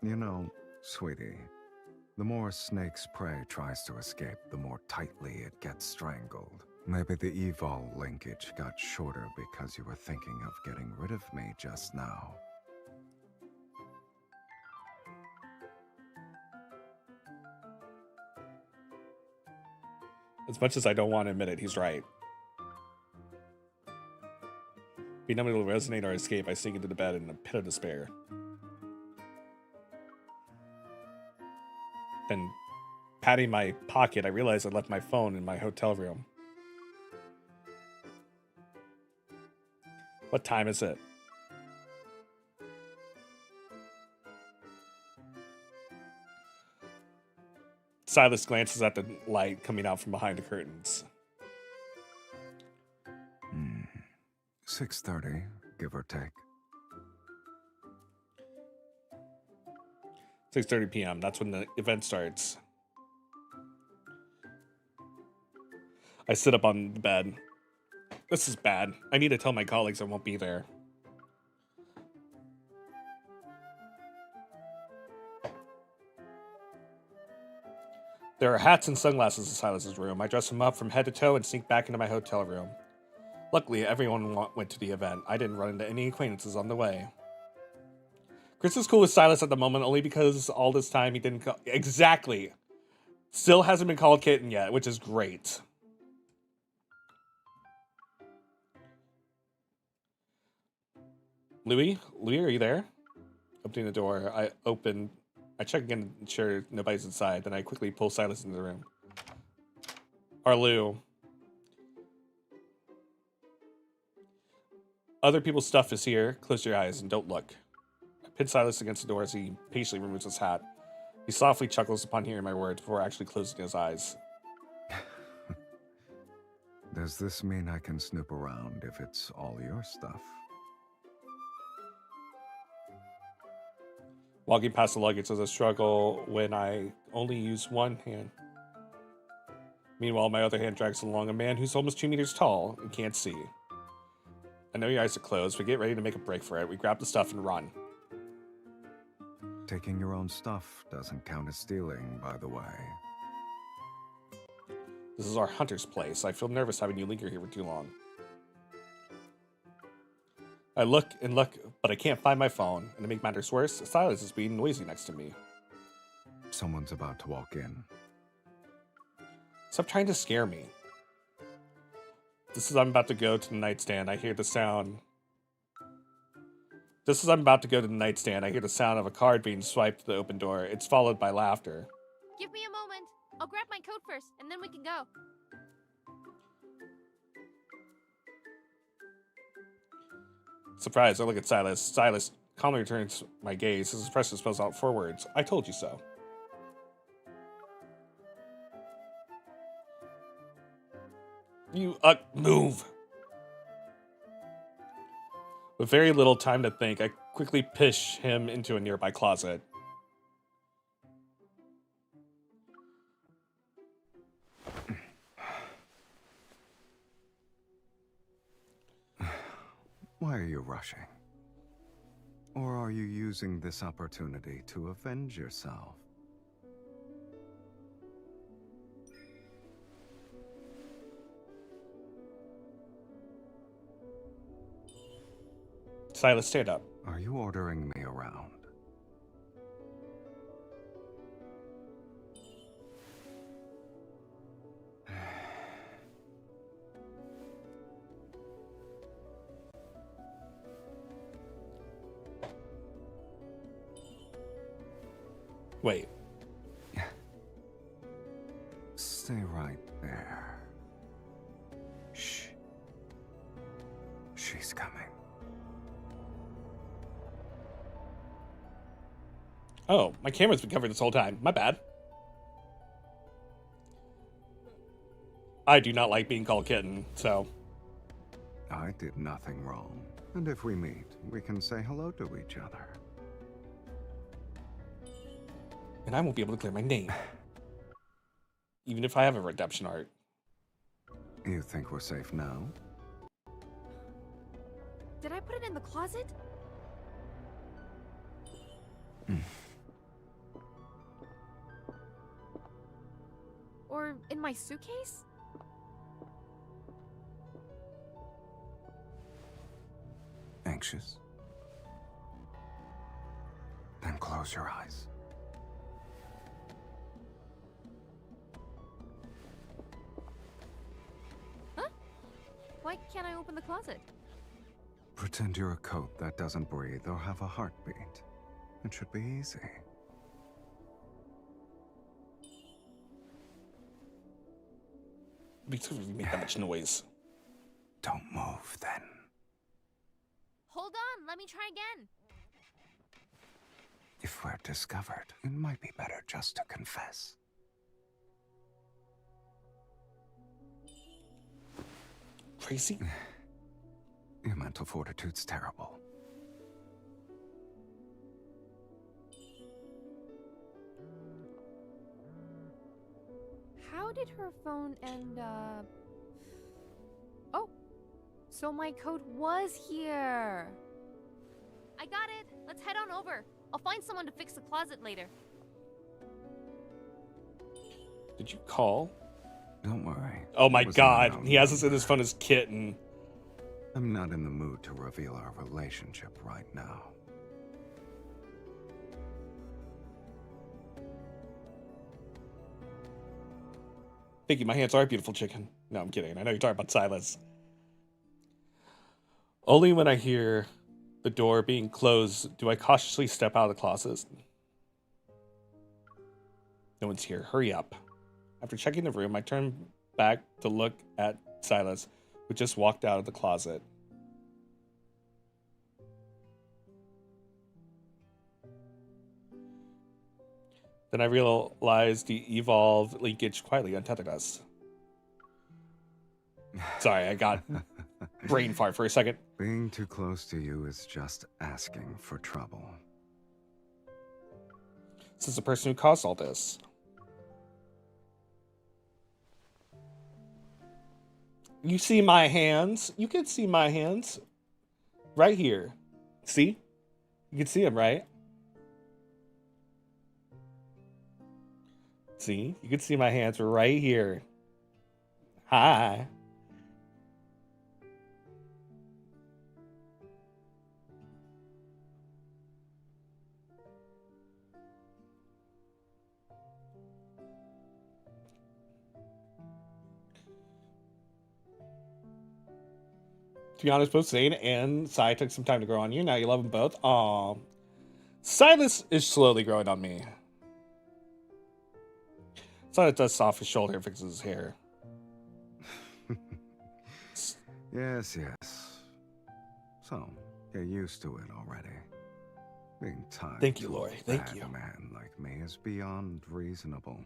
You know, sweetie, the more a snake's prey tries to escape, the more tightly it gets strangled. Maybe the Evol linkage got shorter because you were thinking of getting rid of me just now. As much as I don't want to admit it, he's right. Being unable to resonate or escape, I sink into the bed in a pit of despair. Then, patting my pocket, I realized I left my phone in my hotel room. What time is it? Silas glances at the light coming out from behind the curtains. 6:30, give or take. 6:30 p.m. That's when the event starts. I sit up on the bed. This is bad. I need to tell my colleagues I won't be there. There are hats and sunglasses in Silas's room. I dress him up from head to toe and sneak back into my hotel room. Luckily, everyone went to the event. I didn't run into any acquaintances on the way. Chris is cool with Silas at the moment only because all this time he didn't call... Exactly! Still hasn't been called kitten yet, which is great. Louis, are you there? Opening the door, I check again to ensure nobody's inside, then I quickly pull Silas into the room. Arlu. Other people's stuff is here. Close your eyes and don't look. I pin Silas against the door as he patiently removes his hat. He softly chuckles upon hearing my words before actually closing his eyes. Does this mean I can snoop around if it's all your stuff? Walking past the luggage is a struggle when I only use one hand. Meanwhile, my other hand drags along a man who's almost 2 meters tall and can't see. I know your eyes are closed, but get ready to make a break for it. We grab the stuff and run. Taking your own stuff doesn't count as stealing, by the way. This is our hunter's place. I feel nervous having you linger here for too long. I look and look, but I can't find my phone. And to make matters worse, Silas is being noisy next to me. Someone's about to walk in. Stop trying to scare me. Just as I'm about to go to the nightstand, I hear the sound. Just as I'm about to go to the nightstand, I hear the sound of a card being swiped to the open door. It's followed by laughter. Give me a moment. I'll grab my coat first, and then we can go. Surprised, I look at Silas. Silas calmly returns my gaze. His expression spells out 4 words. I told you so. You, move! With very little time to think, I quickly push him into a nearby closet. Why are you rushing? Or are you using this opportunity to avenge yourself? Silas, stand up. Are you ordering me around? Wait. Stay right there. Shh. She's coming. Oh, my camera's been covered this whole time. My bad. I do not like being called kitten, so... I did nothing wrong. And if we meet, we can say hello to each other. And I won't be able to clear my name. Even if I have a redemption arc. You think we're safe now? Did I put it in the closet? Or in my suitcase? Anxious? Then close your eyes. Why can't I open the closet? Pretend you're a coat that doesn't breathe or have a heartbeat. It should be easy. Because we make that much noise. Don't move, then. Hold on, let me try again. If we're discovered, it might be better just to confess. Crazy? Your mental fortitude's terrible. How did her phone end up... Oh, so my code was here. I got it. Let's head on over. I'll find someone to fix the closet later. Did you call? Don't worry. Oh my It was god, an he has this in unknown his phone as Kitten. I'm not in the mood to reveal our relationship right now. Thank you, my hands are beautiful, chicken. No, I'm kidding. I know you're talking about Silas. Only when I hear the door being closed do I cautiously step out of the closet. No one's here. Hurry up. After checking the room, I turn back to look at Silas, who just walked out of the closet. Then I realized the evolved linkage quietly untethered us. Sorry, I got brain fart for a second. Being too close to you is just asking for trouble. This is the person who caused all this. You see my hands? You can see my hands. Right here. See? You can see them, right? See? You can see my hands right here. Hi. To be honest, both Zayne and Sai took some time to grow on you. Now you love them both. Aw. Silas is slowly growing on me. Silas dusts off his shoulder and fixes his hair. Yes, yes. So, you're used to it already. Being tied Thank you, to a Lori. Thank bad you. man like me is beyond reasonable.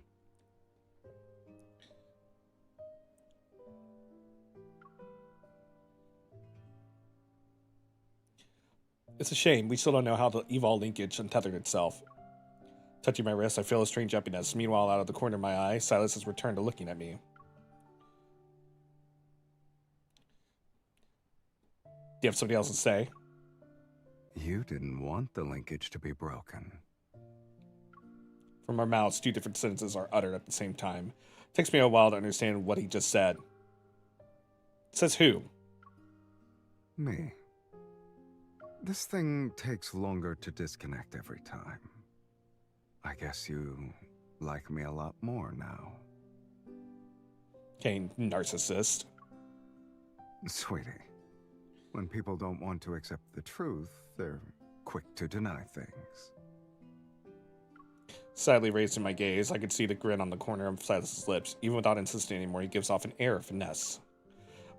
It's a shame. We still don't know how the evolved linkage untethered itself. Touching my wrist, I feel a strange jumpiness. Meanwhile, out of the corner of my eye, Silas has returned to looking at me. Do you have something else to say? You didn't want the linkage to be broken. From our mouths, two different sentences are uttered at the same time. It takes me a while to understand what he just said. Says who? Me. This thing takes longer to disconnect every time. I guess you like me a lot more now. Okay, narcissist. Sweetie, when people don't want to accept the truth, they're quick to deny things. Sadly raising my gaze, I could see the grin on the corner of Silas's lips. Even without insisting anymore, he gives off an air of finesse.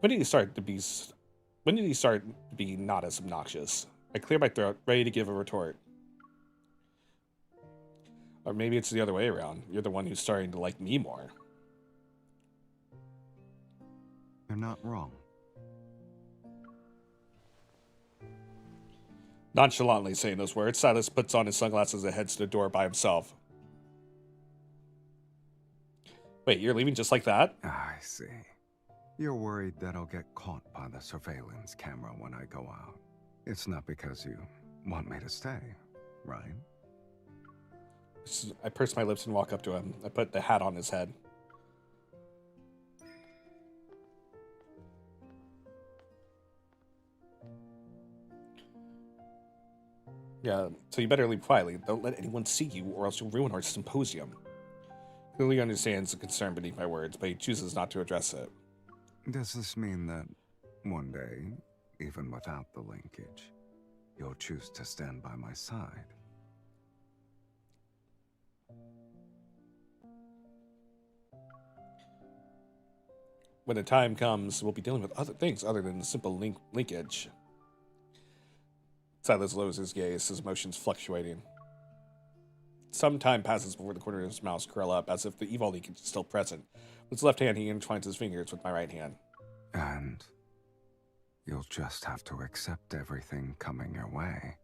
When did he start to be not as obnoxious? I clear my throat, ready to give a retort. Or maybe it's the other way around. You're the one who's starting to like me more. You're not wrong. Nonchalantly saying those words, Silas puts on his sunglasses and heads to the door by himself. Wait, you're leaving just like that? I see. You're worried that I'll get caught by the surveillance camera when I go out. It's not because you want me to stay, right? I purse my lips and walk up to him. I put the hat on his head. Yeah, so you better leave quietly. Don't let anyone see you, or else you'll ruin our symposium. Clearly understands the concern beneath my words, but he chooses not to address it. Does this mean that One day, even without the linkage, you'll choose to stand by my side. When the time comes, we'll be dealing with other things other than the simple linkage. Silas lowers his gaze, his emotions fluctuating. Some time passes before the corner of his mouth curl up, as if the evil linkage is still present. With his left hand, he entwines his fingers with my right hand. And you'll just have to accept everything coming your way.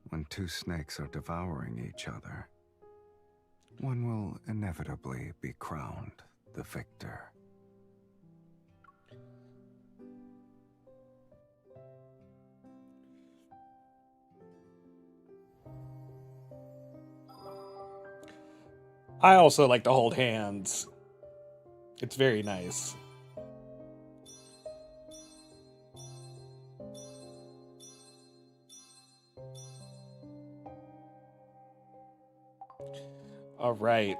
When two snakes are devouring each other, one will inevitably be crowned the victor. I also like to hold hands. It's very nice. All right.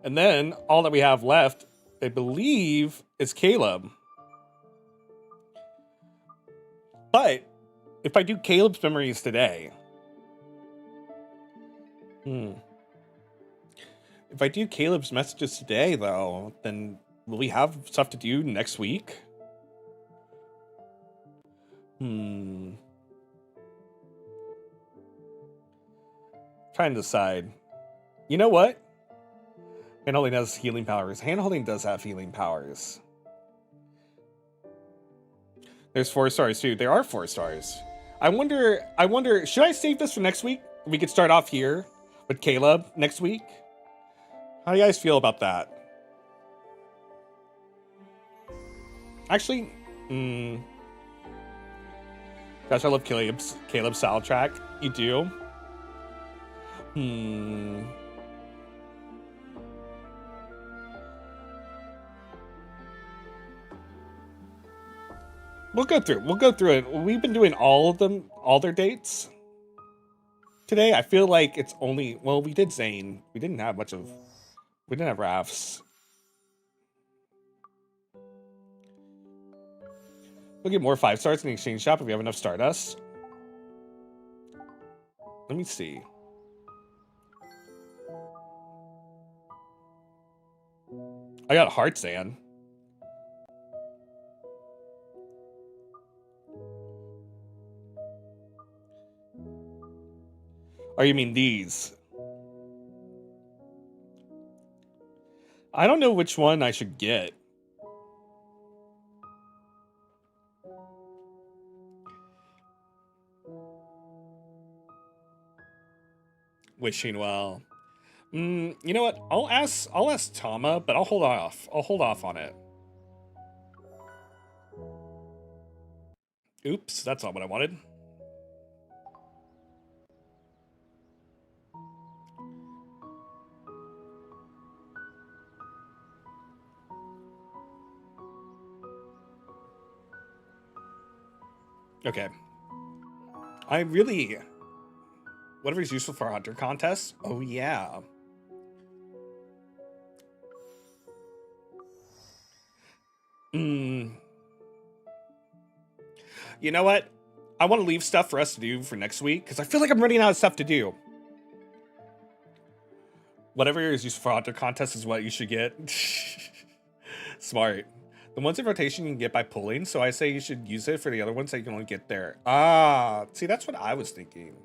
And then all that we have left, I believe, is Caleb. But if I do Caleb's memories today, if I do Caleb's messages today, though, then will we have stuff to do next week? Trying to decide. You know what? Handholding has healing powers. Handholding does have healing powers. There's 4 stars too. There are 4 stars. I wonder, should I save this for next week? We could start off here with Caleb next week. How do you guys feel about that? Actually, gosh, I love Caleb's soundtrack. You do? We'll go through it. We've been doing all of them, all their dates. Today, I feel like it's only, well, we did Zayne. We didn't have Rafts. We'll get more 5 stars in the exchange shop if we have enough Stardust. Let me see. I got Heart Sand. Or you mean these? I don't know which one I should get. Wishing well. You know what? I'll ask Tama, but I'll hold off. I'll hold off on it. Oops, that's not what I wanted. Okay. I really... Whatever's useful for Hunter contests? Oh, yeah. You know what? I want to leave stuff for us to do for next week, because I feel like I'm running out of stuff to do. Whatever is useful for Hunter contests is what you should get. Smart. The ones in rotation you can get by pulling, so I say you should use it for the other ones that you can only get there. Ah, see, that's what I was thinking.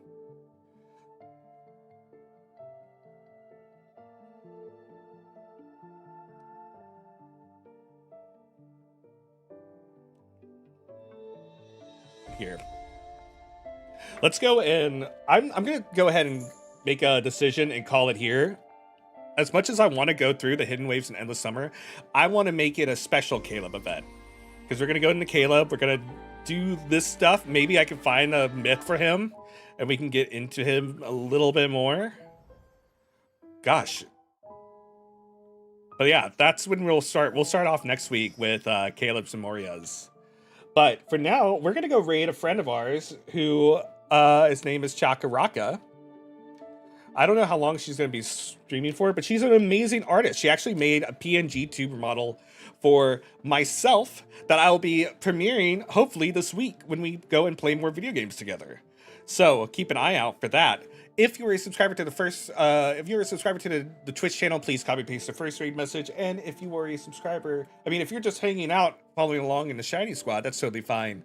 Here. Let's go and I'm gonna go ahead and make a decision and call it here. As much as I want to go through the Hidden Waves and Endless Summer, I want to make it a special Caleb event. Because we're gonna go into Caleb, we're gonna do this stuff. Maybe I can find a myth for him and we can get into him a little bit more. Gosh. But yeah, that's when we'll start. We'll start off next week with Caleb's and Moria's. But for now, we're going to go raid a friend of ours who, his name is Chakaraka. I don't know how long she's going to be streaming for, but she's an amazing artist. She actually made a PNG tuber model for myself that I'll be premiering hopefully this week when we go and play more video games together. So keep an eye out for that. If you were a subscriber to the the Twitch channel, please copy paste the first raid message. And if you were a subscriber, I mean, if you're just hanging out, following along in the Shiny Squad, that's totally fine.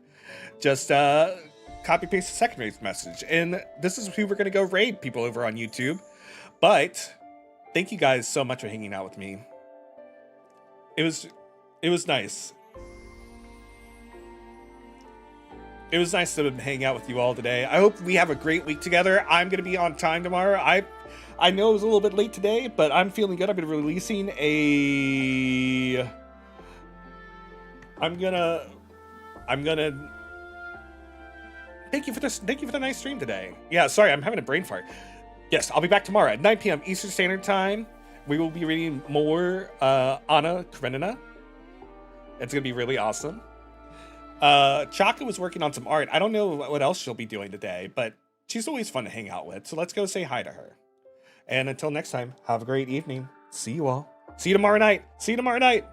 Just copy paste the second raid message. And this is who we're gonna go raid, people over on YouTube. But thank you guys so much for hanging out with me. It was nice. It was nice to hang out with you all today. I hope we have a great week together. I'm going to be on time tomorrow. I know it was a little bit late today, but I'm feeling good. I've been releasing a... I'm gonna... Thank you for this. Thank you for the nice stream today. Yeah, sorry, I'm having a brain fart. Yes, I'll be back tomorrow at 9 p.m. Eastern Standard Time. We will be reading more Anna Karenina. It's going to be really awesome. Chaka was working on some art. I don't know what else she'll be doing today, but she's always fun to hang out with. So let's go say hi to her. And until next time, have a great evening. See you all. See you tomorrow night. See you tomorrow night.